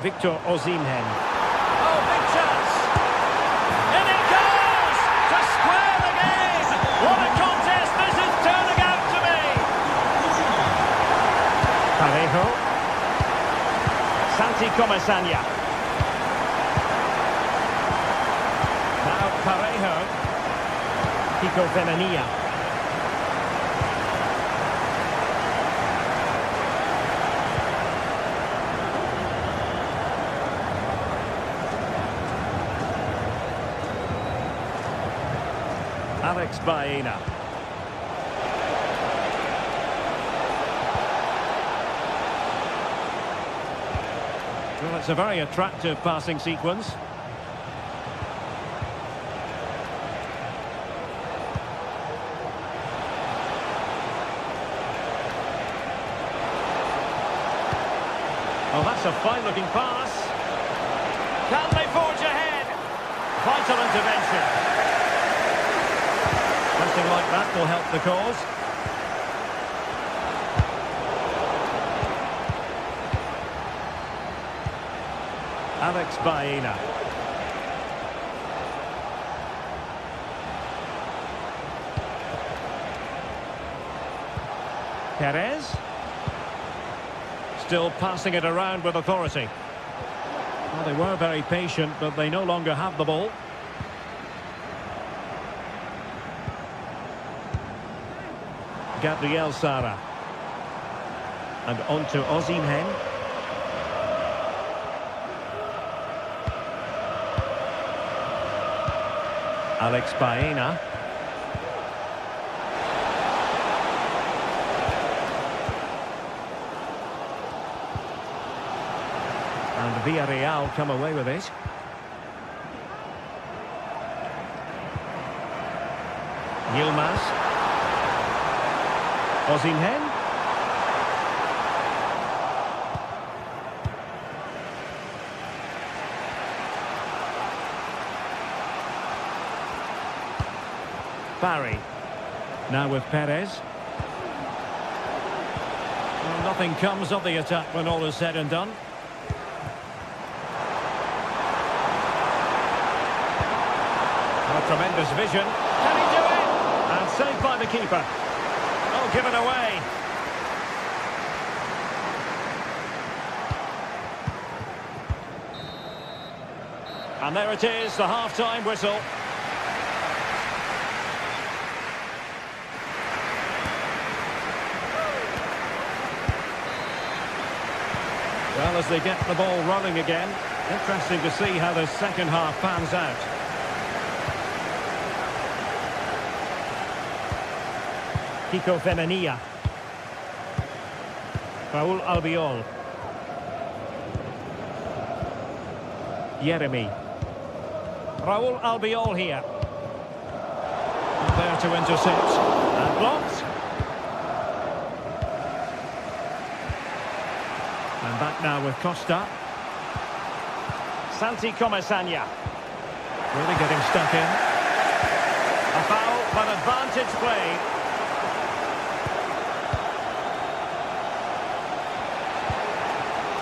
A: Victor Osimhen. Oh, big chance. And it goes to square the game. What a contest this is turning out to be. Parejo. Santi Comesaña. Now Parejo. Kiko Femenia. Alex Baena. Well, it's a very attractive passing sequence. Oh, that's a fine-looking pass. Can they forge ahead? Vital intervention. Something like that will help the cause. Alex Baena. Perez. Still passing it around with authority. Well, they were very patient, but they no longer have the ball. Gabriel Sara. And on to Osimhen. Alex Baena. And Villarreal come away with it. Yilmaz. Osimhen. Barry. Now with Perez. Well, nothing comes of the attack when all is said and done. Tremendous vision. Can he do it? And saved by the keeper. Oh, given away. And there it is, the half-time whistle. Well, as they get the ball rolling again, interesting to see how the second half pans out. Kiko Femenia. Raúl Albiol. Yeremy. Raúl Albiol here. There to intercept. And blocked. And back now with Costa. Santi Comesaña. Really getting stuck in. A foul, but advantage play.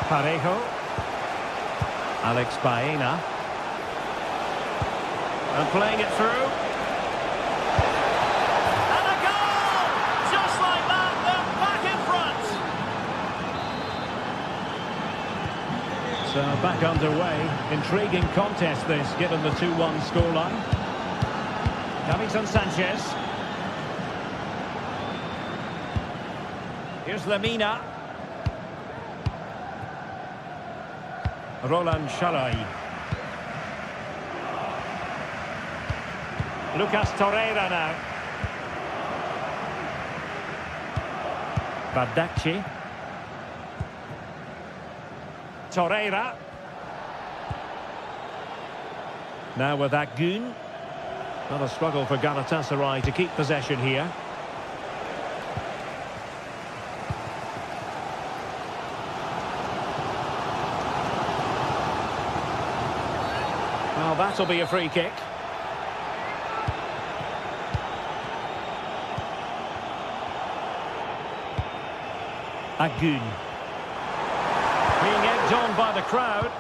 A: Parejo. Alex Baena. And playing it through. And a goal! Just like that, they're back in front. So back underway. Intriguing contest this, given the 2-1 scoreline. Davinson Sanchez. Here's Lemina. Roland Shalai. Lucas Torreira now. Bardacci. Torreira. Now with Agun. Another struggle for Galatasaray to keep possession here. Well, that'll be a free kick. Agun. Being egged on by the crowd.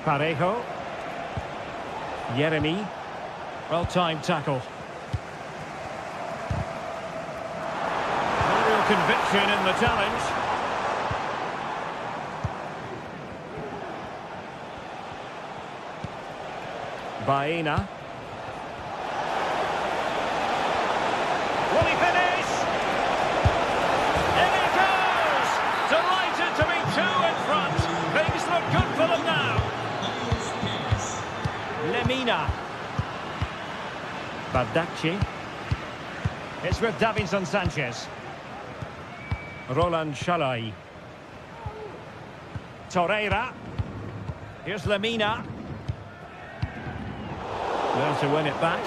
A: Parejo. Yeremy. Well-timed tackle. No real conviction in the challenge. Baena. Will he finish? In he goes! Delighted to be two in front. Things look good for them now. Lemina. Bardacci. It's with Davinson Sanchez. Roland Shalai. Torreira. Here's Lemina. There to win it back.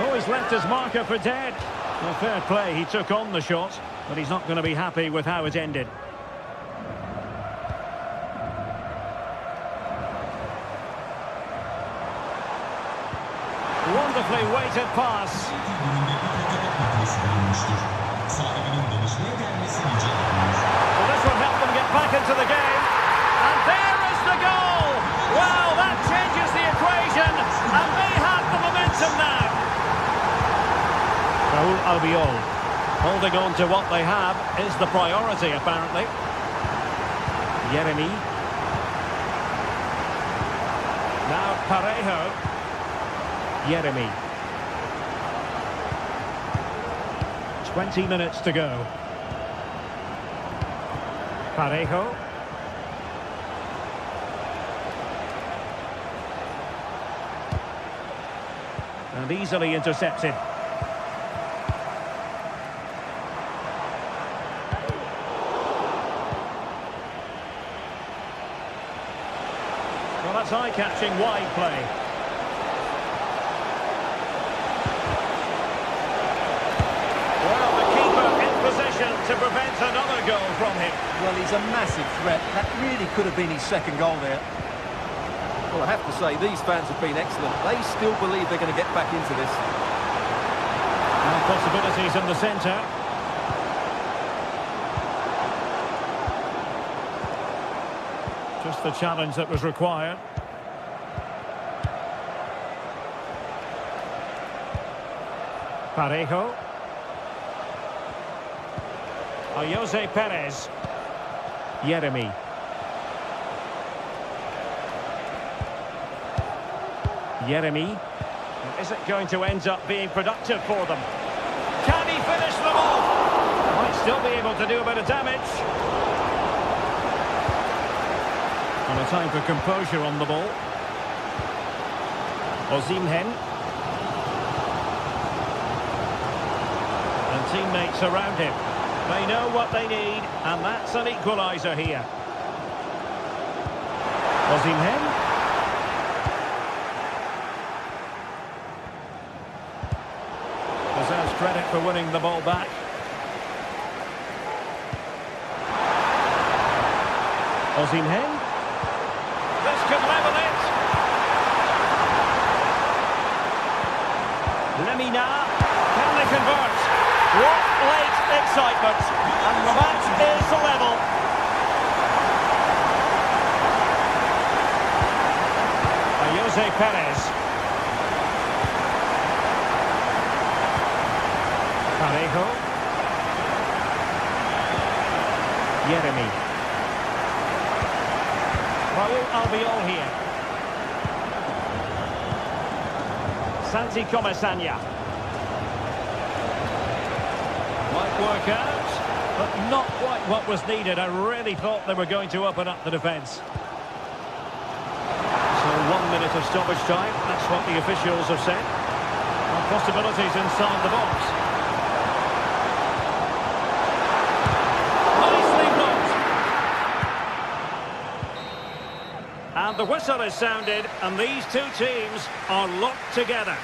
A: Oh, he's left his marker for dead. Well, fair play, he took on the shot, but he's not going to be happy with how it ended. Wonderfully weighted pass. Well, this will help them get back into the game. And there is the goal! Wow, that changes the equation, and they have the momentum now. Holding on to what they have is the priority, apparently. Yeremy. Now Parejo. Yeremy. 20 minutes to go. Parejo. And easily intercepted. Well, that's eye-catching wide play. Well, the keeper in possession to prevent another goal from him.
B: Well, he's a massive threat. That really could have been his second goal there. Well, I have to say, these fans have been excellent. They still believe they're going to get back into this.
A: And possibilities in the centre. Just the challenge that was required. Parejo. Jose Perez. Yeremy. Yeremy. Is it going to end up being productive for them? Can he finish them off? Might still be able to do a bit of damage. And a time for composure on the ball. Osimhen. And teammates around him. They know what they need, and that's an equaliser here. Osimhen. Deserves credit for winning the ball back. Osimhen. This could level it. Lemina. Can they convert? What late excitement. And the match is level. Jose Perez. Parejo. Yeremy. Raul Albiol here. Santi Comesaña. Might work out, but not quite what was needed. I really thought they were going to open up the defence. So 1 minute of stoppage time, that's what the officials have said. And possibilities inside the box. And the whistle is sounded, and these two teams are locked together.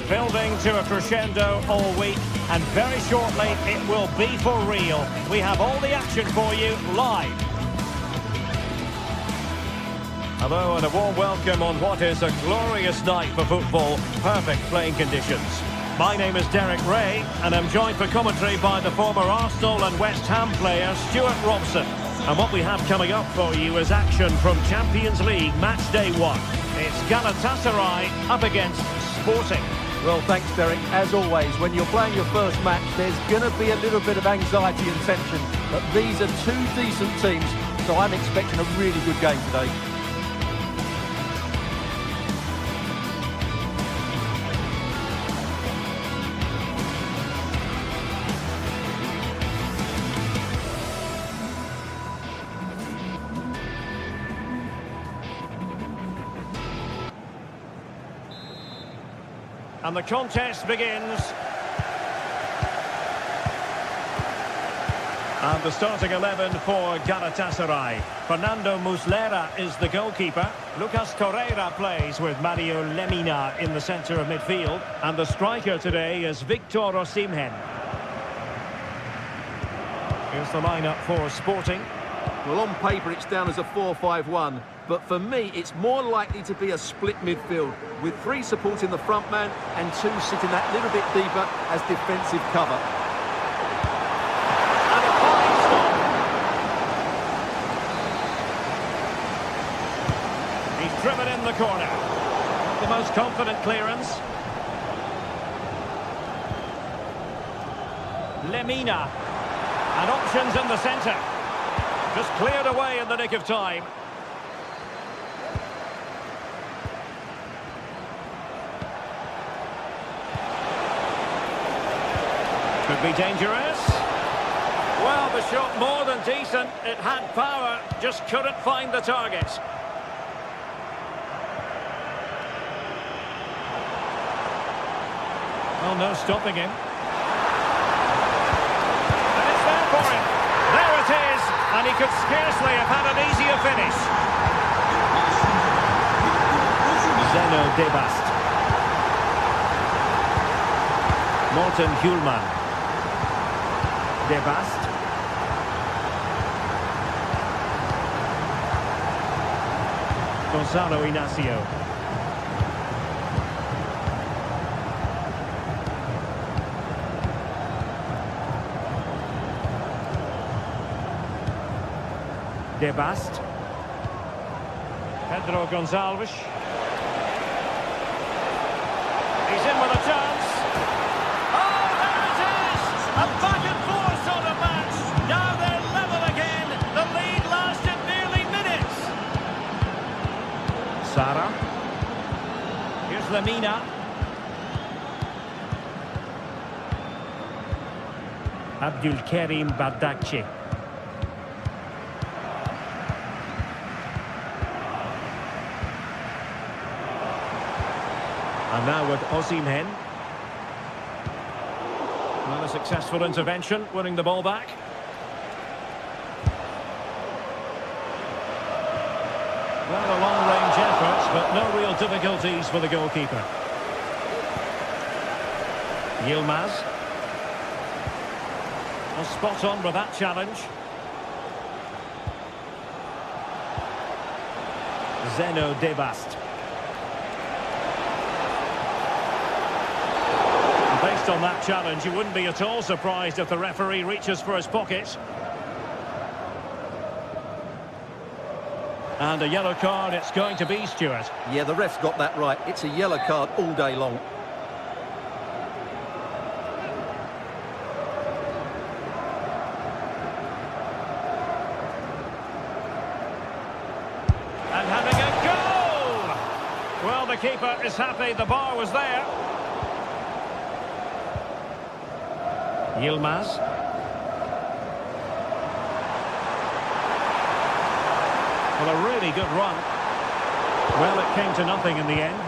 A: Building to a crescendo all week, and very shortly it will be for real. We have all the action for you live. Hello and a warm welcome on what is a glorious night for football. Perfect playing conditions. My name is Derek Ray, and I'm joined for commentary by the former Arsenal and West Ham player Stuart Robson. And what we have coming up for you is action from Champions League Match Day 1. It's Galatasaray up against Sporting.
B: Well, thanks, Derek. As always, when you're playing your first match, there's going to be a little bit of anxiety and tension. But these are two decent teams, so I'm expecting a really good game today.
A: And the contest begins. And the starting 11 for Galatasaray. Fernando Muslera is the goalkeeper. Lucas Torreira plays with Mario Lemina in the centre of midfield. And the striker today is Victor Osimhen. Here's the lineup for Sporting.
B: Well, on paper it's down as a 4-5-1, but for me it's more likely to be a split midfield, with 3 supporting the front man and 2 sitting that little bit deeper as defensive cover.
A: And a fine stop. He's driven in the corner. Not the most confident clearance. Lemina. And options in the centre. Just cleared away in the nick of time. Could be dangerous. Well, the shot more than decent. It had power, just couldn't find the target. Well, no stopping him. And it's there for him. There it is. And he could scarcely have had an easier finish. Zeno Debast. Morten Hjulman. Debast. Gonzalo Inacio. Debast. Pedro Gonçalves. He's in with a chance. Oh, there it is! A back and forth sort of match. Now they're level again. The lead lasted nearly minutes. Sara. Here's Lemina. Abdulkarim Bardakci. And now with Osimhen. Well, a successful intervention, winning the ball back. Well, a long-range effort, but no real difficulties for the goalkeeper. Yilmaz. Well, spot on with that challenge. Zeno Debast. Based on that challenge, you wouldn't be at all surprised if the referee reaches for his pocket. And a yellow card it's going to be, Stuart.
B: Yeah, the ref's got that right. It's a yellow card all day long.
A: And having a goal! Well, the keeper is happy the bar was there. Yilmaz. Well, a really good run. Well, it came to nothing in the end.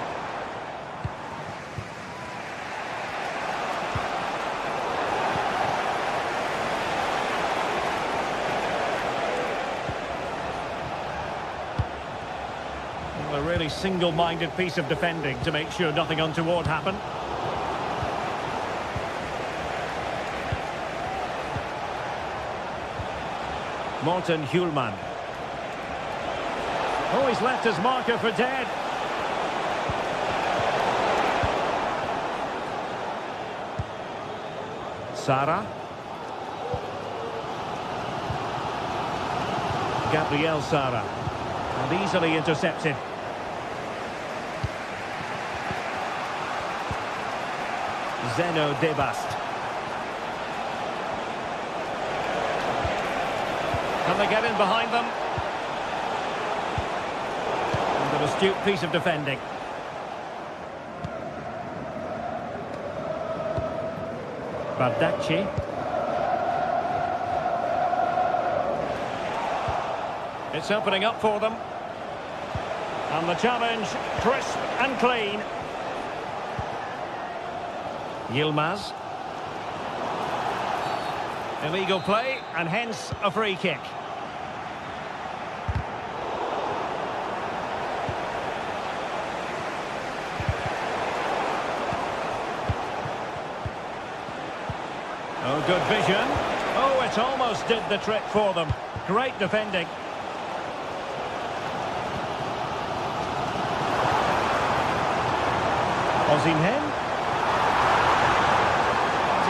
A: Well, a really single-minded piece of defending to make sure nothing untoward happened. Morten Hjulman. Oh, he's left his marker for dead. Sara. Gabriel Sara. And easily intercepted. Zeno Debast. Can they get in behind them? And an astute piece of defending. Bardakci. It's opening up for them. And the challenge, crisp and clean. Yilmaz. Illegal play, and hence a free kick. Oh, good vision. Oh, it almost did the trick for them. Great defending. Osimhen.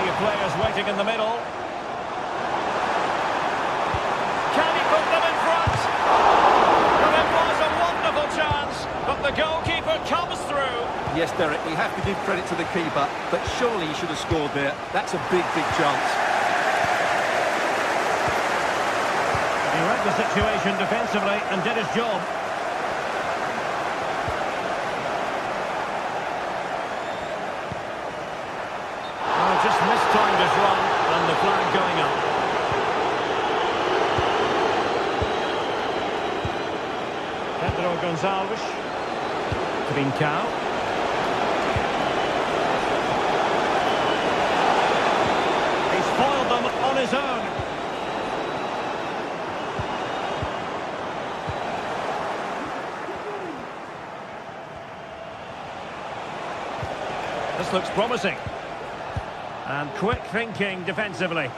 A: Plenty of players waiting in the middle. Can he put them in front? Well, it was a wonderful chance, but the goalkeeper comes through.
B: Yes, Derek, we have to give credit to the keeper, but surely he should have scored there. That's a big, big chance.
A: He read the situation defensively and did his job. Just mistimed his run, and the flag going up. Pedro Gonçalves. Trincao. He's foiled them on his own. This looks promising. And quick thinking defensively.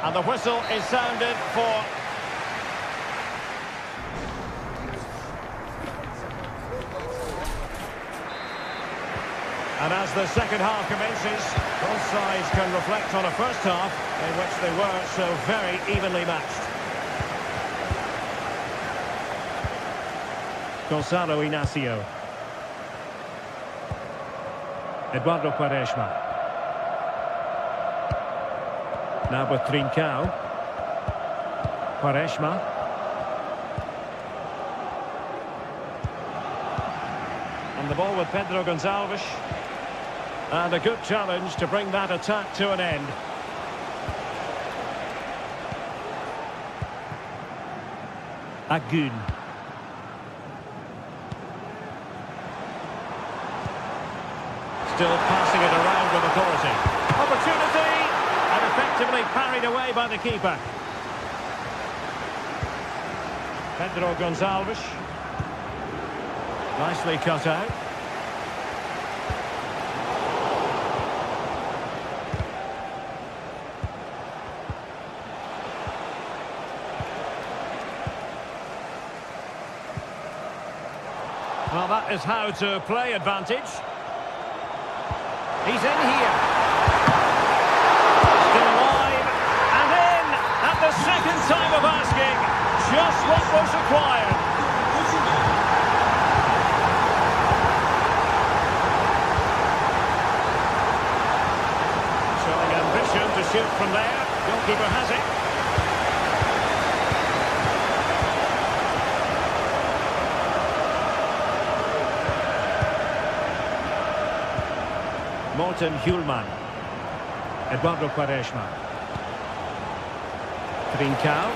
A: And the whistle is sounded for... And as the second half commences, both sides can reflect on a first half in which they were so very evenly matched. Gonzalo Inacio. Eduardo Quaresma. Now with Trincao. Quaresma. And the ball with Pedro Gonçalves. And a good challenge to bring that attack to an end. Agun. Still passing it around with authority. Opportunity! And effectively parried away by the keeper. Pedro Gonçalves. Nicely cut out. Well, that is how to play advantage. He's in here. Still alive. And in at the second time of asking. Just what was required. Showing ambition to shoot from there. Goalkeeper has it. Morten Hjulman. Eduardo Quaresma. Trincao.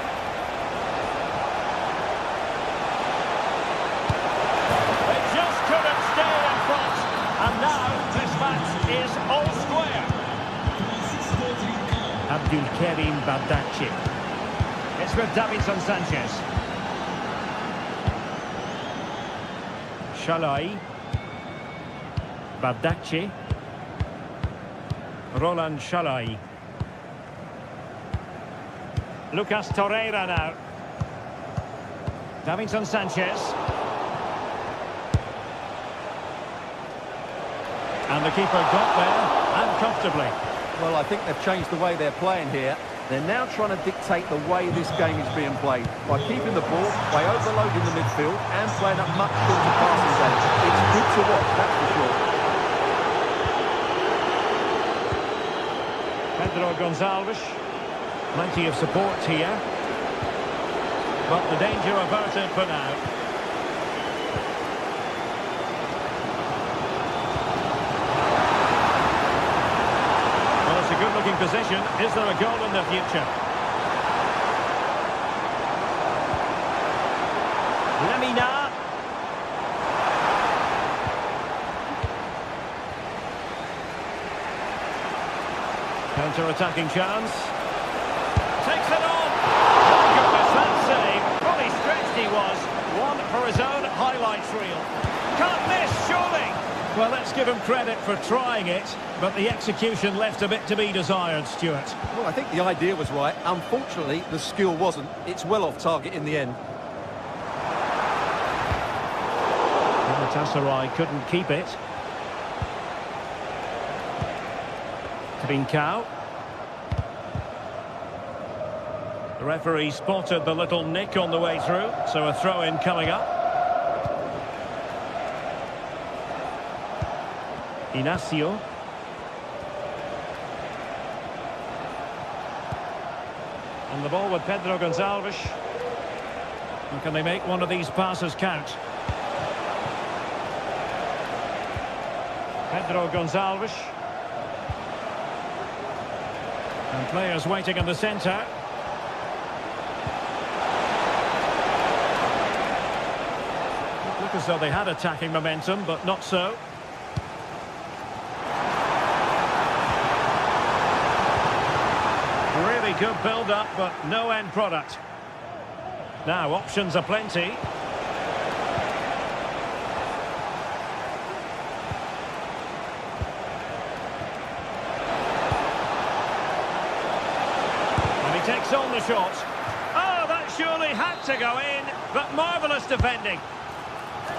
A: They just couldn't stay in front. And now this match is all square. Abdulkarim Bardakci. It's with Davinson Sanchez. Shalai. Bardakci. Roland Shalai. Lucas Torreira now. Davinson Sanchez. And the keeper got there, and comfortably.
B: Well, I think they've changed the way they're playing here. They're now trying to dictate the way this game is being played. By keeping the ball, by overloading the midfield, and playing a much shorter passing game. It's good to watch, that's for sure.
A: Pedro Gonçalves, plenty of support here, but the danger averted for now. Well, it's a good-looking position. Is there a goal in the future? Lemina. counter-attacking chance. Takes it on. Oh, goodness, that save. Fully stretched he was. One for his own highlights reel. Can't miss, surely. Well, let's give him credit for trying it, but the execution left a bit to be desired, Stuart.
B: Well, I think the idea was right. Unfortunately, the skill wasn't. It's well off target in the end.
A: Galatasaray couldn't keep it. Trincao. The referee spotted the little nick on the way through, so a throw-in coming up. Inacio. On the ball with Pedro Gonçalves. And can they make one of these passes count? Pedro Gonçalves. And players waiting in the centre. Look as though they had attacking momentum, but not so. Really good build-up, but no end product. Now, options are plenty. And he takes on the shot. Oh, that surely had to go in, but marvellous defending.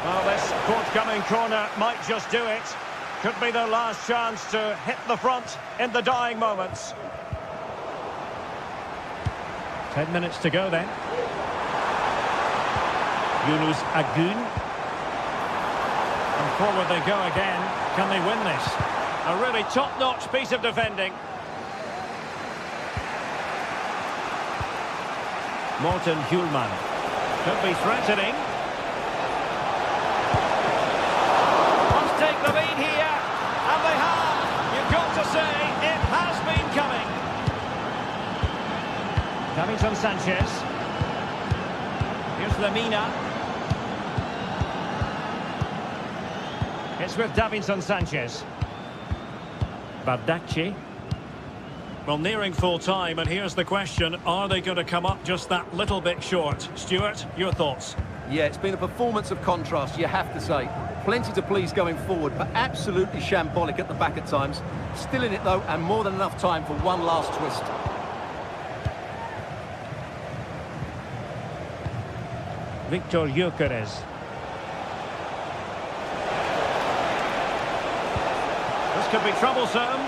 A: Well, this forthcoming corner might just do it. Could be their last chance to hit the front in the dying moments. 10 minutes to go then. Yunus Agun. And forward they go again. Can they win this? A really top-notch piece of defending. Morten Hjulman. Could be threatening. Must take the lead here. And they have. You've got to say, it has been coming. Davinson Sanchez. Here's Lemina. It's with Davinson Sanchez. Bardacci. Well, nearing full time, and here's the question. Are they going to come up just that little bit short? Stuart, your thoughts?
B: Yeah, it's been a performance of contrast, you have to say. Plenty to please going forward, but absolutely shambolic at the back at times. Still in it, though, and more than enough time for one last twist.
A: Victor Gyökeres. This could be troublesome.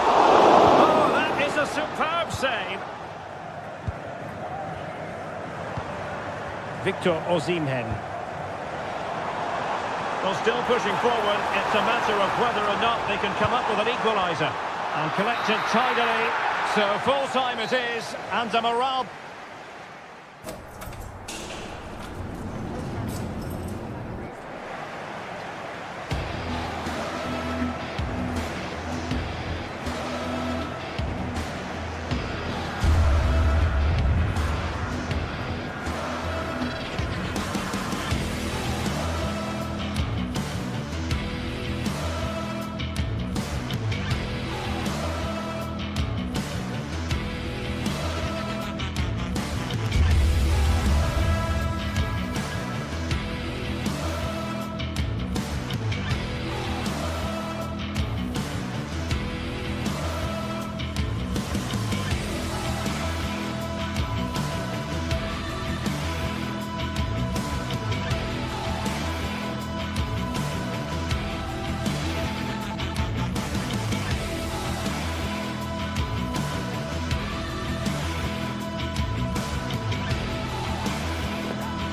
A: Oh, that is a superb save. Victor Osimhen. Well, still pushing forward. It's a matter of whether or not they can come up with an equaliser. And collect it tidily. So full time it is, and a morale.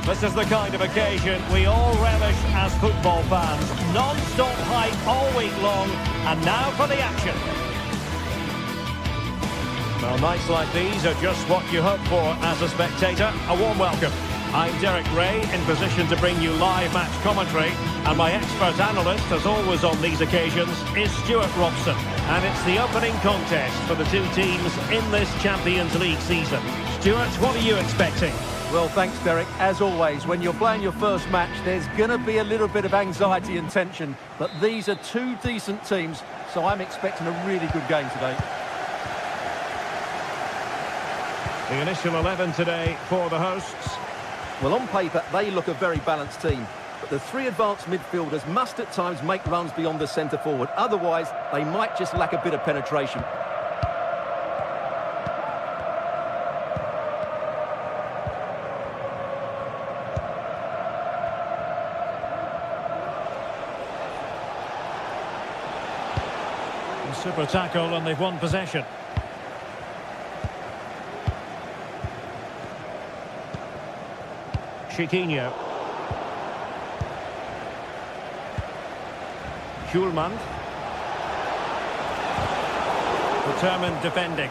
A: This is the kind of occasion we all relish as football fans. Non-stop hype all week long, and now for the action. Well, nights like these are just what you hope for as a spectator. A warm welcome. I'm Derek Ray, in position to bring you live match commentary, and my expert analyst, as always on these occasions, is Stuart Robson. And it's the opening contest for the two teams in this Champions League season. Stuart, what are you expecting?
B: Well, thanks, Derek. As always, when you're playing your first match, there's going to be a little bit of anxiety and tension. But these are two decent teams, so I'm expecting a really good game today.
A: The initial 11 today for the hosts.
B: Well, on paper, they look a very balanced team. But the three advanced midfielders must at times make runs beyond the centre forward. Otherwise, they might just lack a bit of penetration.
A: Super tackle, and they've won possession. Chiquinho. Schulman. Determined defending.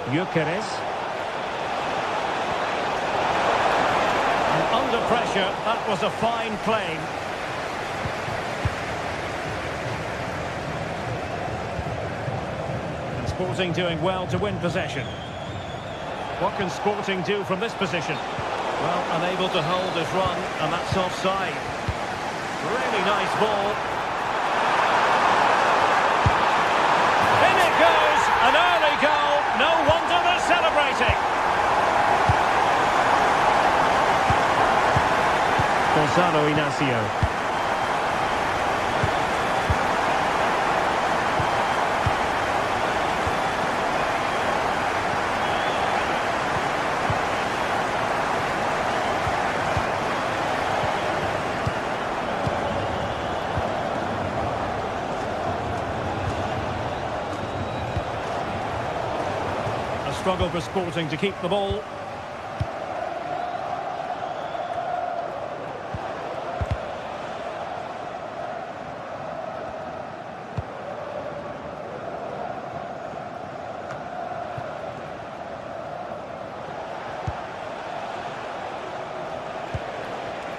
A: Gyökeres. And under pressure, that was a fine claim. And Sporting doing well to win possession. What can Sporting do from this position? Well, unable to hold his run, and that's offside. Really nice ball. In it goes, an early goal. No wonder they're celebrating. Gonzalo Inacio. Struggle for Sporting to keep the ball.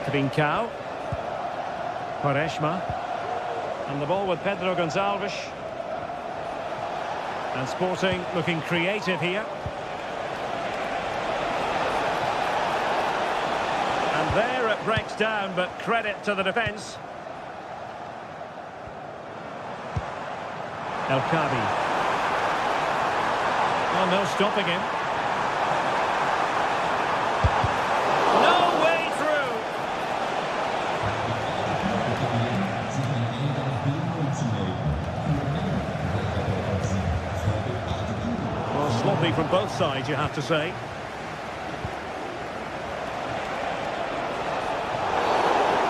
A: Trincao. Quaresma. And the ball with Pedro Gonçalves. And Sporting looking creative here. And there it breaks down, but credit to the defence. El Khabi. Oh, no stopping him. No way through. Well, sloppy from both sides, you have to say.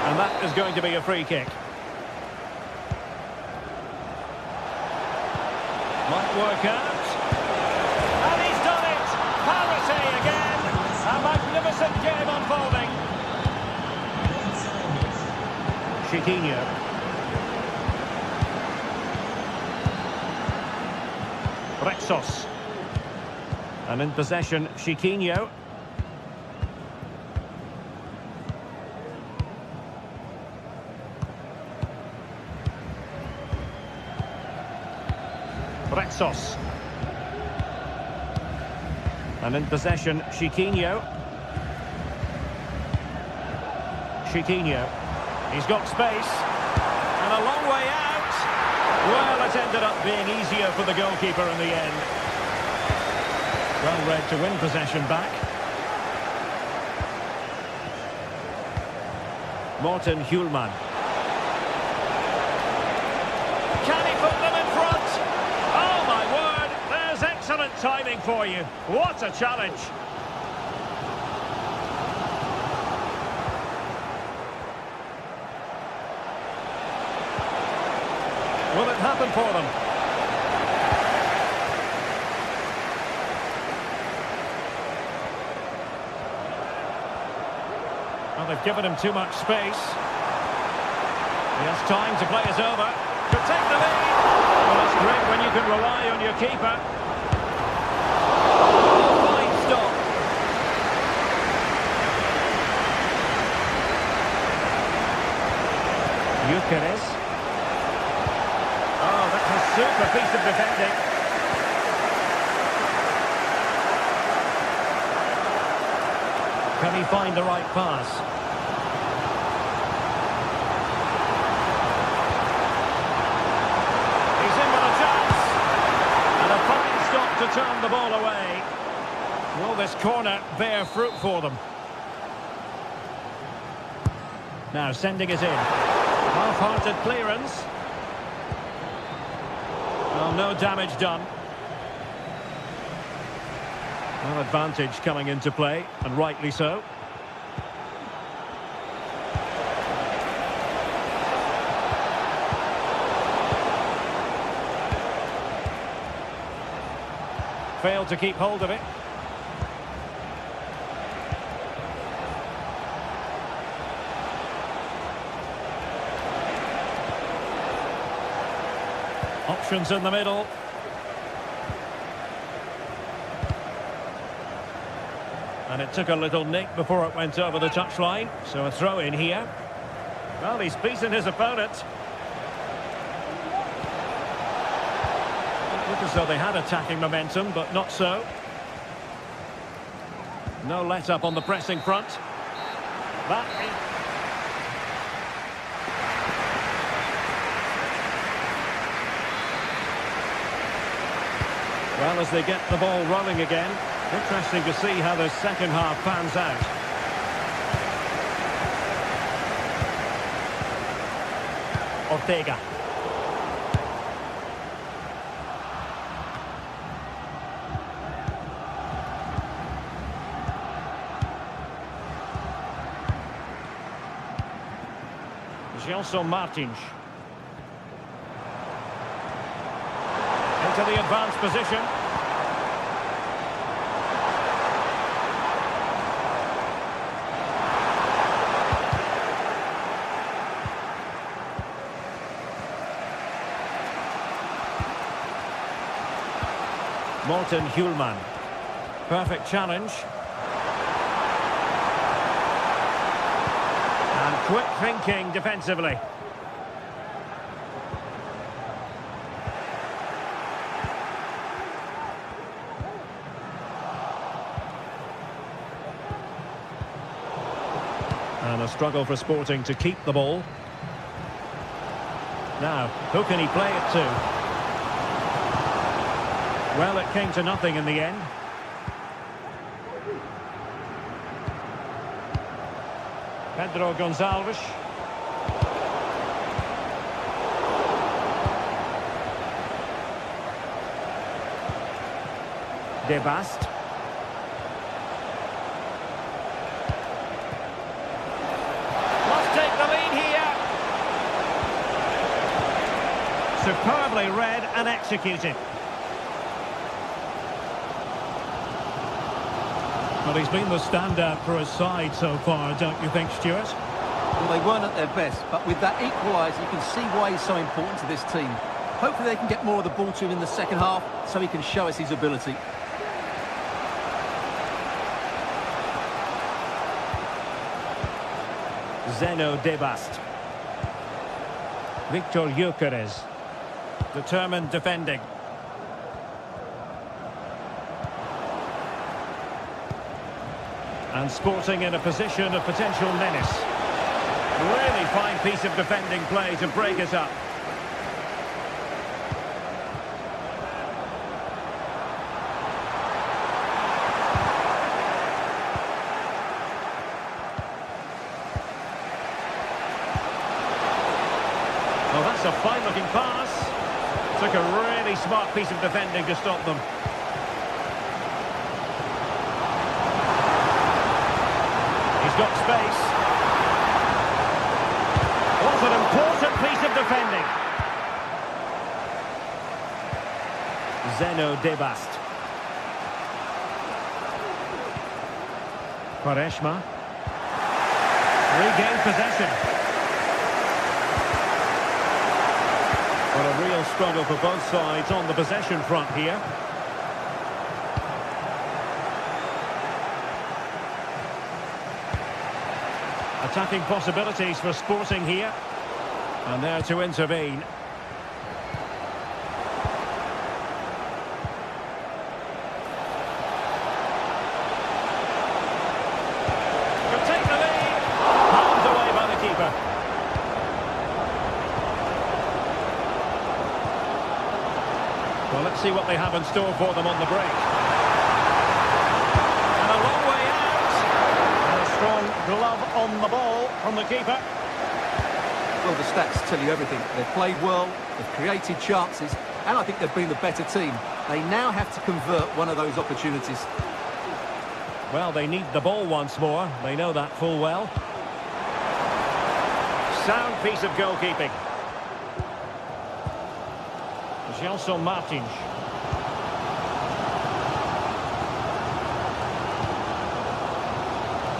A: And that is going to be a free kick. Might work out. And he's done it! Parity again! A magnificent game unfolding. Chiquinho. Rexos. And in possession, Chiquinho. Rexos. And in possession, Chiquinho. Chiquinho. He's got space. And a long way out. Well, it ended up being easier for the goalkeeper in the end. Well read to win possession back. Morten Hjulman. Can he put them in front? Oh my word, there's excellent timing for you. What a challenge. Will it happen for them? Well, they've given him too much space. He has time to play us over. Could take the lead. Well, it's great when you can rely on your keeper. Oh, fine stop. Gyökeres. Oh, that's a super piece of defending. Can he find the right pass? He's in with a chance. And a fine stop to turn the ball away. Will this corner bear fruit for them? Now sending it in. Half-hearted clearance. Well, no damage done. Well, advantage coming into play, and rightly so. Failed to keep hold of it. Options in the middle. And it took a little nick before it went over the touchline. So a throw in here. Well, he's beaten his opponent. It looked as though they had attacking momentum, but not so. No let up on the pressing front. That is... Well, as they get the ball rolling again, interesting to see how the second half pans out. Ortega. Gelson Martins. Into the advanced position. Morten Hjulman. Perfect challenge. And quick thinking defensively. And a struggle for Sporting to keep the ball. Now, who can he play it to? Well, it came to nothing in the end. Pedro Gonçalves. De Bast. Must take the lead here. Superbly read and executed. Well, he's been the standout for his side so far, don't you think, Stuart?
B: Well, they weren't at their best, but with that equaliser, you can see why he's so important to this team. Hopefully they can get more of the ball to him in the second half, so he can show us his ability.
A: Zeno De Bast. Victor Gyökeres. Determined defending. And Sporting in a position of potential menace. Really fine piece of defending play to break it up. Well, that's a fine-looking pass. Took a really smart piece of defending to stop them. Got space. What an important piece of defending. Zeno De Bast. Quaresma. Regained possession. Well, a real struggle for both sides on the possession front here. Attacking possibilities for Sporting here. And there to intervene. Let's see what they have in store for them on the break. And a long way out. And a strong glove on the ball from the keeper.
B: Well, the stats tell you everything. They've played well, they've created chances, and I think they've been the better team. They now have to convert one of those opportunities.
A: Well, they need the ball once more. They know that full well. Sound piece of goalkeeping. Gelson Martins.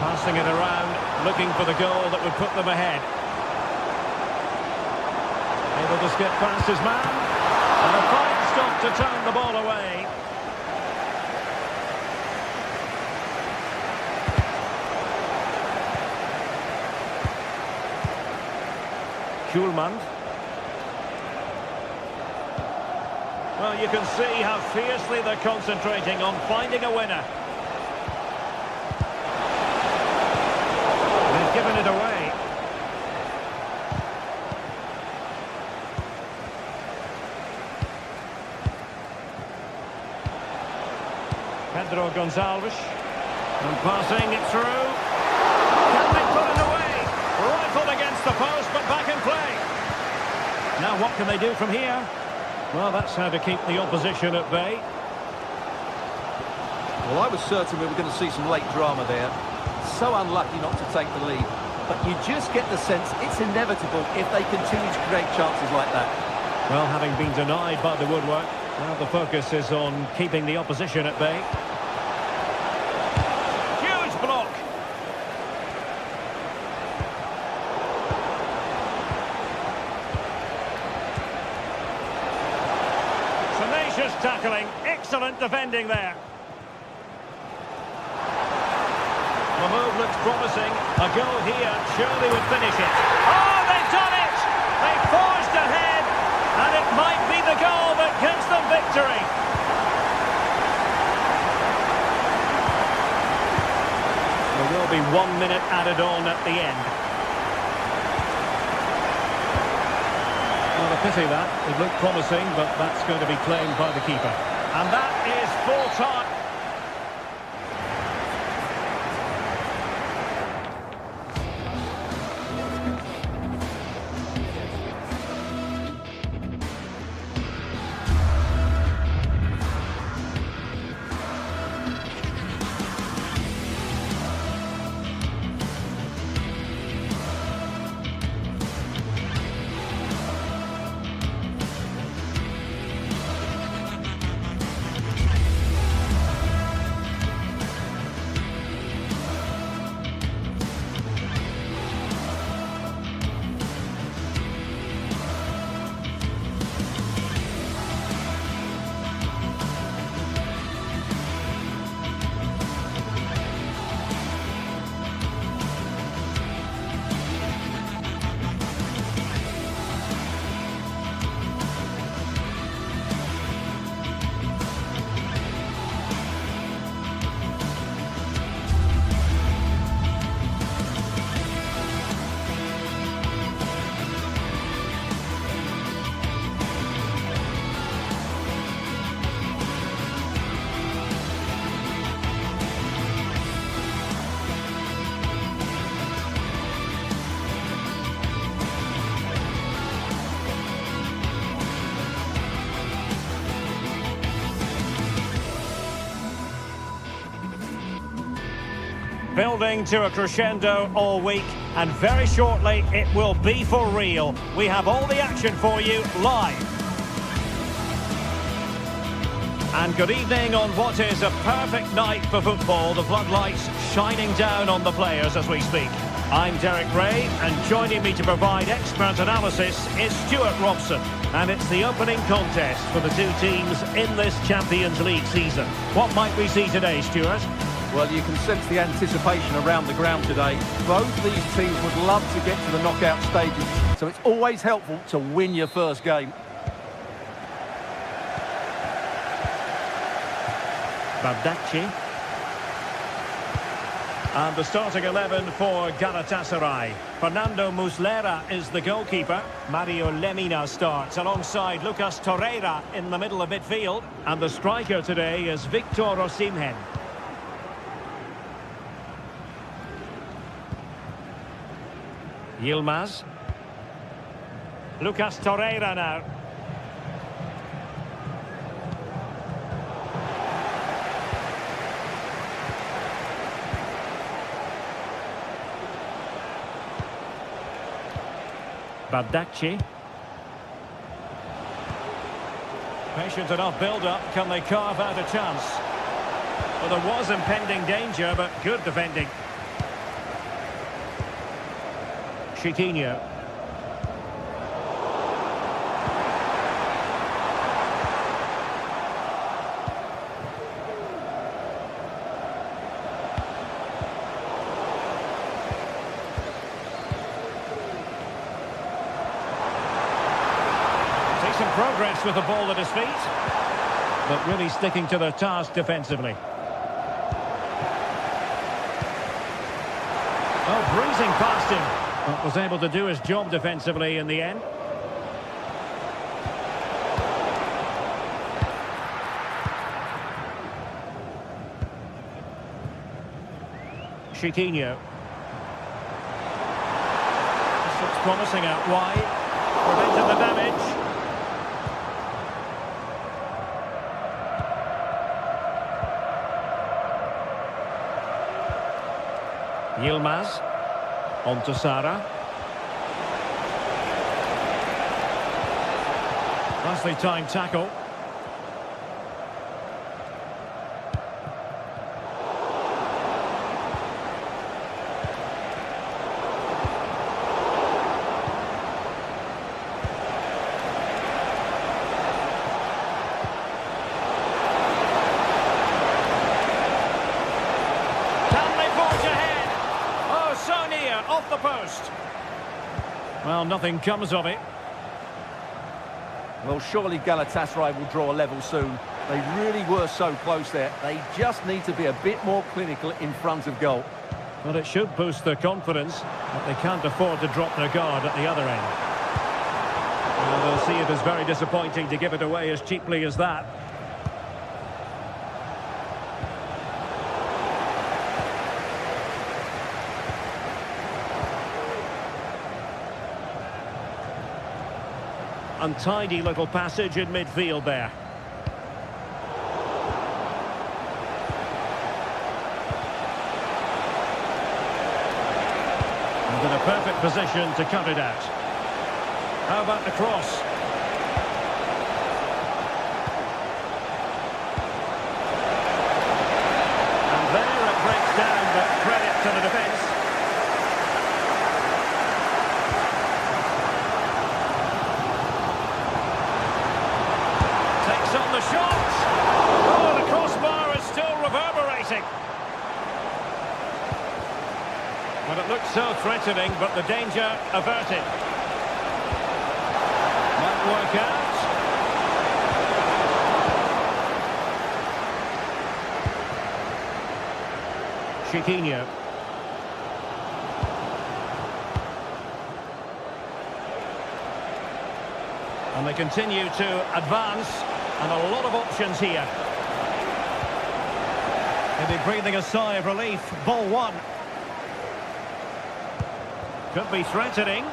A: Passing it around, looking for the goal that would put them ahead. Able to skip past his man. And a fine stop to turn the ball away. Schulman. Well, you can see how fiercely they're concentrating on finding a winner. They've given it away. Pedro Gonçalves. And passing it through. Can they put it away? Rifled against the post, but back in play. Now what can they do from here? Well, that's how to keep the opposition at bay.
B: Well, I was certain we were going to see some late drama there. So unlucky not to take the lead. But you just get the sense it's inevitable if they continue to create chances like that.
A: Well, having been denied by the woodwork, now the focus is on keeping the opposition at bay. Huge block. Tenacious tackling, excellent defending there. The move looks promising. A goal here surely would finish it. Oh, they've done it! They forged ahead, and it might be the goal that gives them victory. There will be 1 minute added on at the end. Well, a pity that. It looked promising, but that's going to be claimed by the keeper. And that is full time. Building to a crescendo all week, and very shortly it will be for real. We have all the action for you live. And good evening on what is a perfect night for football. The floodlights shining down on the players as we speak. I'm Derek Ray, and joining me to provide expert analysis is Stuart Robson. And it's the opening contest for the two teams in this Champions League season. What might we see today, Stuart?
B: Well, you can sense the anticipation around the ground today. Both these teams would love to get to the knockout stages, so it's always helpful to win your first game.
A: Bardacci. And the starting 11 for Galatasaray. Fernando Muslera is the goalkeeper. Mario Lemina starts alongside Lucas Torreira in the middle of midfield. And the striker today is Victor Osimhen. Yilmaz. Lucas Torreira now. Bardacci. Patient enough build-up. Can they carve out a chance? Well, there was impending danger, but good defending. Chiquinho. Some progress with the ball at his feet, but really sticking to their task defensively. Oh, breezing past him, but was able to do his job defensively in the end. Chiquinho. This looks promising out wide. Prevented the damage. Yilmaz, on to Sara. Nicely timed tackle. Off the post. Well, nothing comes of it.
B: Well, surely Galatasaray will draw a level soon. They really were so close there. They just need to be a bit more clinical in front of goal.
A: Well, it should boost their confidence, but they can't afford to drop their guard at the other end. Well, they'll see it as very disappointing to give it away as cheaply as that. Untidy little passage in midfield there. And in a perfect position to cut it out. How about the cross? And there it breaks down, but credit to the defence. On the shot. Oh, the crossbar is still reverberating. Well, it looked so threatening, but the danger averted. Might work out. Chiquinho. And they continue to advance. And a lot of options here. Maybe breathing a sigh of relief. Ball one. Could be threatening.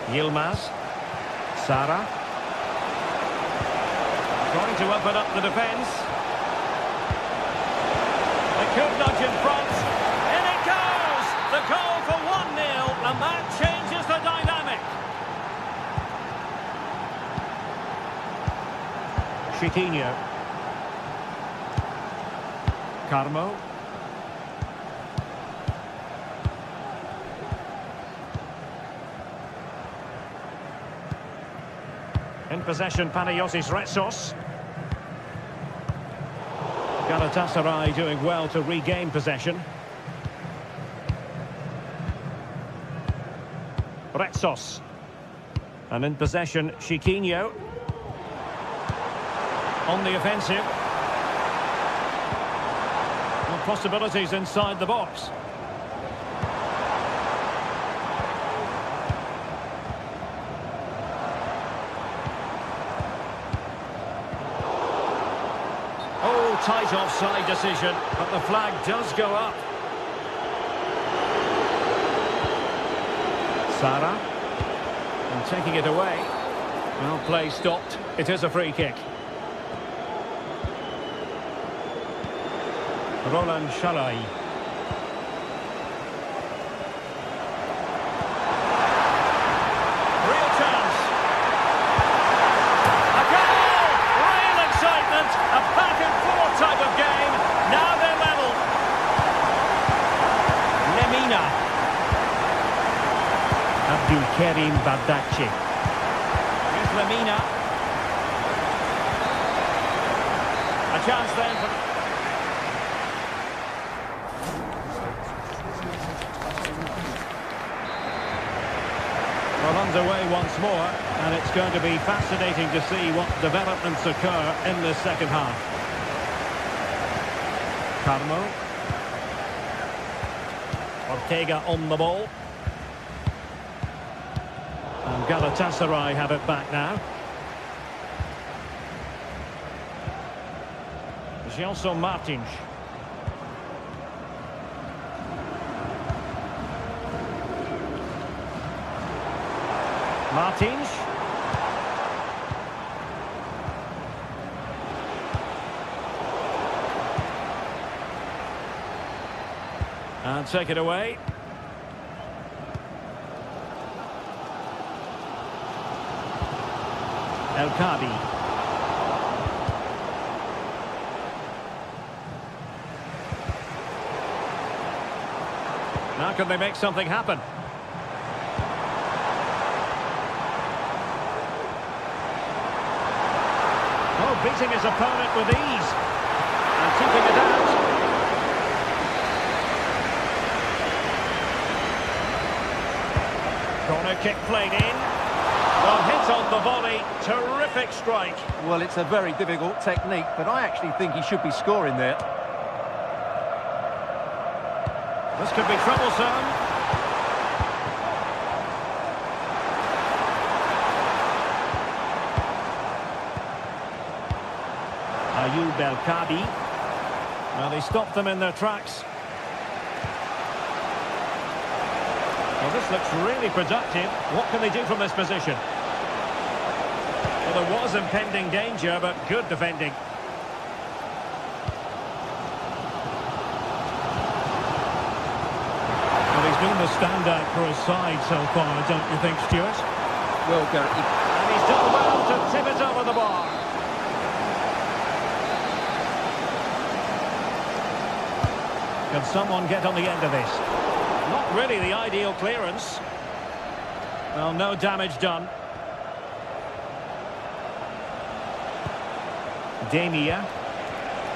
A: Yilmaz. Sara. Trying to open up the defence. They could nudge in front. The goal for 1-0, and that changes the dynamic. Chiquinho. Carmo. In possession, Panayotis Retsos. Galatasaray doing well to regain possession. Retsos. And in possession, Chiquinho. On the offensive. Well, possibilities inside the box. Oh, tight offside decision, but the flag does go up. Sara. And taking it away. Well, play stopped. It is a free kick. Roland Shalai. Real chance. A goal! Real excitement. A back and forth type of game. Now they're level. Lemina. Abdulkarim Bardakci. Here's Lemina. A chance then for... Well, underway once more, and it's going to be fascinating to see what developments occur in the second half. Carmo. Ortega on the ball. And Galatasaray have it back now. Gelson Martins. Martins. And take it away. El Kadi. Now can they make something happen? Oh, beating his opponent with ease. And keeping it out. Corner kick played in. Well, hit on the volley. Terrific strike.
B: Well, it's a very difficult technique, but I actually think he should be scoring there.
A: This could be troublesome. Ayoub El Kadi. Well, they stopped them in their tracks. Well, this looks really productive. What can they do from this position? Well, there was impending danger, but good defending. Well, he's been the standout for his side so far, don't you think, Stuart?
B: Well, Gareth,
A: And he's done well to tip it over the bar. Can someone get on the end of this? Not really the ideal clearance. Well, no damage done. Damia.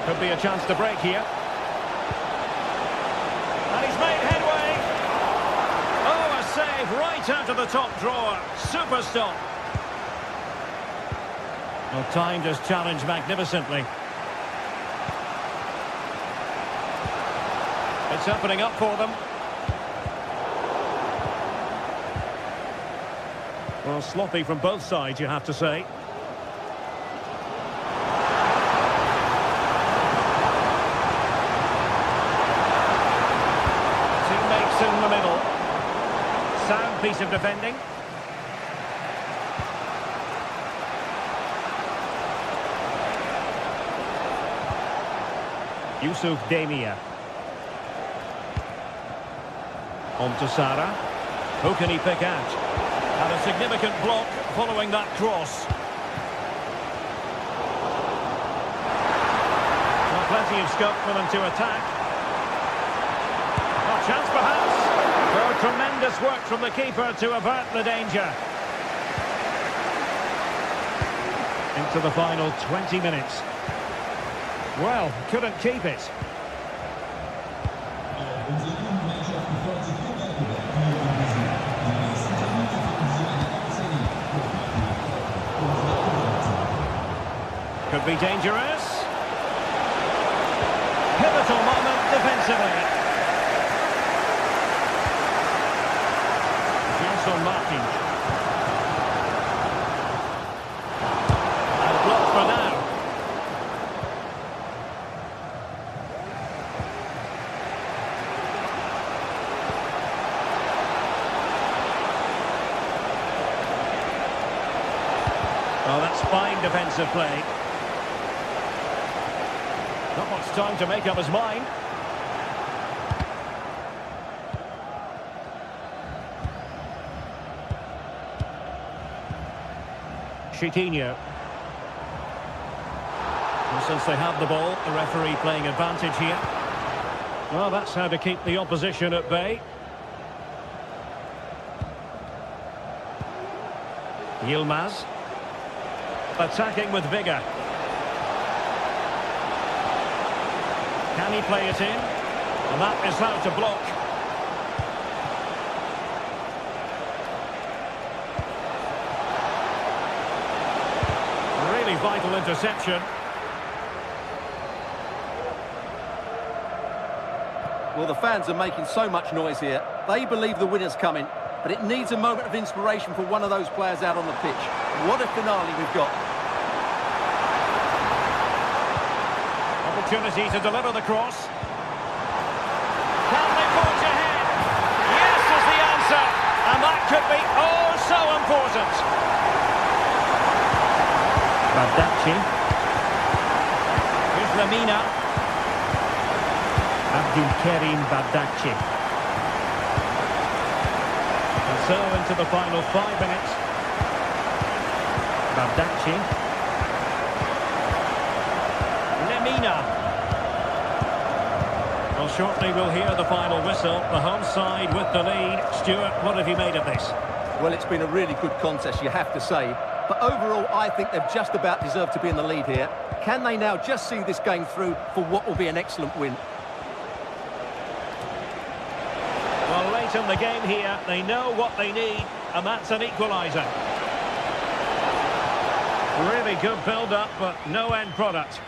A: Could be a chance to break here. And he's made headway. Oh, a save right out of the top drawer. Super stop. Well, timed his challenge magnificently. It's opening up for them. Well, sloppy from both sides, you have to say. Teammates in the middle. Sound piece of defending. Yusuf Demia. On to Sara. Who can he pick out? And a significant block following that cross. Well, plenty of scope for them to attack. A chance perhaps. Well, tremendous work from the keeper to avert the danger. Into the final 20 minutes. Well, couldn't keep it. Could be dangerous. Pivotal moment defensively. Gelson Martin. And blocked for now. Oh, that's fine defensive play. Not much time to make up his mind. Chiquinho. And since they have the ball, the referee playing advantage here. Well, that's how to keep the opposition at bay. Yilmaz. Attacking with vigour. Can he play it in? And that is how to block. Really vital interception.
B: Well, the fans are making so much noise here. They believe the winner's coming, but it needs a moment of inspiration for one of those players out on the pitch. What a finale we've got.
A: Opportunity to deliver the cross. Can they forge ahead? Yes is the answer. And that could be oh so important. Bardacci. Here's Lamina. Abdulkarim Bardacci. And so into the final 5 minutes. Bardacci. Lamina. Well, shortly we'll hear the final whistle. The home side with the lead. Stuart, what have you made of this?
B: Well, it's been a really good contest, you have to say. But overall, I think they've just about deserved to be in the lead here. Can they now just see this game through for what will be an excellent win?
A: Well, late in the game here, they know what they need, and that's an equaliser. Really good build-up, but no end product.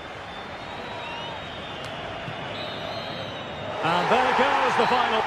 A: And there goes the final.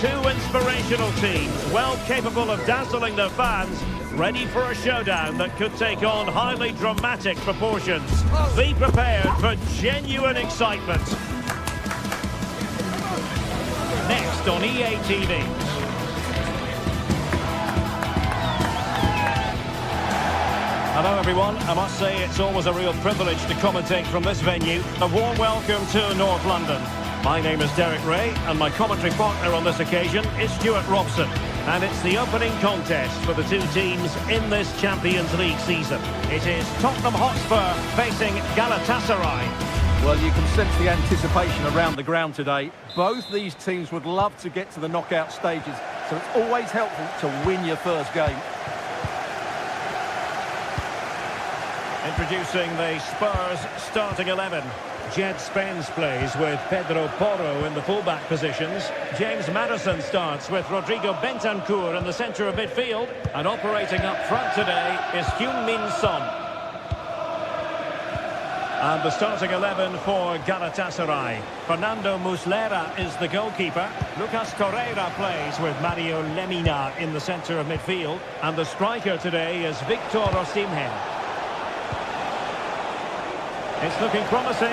A: Two inspirational teams, well capable of dazzling their fans, ready for a showdown that could take on highly dramatic proportions. Be prepared for genuine excitement. Next on EA TV. Hello everyone, I must say it's always a real privilege to commentate from this venue. A warm welcome to North London. My name is Derek Ray, and my commentary partner on this occasion is Stuart Robson. And it's the opening contest for the two teams in this Champions League season. It is Tottenham Hotspur facing Galatasaray.
B: Well, you can sense the anticipation around the ground today. Both these teams would love to get to the knockout stages, so it's always helpful to win your first game.
A: Introducing the Spurs starting 11. Jed Spence plays with Pedro Porro in the fullback positions. James Maddison starts with Rodrigo Bentancur in the centre of midfield. And operating up front today is Heung-min Son. And the starting 11 for Galatasaray. Fernando Muslera is the goalkeeper. Lucas Torreira plays with Mario Lemina in the centre of midfield. And the striker today is Victor Osimhen. It's looking promising.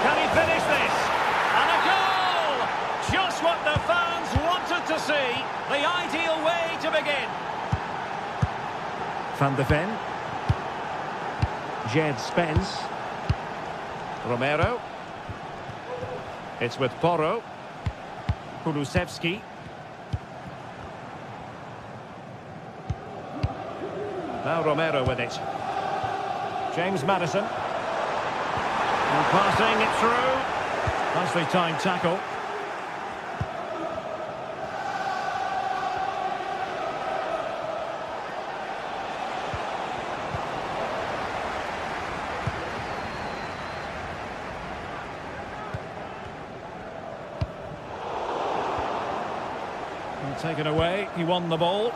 A: Can he finish this? And a goal! Just what the fans wanted to see. The ideal way to begin. Van de Ven. Jed Spence. Romero. It's with Porro. Kulusevski. Now Romero with it. James Maddison. And passing it through. Nicely timed tackle. And taken away. He won the ball.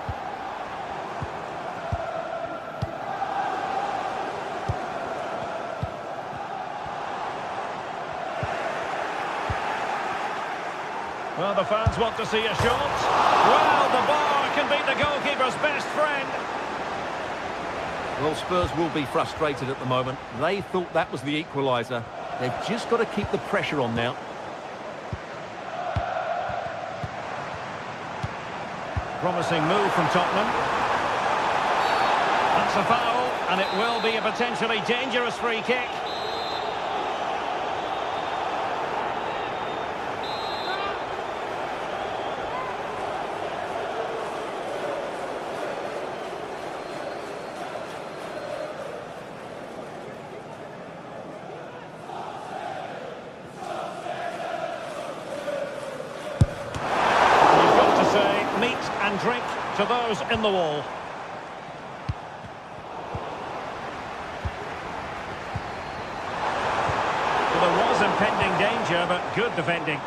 A: Well, the fans want to see a shot. Well, the bar can be the goalkeeper's best friend.
B: Well, Spurs will be frustrated at the moment. They thought that was the equaliser. They've just got to keep the pressure on now.
A: Promising move from Tottenham. That's a foul, and it will be a potentially dangerous free kick. And drink to those in the wall. Well, there was impending danger, but good defending.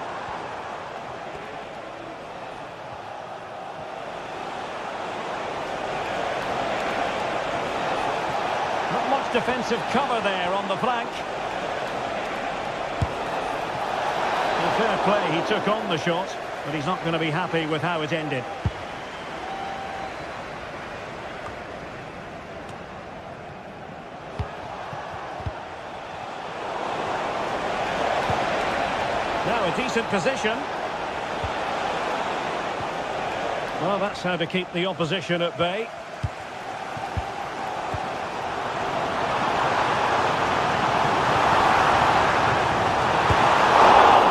A: Not much defensive cover there on the flank. Well, fair play, he took on the shot, but he's not going to be happy with how it ended. Now a decent position. Well, that's how to keep the opposition at bay.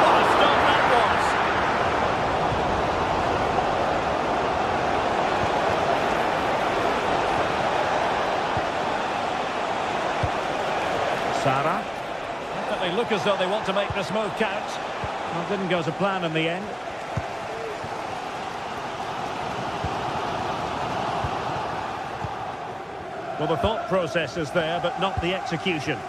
A: What a stop that was. Sara. They look as though they want to make this move count. Well, didn't go to plan in the end. Well, the thought process is there, but not the execution.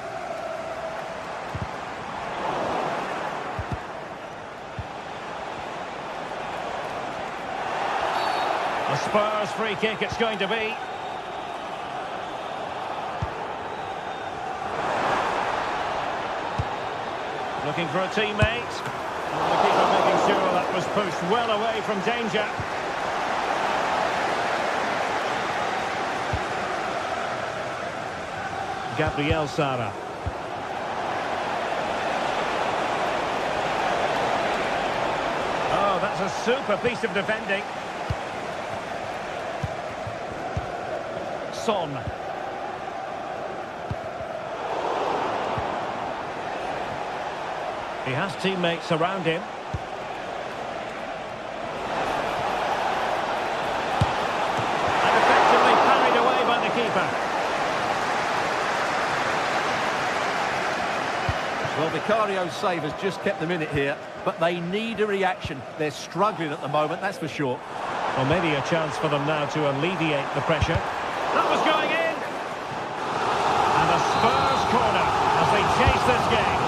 A: A Spurs free kick it's going to be. Looking for a teammate. And the keeper making sure that was pushed well away from danger. Gabriel Sara. Oh, that's a super piece of defending. Son. He has teammates around him. And effectively parried away by the keeper.
B: Well, Vicario's save has just kept them in it here, but they need a reaction. They're struggling at the moment, that's for sure.
A: Well, maybe a chance for them now to alleviate the pressure. That was going in! And a Spurs corner as they chase this game.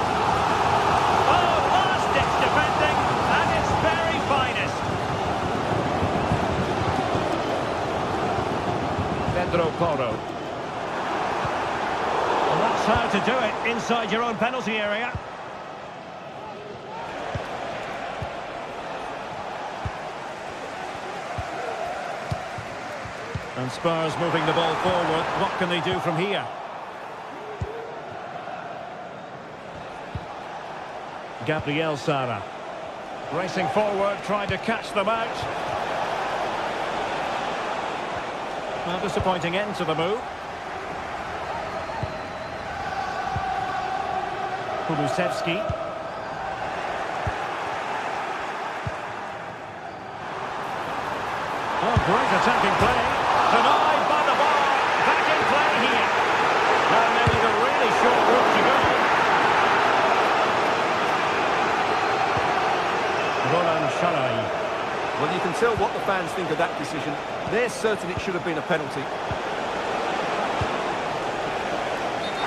A: Oh, last-ditch defending at its very finest. Pedro Porro. And that's how to do it inside your own penalty area. And Spurs moving the ball forward. What can they do from here? Gabriel Sara. Racing forward, trying to catch them out. Well, disappointing end to the move. Kulusevski. Oh, great attacking play. Denied by the bar. Back in play here. Now maybe the really short route to go. Roland Sharai.
B: Well, you can tell what the fans think of that decision. They're certain it should have been a penalty.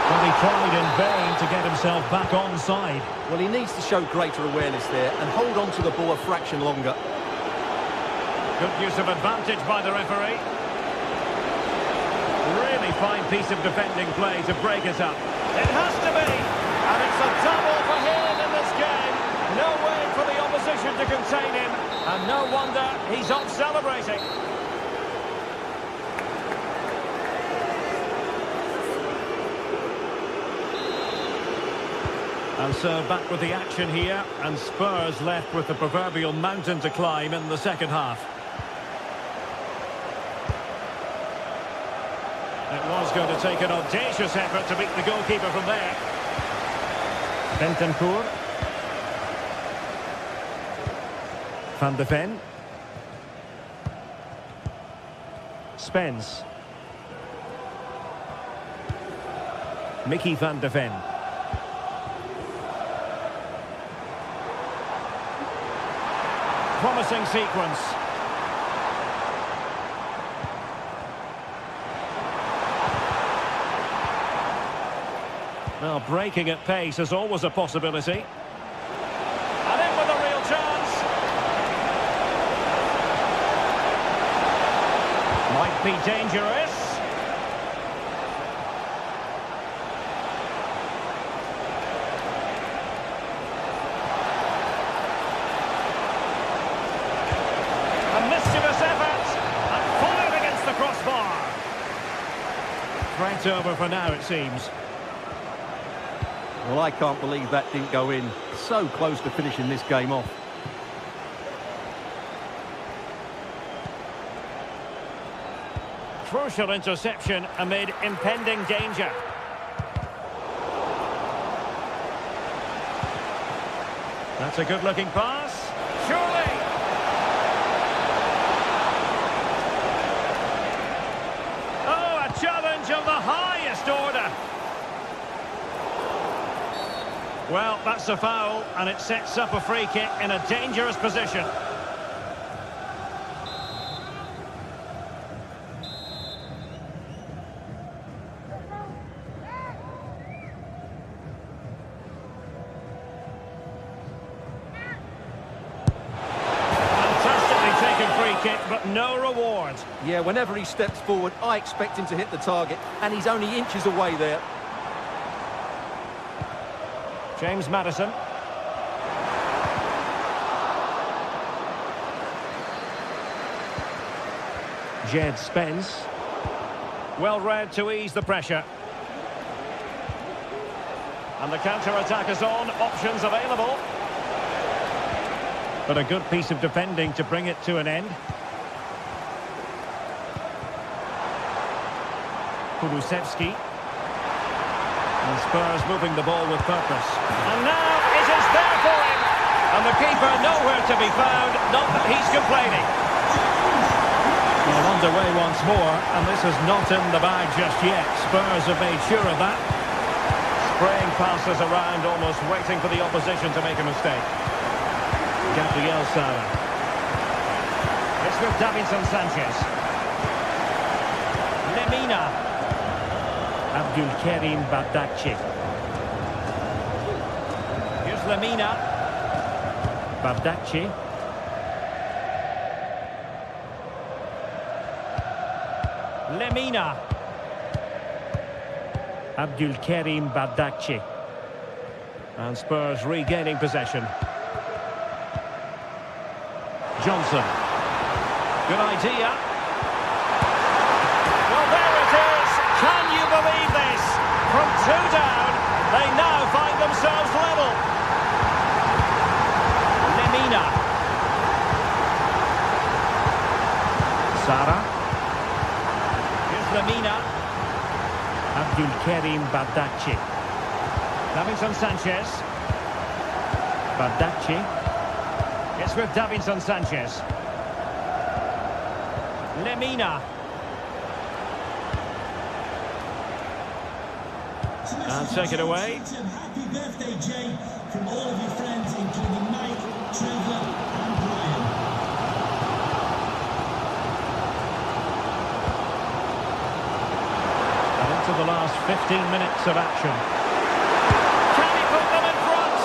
A: But he tried in vain to get himself back onside.
B: Well, he needs to show greater awareness there and hold on to the ball a fraction longer.
A: Good use of advantage by the referee. Really fine piece of defending play to break it up. It has to be. And it's a double for him in this game. No way for the opposition to contain him. And no wonder he's off celebrating. And so back with the action here. And Spurs left with the proverbial mountain to climb in the second half. It was going to take an audacious effort to beat the goalkeeper from there. Bentancur. Van de Ven. Spence. Mickey Van de Ven. Promising sequence. Well, breaking at pace is always a possibility. And in with a real chance. Might be dangerous. A mischievous effort. And fired against the crossbar. Right over for now, it seems.
B: Well, I can't believe that didn't go in. So close to finishing this game off.
A: Crucial interception amid impending danger. That's a good-looking pass. Surely! Oh, a challenge of the highest order. Well, that's a foul, and it sets up a free kick in a dangerous position. Fantastically taken free kick, but no reward.
B: Yeah, whenever he steps forward, I expect him to hit the target, and he's only inches away there.
A: James Maddison. Jed Spence. Well read to ease the pressure. And the counter-attack is on. Options available. But a good piece of defending to bring it to an end. Kulusevski. And Spurs moving the ball with purpose. And now it is there for him. And the keeper nowhere to be found. Not that he's complaining. Well, underway once more. And this is not in the bag just yet. Spurs have made sure of that. Spraying passes around, almost waiting for the opposition to make a mistake. Gabriel Sara. It's with Davinson Sanchez. Lemina. Abdulkarim Badaci. Lemina. Bardacci. Lemina. Abdulkarim Bardacci. And Spurs regaining possession. Johnson. Good idea. Well, there it is. Can you believe this? From 2 down, they now find themselves level. Lemina. Sara. Here's Lemina. Abdulkarim Bardacci. Davinson Sanchez. Bardacci. It's with Davinson Sanchez. Lemina. And take it away.
D: Happy birthday, Jay, from all of your friends, including Mike, Trevor and Brian.
A: And into the last 15 minutes of action. Can he put them in front?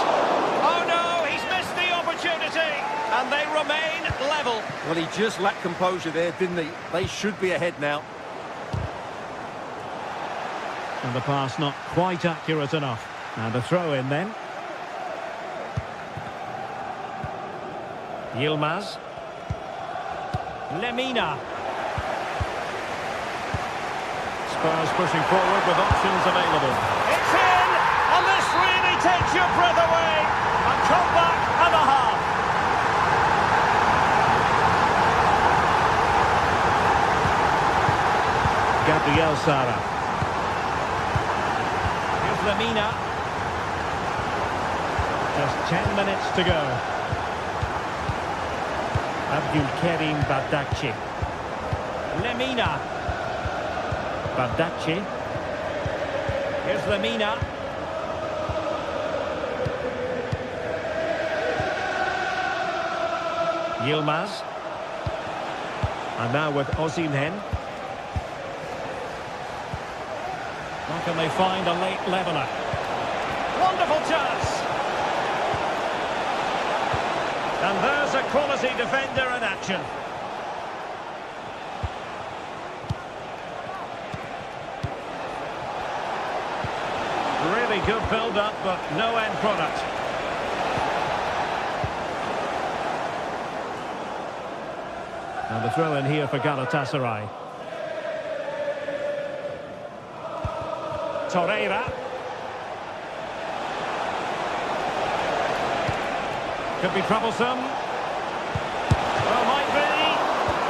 A: Oh no, he's missed the opportunity. And they remain level.
B: Well, he just lacked composure there, didn't he? They should be ahead now.
A: And the pass not quite accurate enough. And a throw in then. Yilmaz. Lemina. Spurs pushing forward with options available. It's in! And this really takes your breath away. A comeback and a half. Gabriel Sara. Lemina. Just 10 minutes to go. Abdulkarim Bardacci. Lemina. Bardacci. Here's Lemina. Yilmaz. And now with Osimhen. How can they find a late leveller? Wonderful chance! And there's a quality defender in action. Really good build-up, but no end product. And the throw in here for Galatasaray. Torreira. Could be troublesome. Well, might be.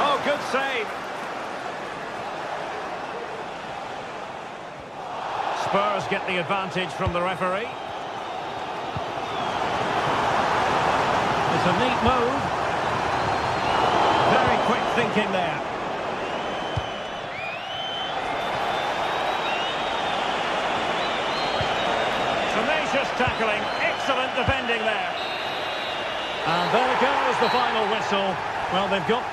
A: Oh, good save. Spurs get the advantage from the referee. It's a neat move. Very quick thinking there. Tenacious tackling, excellent defending there. And there goes the final whistle. Well, they've got...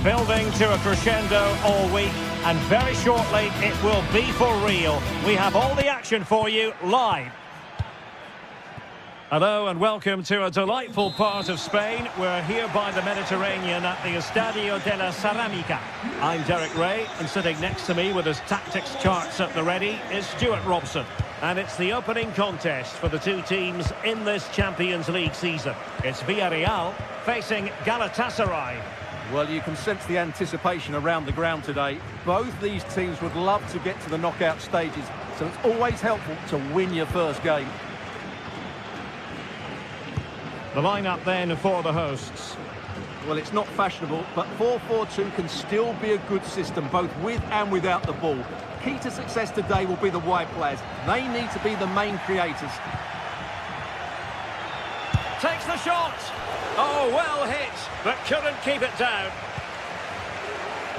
A: Building to a crescendo all week, and very shortly it will be for real. We have all the action for you live. Hello and welcome to a delightful part of Spain. We're here by the Mediterranean at the Estadio de la Ceramica. I'm Derek Ray, and sitting next to me with his tactics charts at the ready is Stuart Robson. And it's the opening contest for the two teams in this Champions League season. It's Villarreal facing Galatasaray.
B: Well, you can sense the anticipation around the ground today. Both these teams would love to get to the knockout stages, so it's always helpful to win your first game.
A: The lineup then for the hosts.
B: Well, it's not fashionable, but 4-4-2 can still be a good system, both with and without the ball. Key to success today will be the wide players. They need to be the main creators.
A: Takes the shot. Oh, well hit, but couldn't keep it down.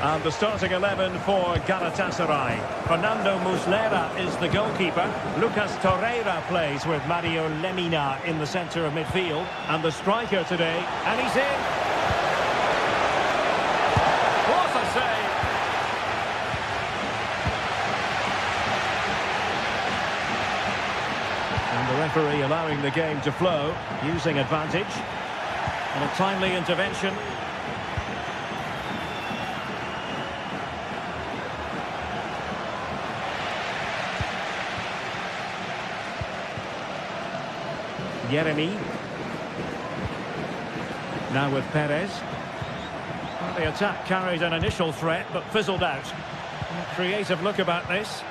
A: And the starting 11 for Galatasaray. Fernando Muslera is the goalkeeper. Lucas Torreira plays with Mario Lemina in the centre of midfield. And the striker today, and he's in. What a save! And the referee allowing the game to flow, using advantage. And a timely intervention. Yeremi. Now with Perez. Well, the attack carried an initial threat, but fizzled out. Creative look about this.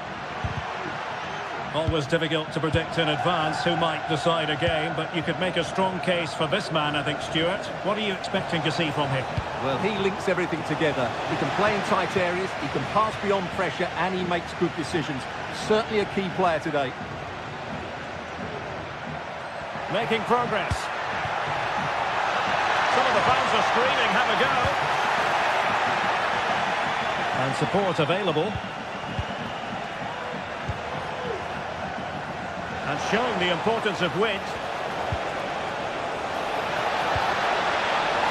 A: Always difficult to predict in advance who might decide a game, but you could make a strong case for this man, I think, Stuart. What are you expecting to see from him?
B: Well, he links everything together. He can play in tight areas, he can pass beyond pressure, and he makes good decisions. Certainly a key player today.
A: Making progress. Some of the fans are screaming, have a go. And support available. And showing the importance of width.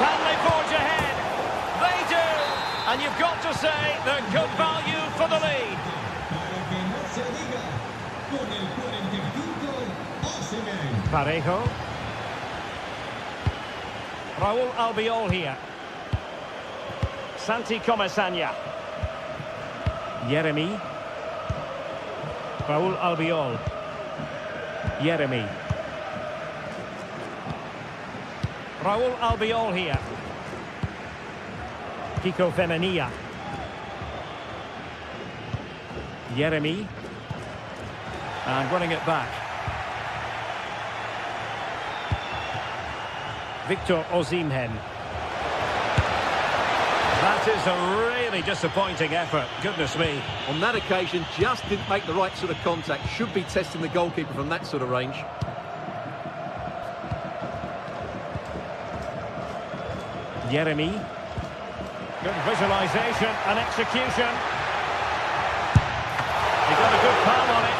A: Can they forge ahead? They do! And you've got to say they're good value for the lead. Parejo. Raúl Albiol here. Santi Comesaña. Yeremi. Raúl Albiol. Yeremi. Raúl Albiol here. Kiko Femenia. Yeremi. And running it back. Victor Osimhen. That is a really disappointing effort. Goodness me.
B: On that occasion, just didn't make the right sort of contact. Should be testing the goalkeeper from that sort of range.
A: Yeremi. Good visualization and execution. He got a good palm on it.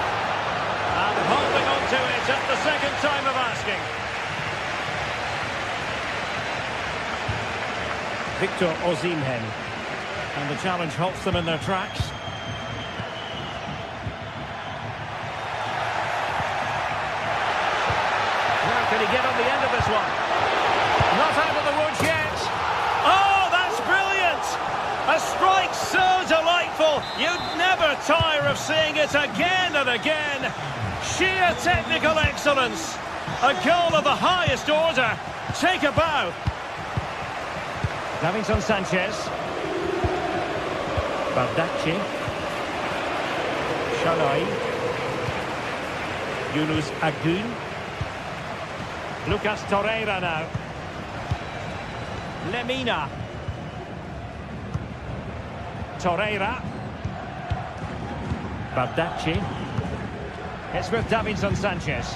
A: And holding on to it at the second time of asking. Victor Osimhen. And the challenge halts them in their tracks. Now can he get on the end of this one? Not out of the woods yet. Oh, that's brilliant! A strike so delightful. You'd never tire of seeing it again and again. Sheer technical excellence. A goal of the highest order. Take a bow. Davinson Sanchez. Bardacci. Shalai. Yunus Agun. Lucas Torreira now. Lemina. Torreira. Bardacci. It's with Davinson Sanchez.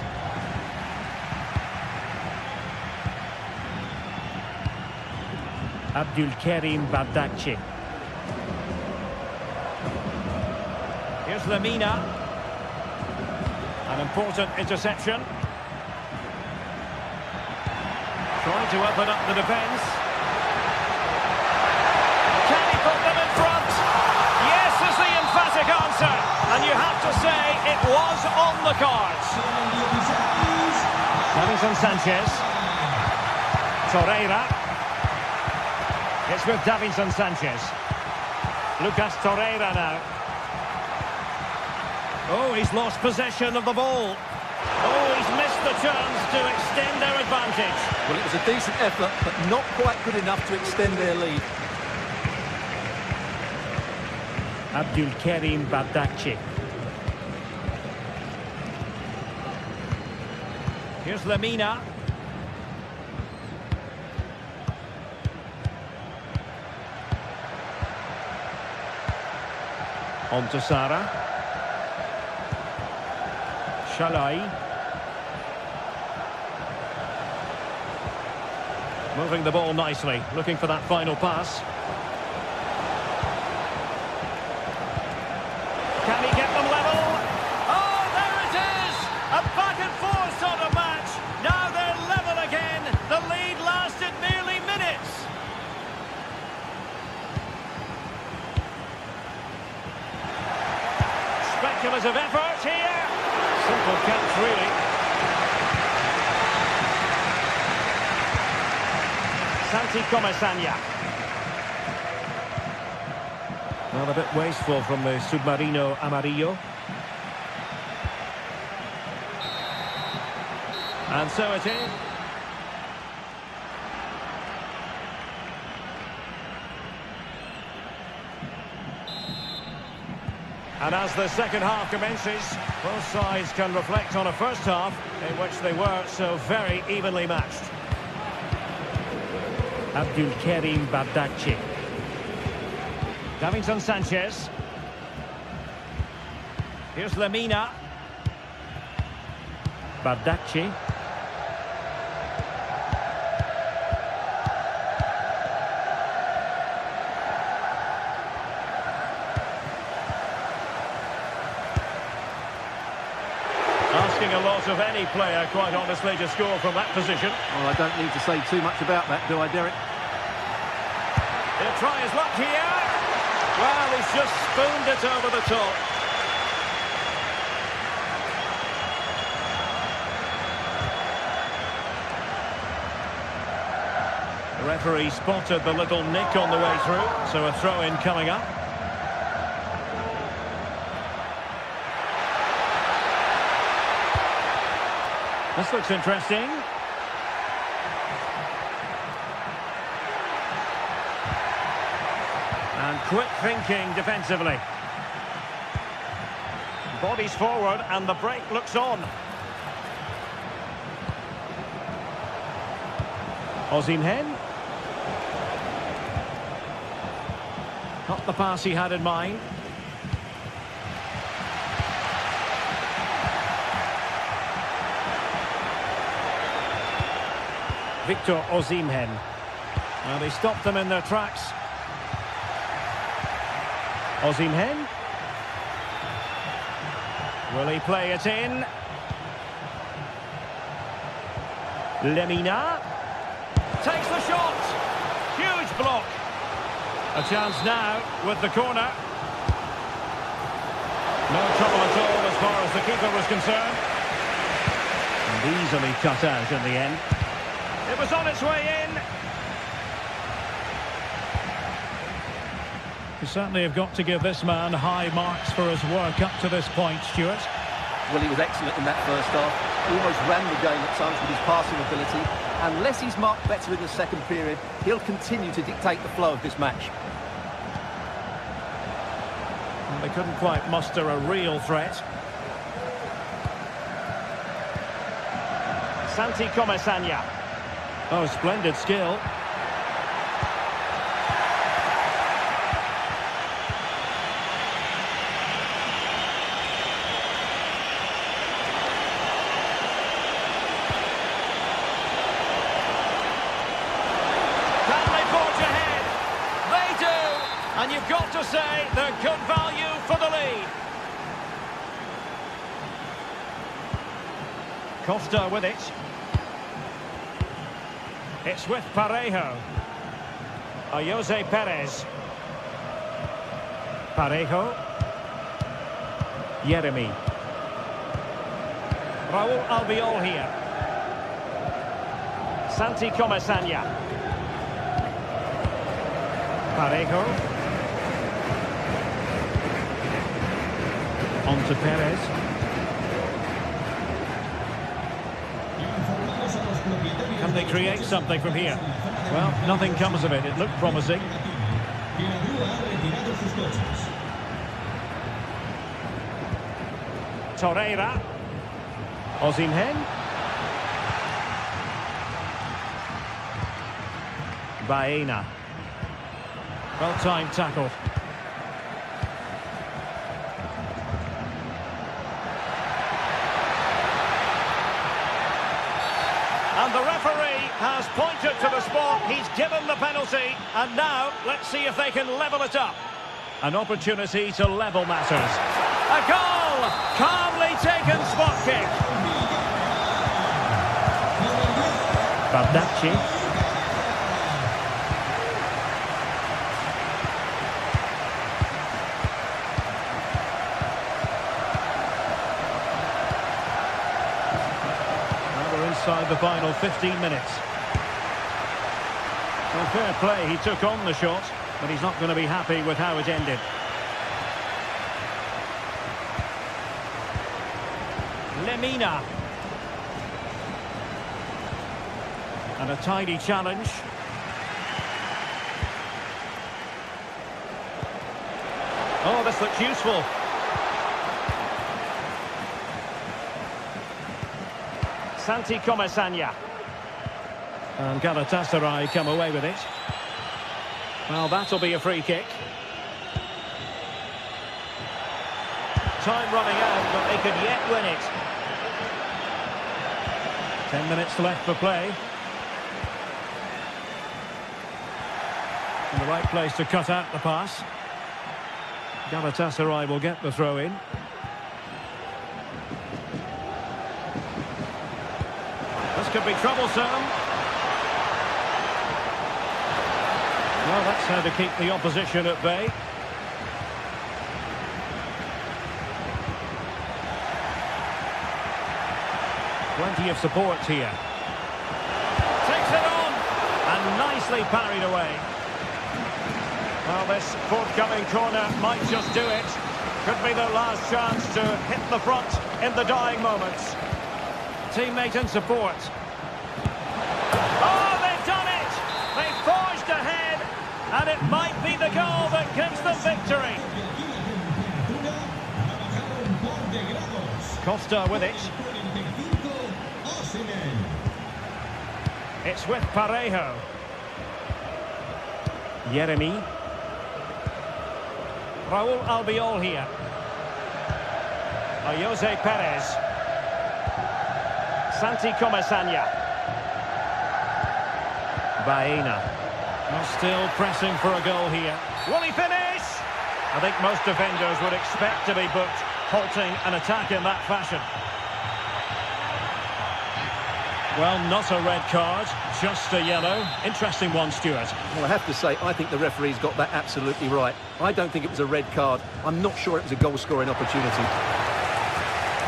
A: Abdulkarim Bardacci. Here's Lemina. An important interception. Trying to open up the defence. Can he put them in front? Yes is the emphatic answer. And you have to say it was on the cards. Davinson Sanchez. Torreira. It's with Davinson Sanchez. Lucas Torreira now. Oh, he's lost possession of the ball. Oh, he's missed the chance to extend their advantage.
B: Well, it was a decent effort, but not quite good enough to extend their lead.
A: Abdulkarim Bardakci. Here's Lemina. On to Sara. Shalai. Moving the ball nicely, looking for that final pass. Can he get them level? Oh, there it is! A back and forth sort of match. Now they're level again. The lead lasted merely minutes. Speculative effort here. Simple catch, really. Santi Comesaña. Well, a bit wasteful from the Submarino Amarillo. And so it is. And as the second half commences, both sides can reflect on a first half in which they were so very evenly matched. Abdulkarim Bardakci. Davinson Sanchez. Here's Lemina. Bardakci. Asking a lot of any player, quite honestly, to score from that position.
B: Well, I don't need to say too much about that, do I, Derek?
A: He'll try his luck here. Well, he's just spooned it over the top. The referee spotted the little nick on the way through, so a throw-in coming up. This looks interesting. And quick thinking defensively. Bodies forward and the break looks on. Osimhen. Not the pass he had in mind. Victor Osimhen. Well, they stopped them in their tracks. Osimhen. Will he play it in? Lemina. Takes the shot. Huge block. A chance now with the corner. No trouble at all as far as the keeper was concerned. And easily cut out in the end. It was on its way in. You certainly have got to give this man high marks for his work up to this point, Stuart.
B: Well, he was excellent in that first half. He almost ran the game at times with his passing ability. Unless he's marked better in the second period, he'll continue to dictate the flow of this match.
A: And they couldn't quite muster a real threat. Santi Comesaña. Oh, splendid skill. And you've got to say they're good value for the lead. Costa with it. It's with Parejo. Jose Perez. Parejo. Yeremi. Raúl Albiol here. Santi Comesaña. Parejo. On to Perez. Can they create something from here? Well, nothing comes of it. It looked promising. Torreira. Osimhen. Baena. Well-timed tackle. And the referee has pointed to the spot. He's given the penalty. And now, let's see if they can level it up. An opportunity to level matters. A goal! Calmly taken spot kick. Bardacci. Inside the final 15 minutes. So fair play, he took on the shot, but he's not going to be happy with how it ended. Lemina. And a tidy challenge. Oh, this looks useful. Santi Comesaña. And Galatasaray come away with it. Well, that'll be a free kick. Time running out, but they could yet win it. 10 minutes left for play. In the right place to cut out the pass. Galatasaray will get the throw in. This could be troublesome. Well, that's how to keep the opposition at bay. Plenty of support here. Takes it on! And nicely parried away. Well, this forthcoming corner might just do it. Could be their last chance to hit the front in the dying moments. Teammate and support. Oh, they've done it! They've forged ahead, and it might be the goal that gives them victory. Costa with it. It's with Parejo. Yeremy. Raúl Albiol here. Jose Perez. Santi Comesaña. Baena. Well, still pressing for a goal here. Will he finish? I think most defenders would expect to be booked, halting an attack in that fashion. Well, not a red card, just a yellow. Interesting one, Stuart.
B: Well, I have to say, I think the referee's got that absolutely right. I don't think it was a red card. I'm not sure it was a goal-scoring opportunity.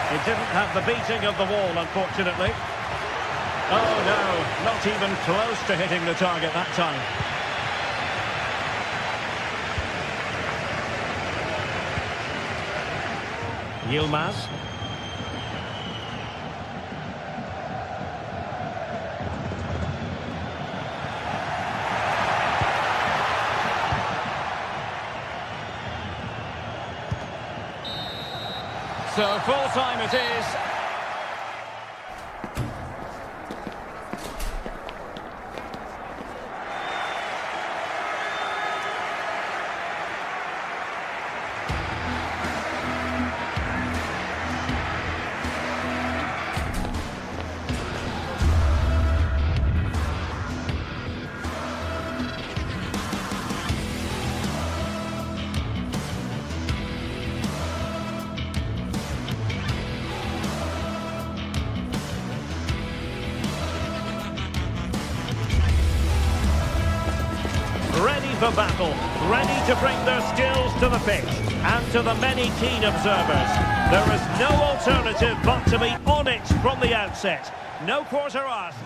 A: It didn't have the beating of the wall, unfortunately. Oh, no, not even close to hitting the target that time. Yilmaz. So full time it is. Ready for battle, ready to bring their skills to the pitch. And to the many keen observers, there is no alternative but to be on it from the outset. No quarter asked.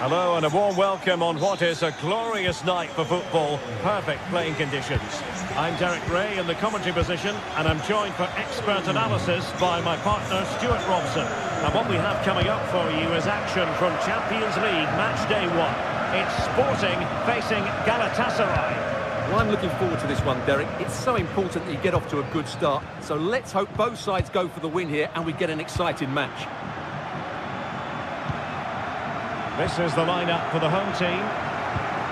A: Hello and a warm welcome on what is a glorious night for football. Perfect playing conditions. I'm Derek Ray in the commentary position, and I'm joined for expert analysis by my partner Stuart Robson. And what we have coming up for you is action from Champions League match day 1. It's Sporting facing Galatasaray.
B: Well, I'm looking forward to this one, Derek. It's so important that you get off to a good start. So let's hope both sides go for the win here and we get an exciting match.
A: This is the lineup for the home team.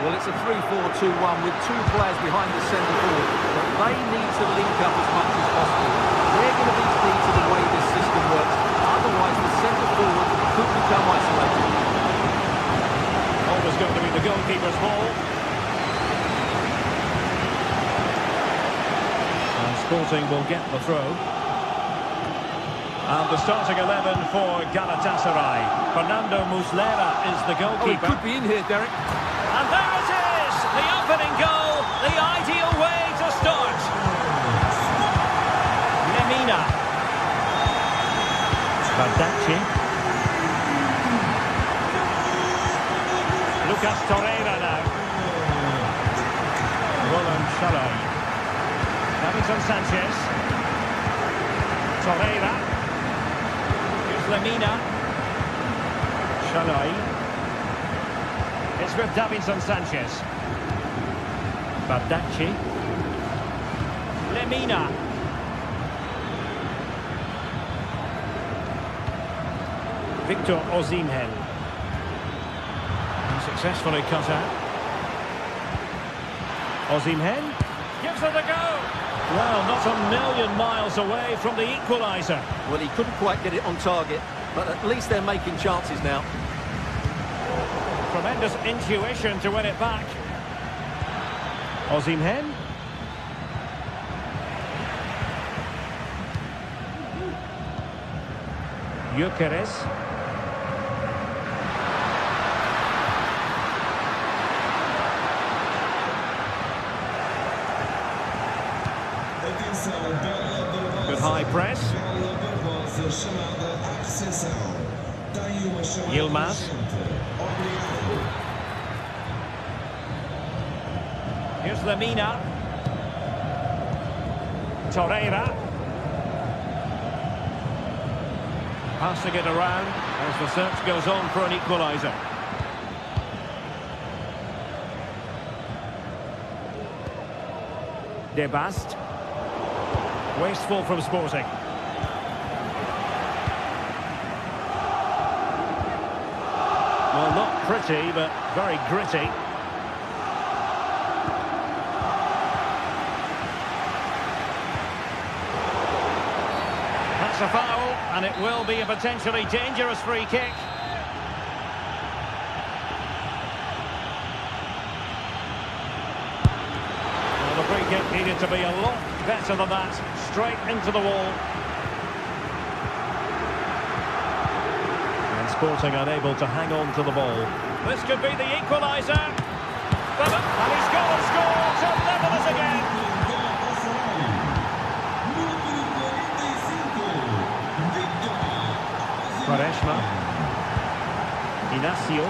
B: Well, it's a 3-4-2-1 with two players behind the centre forward. But they need to link up as much as possible. They're going to be key to the way this system works. Otherwise, the centre forward could become isolated.
A: Always going to be the goalkeeper's ball. And Sporting will get the throw. And the starting 11 for Galatasaray. Fernando Muslera is the goalkeeper.
B: Oh, he could be in here, Derek.
C: And there it is! The opening goal, the ideal way to start. Lemina.
A: Bardacci. Lucas Torreira now. Roland Shalai. Davinson Sanchez. Torreira. Lemina. Shalai. It's with Davinson Sanchez. Bardacci. Lemina. Victor Osimhen. Successfully cut out. Osimhen gives it a go. Well, not a million miles away from the equaliser.
B: Well, he couldn't quite get it on target, but at least they're making chances now.
A: Tremendous intuition to win it back. Osimhen. Gyökeres. Good high press. Yilmaz. Here's Lemina. Torreira. Passing it around as the search goes on for an equaliser. De Bast. Wasteful from Sporting. Well, not pretty, but very gritty. That's a foul, and it will be a potentially dangerous free kick. Well, the free kick needed to be a lot better than that. Straight into the wall. And Sporting unable to hang on to the ball. This could be the equaliser. And he's got to score to level us again. Quaresma. Inacio.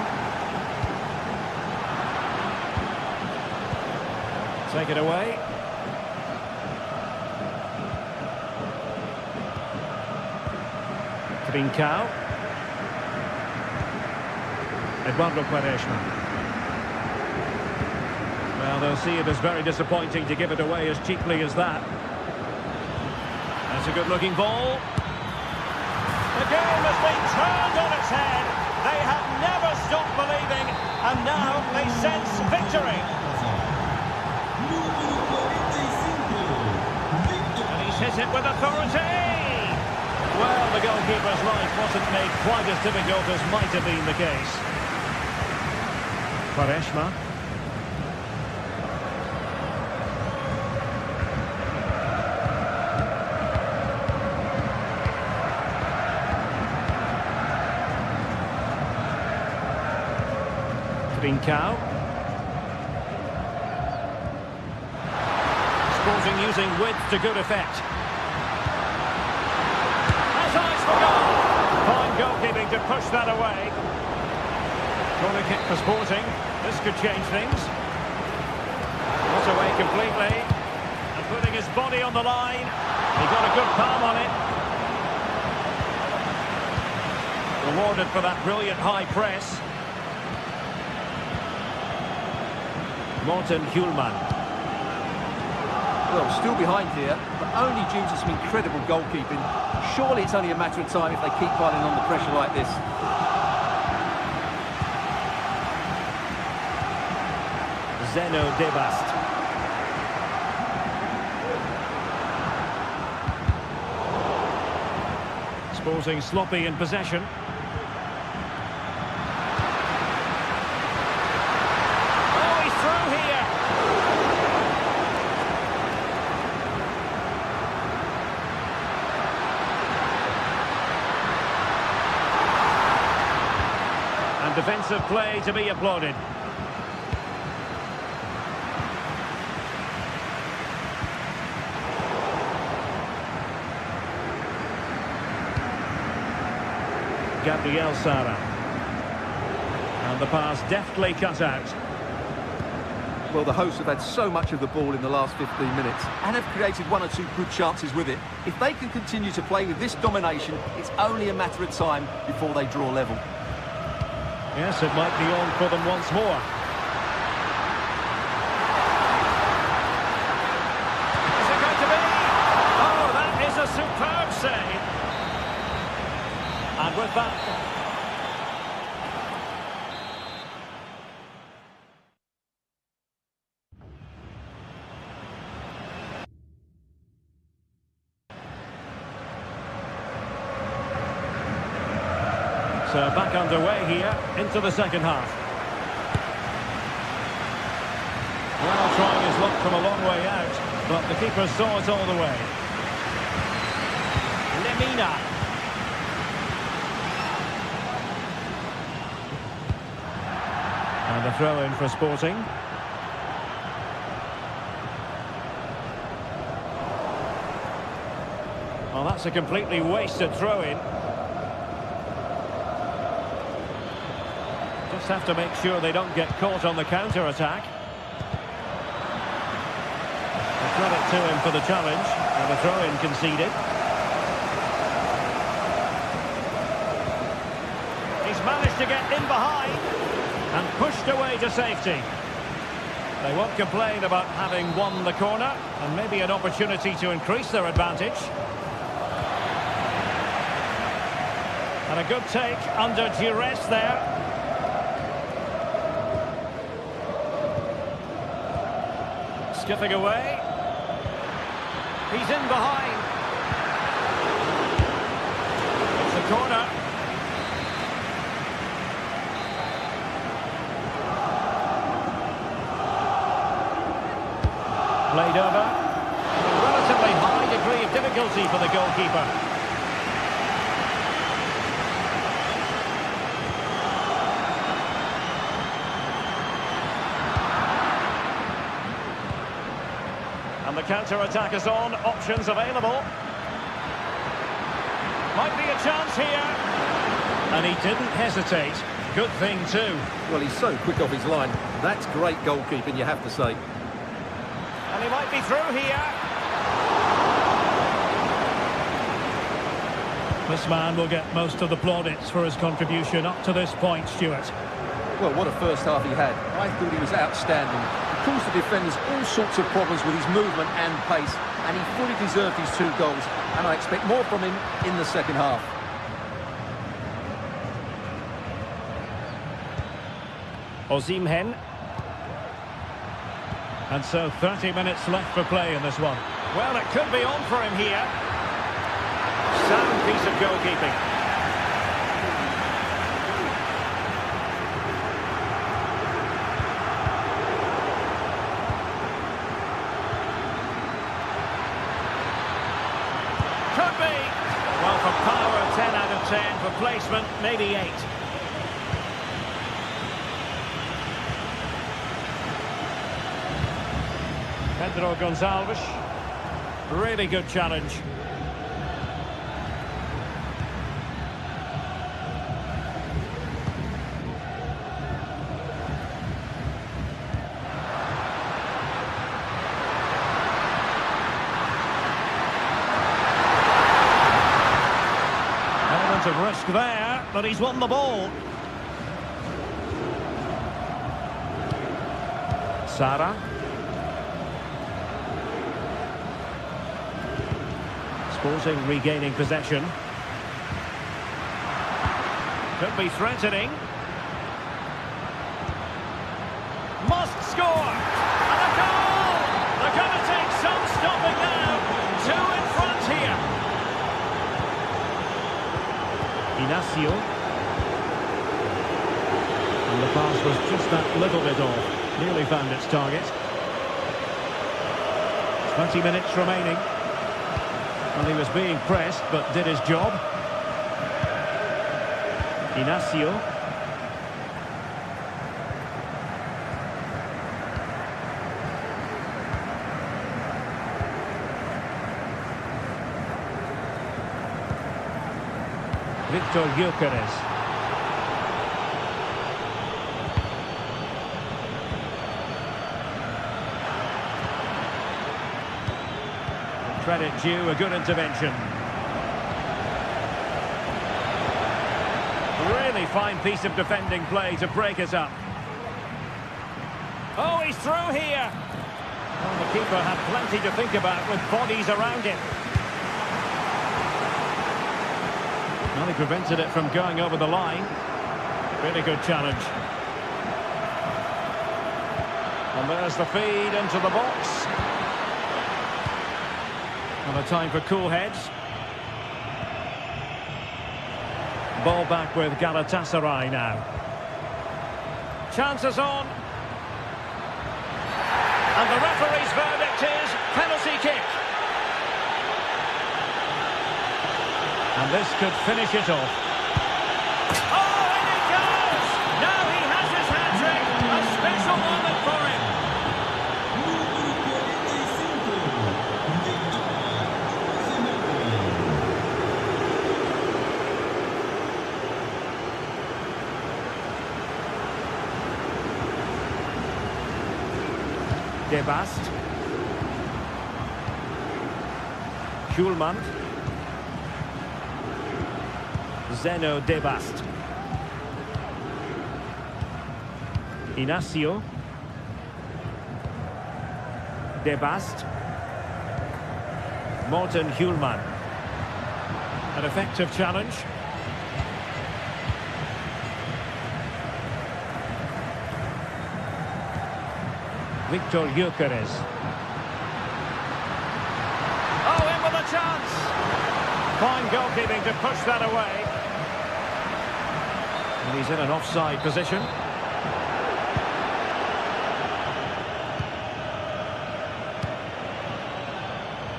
A: Take it away. Trincao. Eduardo Quaresma. Well, they'll see it as very disappointing to give it away as cheaply as that. That's a good-looking ball. The game has been turned on its head. They have never stopped believing, and now they sense victory. And he's hit it with authority. Well, the goalkeeper's life wasn't made quite as difficult as might have been the case. Quaresma. Trincao. Sporting using width to good effect. Has eyes for goal. Fine goalkeeping to push that away. Corner kick for Sporting. This could change things. Not away completely. And putting his body on the line. He got a good palm on it. Rewarded for that brilliant high press. Morten Hjulman.
B: Well, still behind here, but only due to some incredible goalkeeping. Surely it's only a matter of time if they keep piling on the pressure like this.
A: Zeno Debast. Sporting sloppy in possession. Oh, he's through here. And defensive play to be applauded. Gabriel Sara. And the pass deftly cut out.
B: Well, the hosts have had so much of the ball in the last 15 minutes and have created one or two good chances with it. If they can continue to play with this domination, it's only a matter of time before they draw level.
A: Yes, it might be on for them once more. Is it going to be? Oh, that is a superb save. And with that... So back underway here into the second half. Well, trying his luck from a long way out, but the keeper saw it all the way. Lemina. And a throw in for Sporting. Well, that's a completely wasted throw in. Just have to make sure they don't get caught on the counter-attack. Credit to him for the challenge, and a throw-in conceded. He's managed to get in behind and pushed away to safety. They won't complain about having won the corner, and maybe an opportunity to increase their advantage. And a good take under duress there. Skipping away. He's in behind. It's a corner. Played over. A relatively high degree of difficulty for the goalkeeper. And the counter-attack is on, options available. Might be a chance here. And he didn't hesitate. Good thing too.
B: Well, he's so quick off his line. That's great goalkeeping, you have to say.
A: And he might be through here. This man will get most of the plaudits for his contribution up to this point, Stuart.
B: Well, what a first half he had. I thought he was outstanding. He caused the defenders all sorts of problems with his movement and pace, and he fully deserved his 2 goals, and I expect more from him in the second half.
A: Osimhen. And so 30 minutes left for play in this one. Well, it could be on for him here. Sound piece of goalkeeping. Could be. Well, for power, 10 out of 10. For placement, maybe 8. Pedro Gonçalves. Really good challenge. Element of risk there, but he's won the ball. Sara. Sporting regaining possession. Could be threatening. Must score! And a goal! They're going to take some stopping now. Two in front here. Inacio. And the pass was just that little bit off. Nearly found its target. 20 minutes remaining. Well, he was being pressed, but did his job. Inacio. Victor Gyökeres. Credit due, a good intervention. Really fine piece of defending play to break it up. Oh, he's through here. Well, the keeper had plenty to think about with bodies around him. Well, he prevented it from going over the line. Really good challenge. And there's the feed into the box. And a time for cool heads. Ball back with Galatasaray now. Chances on. And the referee's verdict is penalty kick. And this could finish it off. Oh, in it goes! Now he has his hat-trick. A special moment for him. De Bast. Schulman. Zeno De Bast. Inacio. De Bast. Morten Hjulman. An effective challenge. Victor Gyökeres. Oh, in with a chance. Fine goalkeeping to push that away. And he's in an offside position.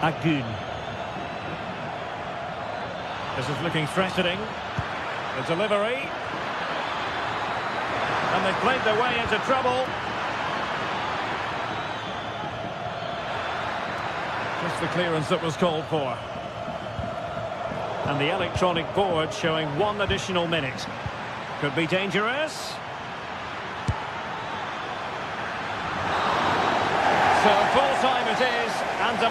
A: Agun. This is looking threatening. The delivery. And they've played their way into trouble. Just the clearance that was called for. And the electronic board showing 1 additional minute. Could be dangerous. So full time it is, and a